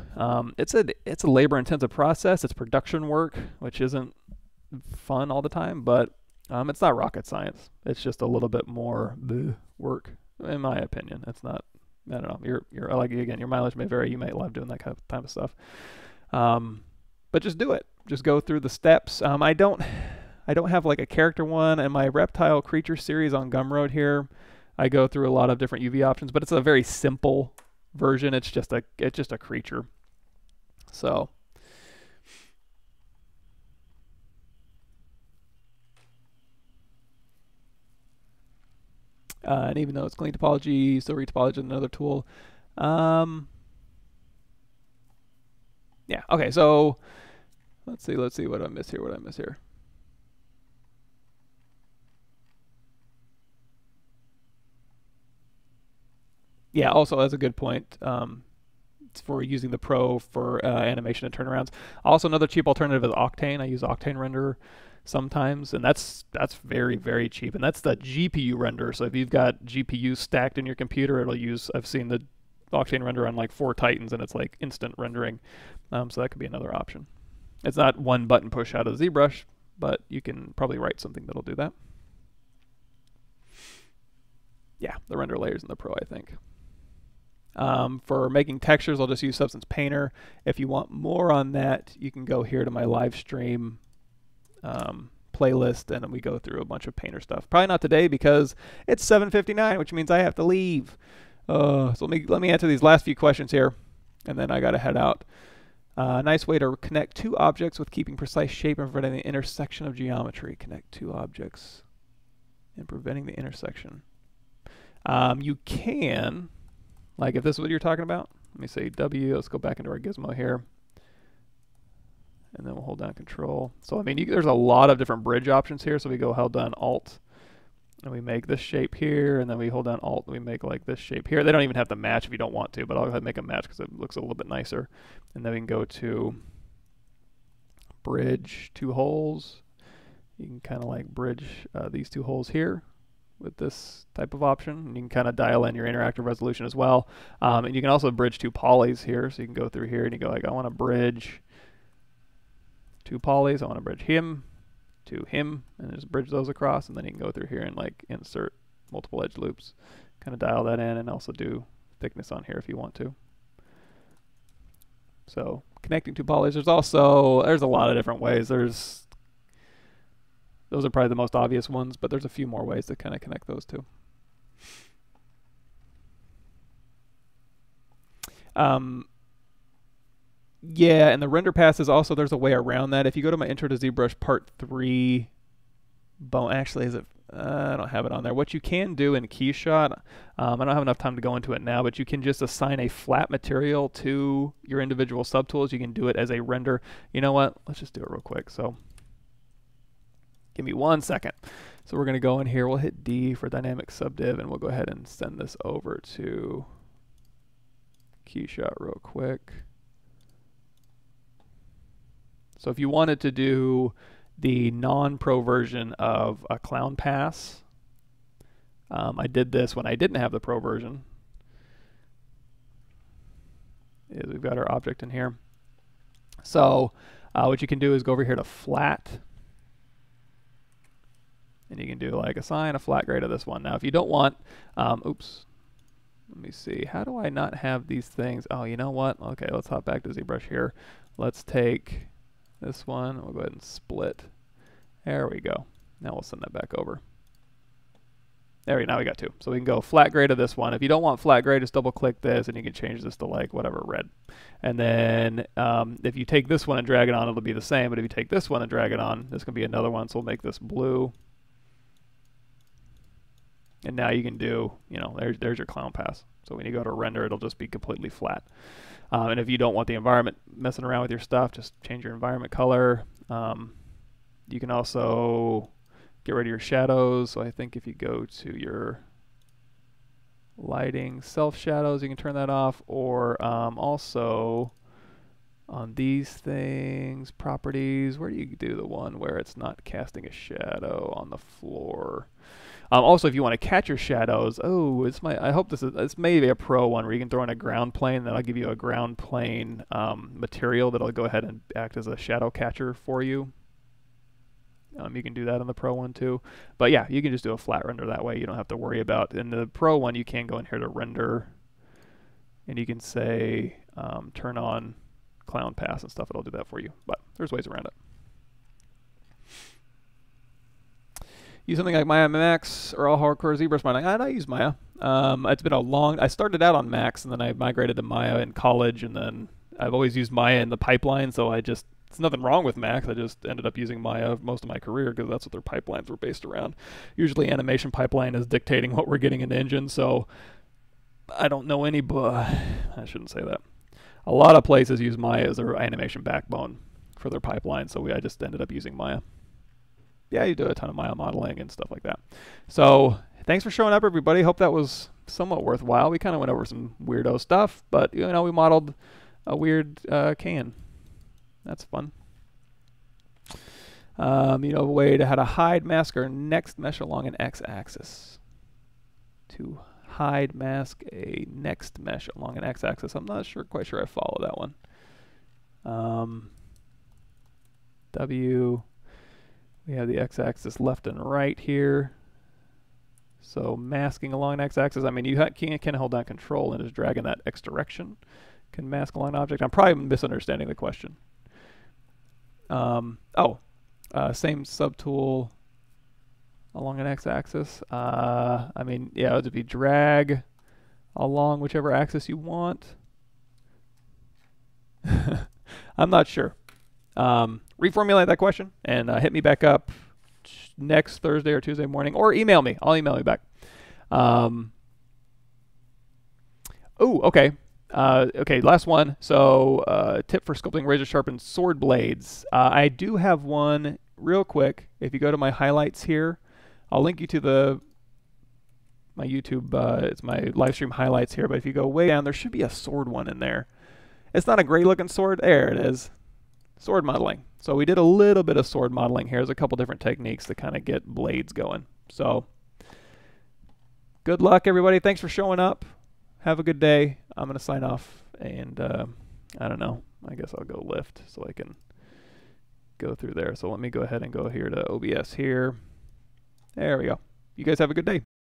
It's a labor-intensive process. It's production work, which isn't fun all the time, but it's not rocket science. It's just a little bit more work, in my opinion. It's not. I don't know. You're like, again, your mileage may vary. You might love doing that kind of stuff. But just do it. Just go through the steps. I don't have like a character one. In my reptile creature series on Gumroad here, I go through a lot of different UV options, but it's a very simple version. It's just a creature. So and even though it's clean topology, still retopology is another tool. Yeah, okay, so let's see what I miss here. Yeah, also that's a good point. It's for using the Pro for animation and turnarounds. Also, another cheap alternative is Octane. I use Octane Render sometimes, and that's very, very cheap. And that's the GPU render. So if you've got GPU stacked in your computer, it'll use. I've seen the Octane Render on like 4 Titans, and it's like instant rendering. So that could be another option. It's not one button push out of ZBrush, but you can probably write something that'll do that. Yeah, the render layers in the Pro, I think. For making textures, I'll just use Substance Painter. If you want more on that, you can go here to my live stream playlist, and we go through a bunch of Painter stuff. Probably not today because it's 7:59, which means I have to leave. So let me answer these last few questions here, and then I got to head out. A nice way to connect 2 objects with keeping precise shape and preventing the intersection of geometry. Connect 2 objects and preventing the intersection. You can, like if this is what you're talking about, let me say W, let's go back into our gizmo here. And then we'll hold down Control. So I mean, there's a lot of different bridge options here. So we go held down Alt, and we make this shape here, and then we hold down Alt, and we make like this shape here. They don't even have to match if you don't want to, but I'll go ahead and make them match because it looks a little bit nicer. And then we can go to Bridge 2 holes. You can kind of like bridge these 2 holes here with this type of option. And you can kind of dial in your interactive resolution as well. And you can also bridge 2 polys here. So you can go through here and you go like, I want to bridge 2 polys. I want to bridge him to him, and just bridge those across. And then you can go through here and like insert multiple edge loops, kind of dial that in, and also do thickness on here if you want to. So connecting 2 polys, there's a lot of different ways. Those are probably the most obvious ones, but there's a few more ways to kind of connect those two. Yeah, and the render pass is also, there's a way around that. If you go to my Intro to ZBrush Part 3, actually, I don't have it on there. What you can do in KeyShot, I don't have enough time to go into it now, but you can just assign a flat material to your individual subtools. You can do it as a render. You know what? Let's just do it real quick. So give me 1 second. So we're going to go in here. We'll hit D for dynamic subdiv, and we'll go ahead and send this over to KeyShot real quick. So if you wanted to do the non-pro version of a clown pass, I did this when I didn't have the pro version. We've got our object in here. So what you can do is go over here to flat, and you can do like assign a flat grade of this one. Now if you don't want, oops, let me see, how do I not have these things? Oh, you know what? Okay, let's hop back to ZBrush here. Let's take this one, we'll go ahead and split. There we go. Now we'll send that back over. Now we got 2. So we can go flat grade of this one. If you don't want flat grade, just double click this and you can change this to like whatever, red. And then if you take this one and drag it on, it'll be the same. But if you take this one and drag it on, this can be another one. So we'll make this blue. And now you can do, you know, there's your clown pass. So when you go to render, it'll just be completely flat. And if you don't want the environment messing around with your stuff, just change your environment color. You can also get rid of your shadows. So I think if you go to your lighting, self shadows, you can turn that off. Or also on these things, properties, where do you do the one where it's not casting a shadow on the floor? Also, if you want to catch your shadows, I hope it's maybe a pro one where you can throw in a ground plane. That'll give you a ground plane material that'll go ahead and act as a shadow catcher for you. You can do that on the pro one too. But yeah, you can just do a flat render that way. You don't have to worry about. In the pro one, you can go in here to render, and you can say turn on clown pass and stuff. It'll do that for you. But there's ways around it. Use something like Maya Max or all hardcore ZBrush modeling. I use Maya. It's been I started out on Max, and then I migrated to Maya in college, and then I've always used Maya in the pipeline, so it's nothing wrong with Max. I just ended up using Maya most of my career because that's what their pipelines were based around. Usually animation pipeline is dictating what we're getting in the engine, so I don't know any, but I shouldn't say that. A lot of places use Maya as their animation backbone for their pipeline, so I just ended up using Maya. Yeah, you do a ton of Maya modeling and stuff like that. So thanks for showing up, everybody. Hope that was somewhat worthwhile. We kind of went over some weirdo stuff, but you know, we modeled a weird can. That's fun. You know, a way to how to hide, mask, or next mesh along an x-axis. To hide, mask a next mesh along an x-axis. I'm not quite sure I follow that one. W. We have the x-axis left and right here. So masking along an x-axis, I mean, you can hold down control and just drag in that x direction. Can mask along an object. I'm probably misunderstanding the question. Same subtool along an x-axis. I mean, yeah, it would be drag along whichever axis you want. I'm not sure. Reformulate that question and hit me back up next Thursday or Tuesday morning, or email me. I'll email you back. Oh, okay. Okay, last one. So, tip for sculpting razor sharpened sword blades. I do have one real quick. If you go to my highlights here, I'll link you to my YouTube. It's my live stream highlights here. But if you go way down, there should be a sword one in there. It's not a great looking sword. There it is. Sword modeling. So we did a little bit of sword modeling here. There's a couple different techniques to kind of get blades going. So good luck, everybody. Thanks for showing up. Have a good day. I'm going to sign off, and I don't know. I guess I'll go lift so I can go through there. So let me go ahead and go here to OBS here. There we go. You guys have a good day.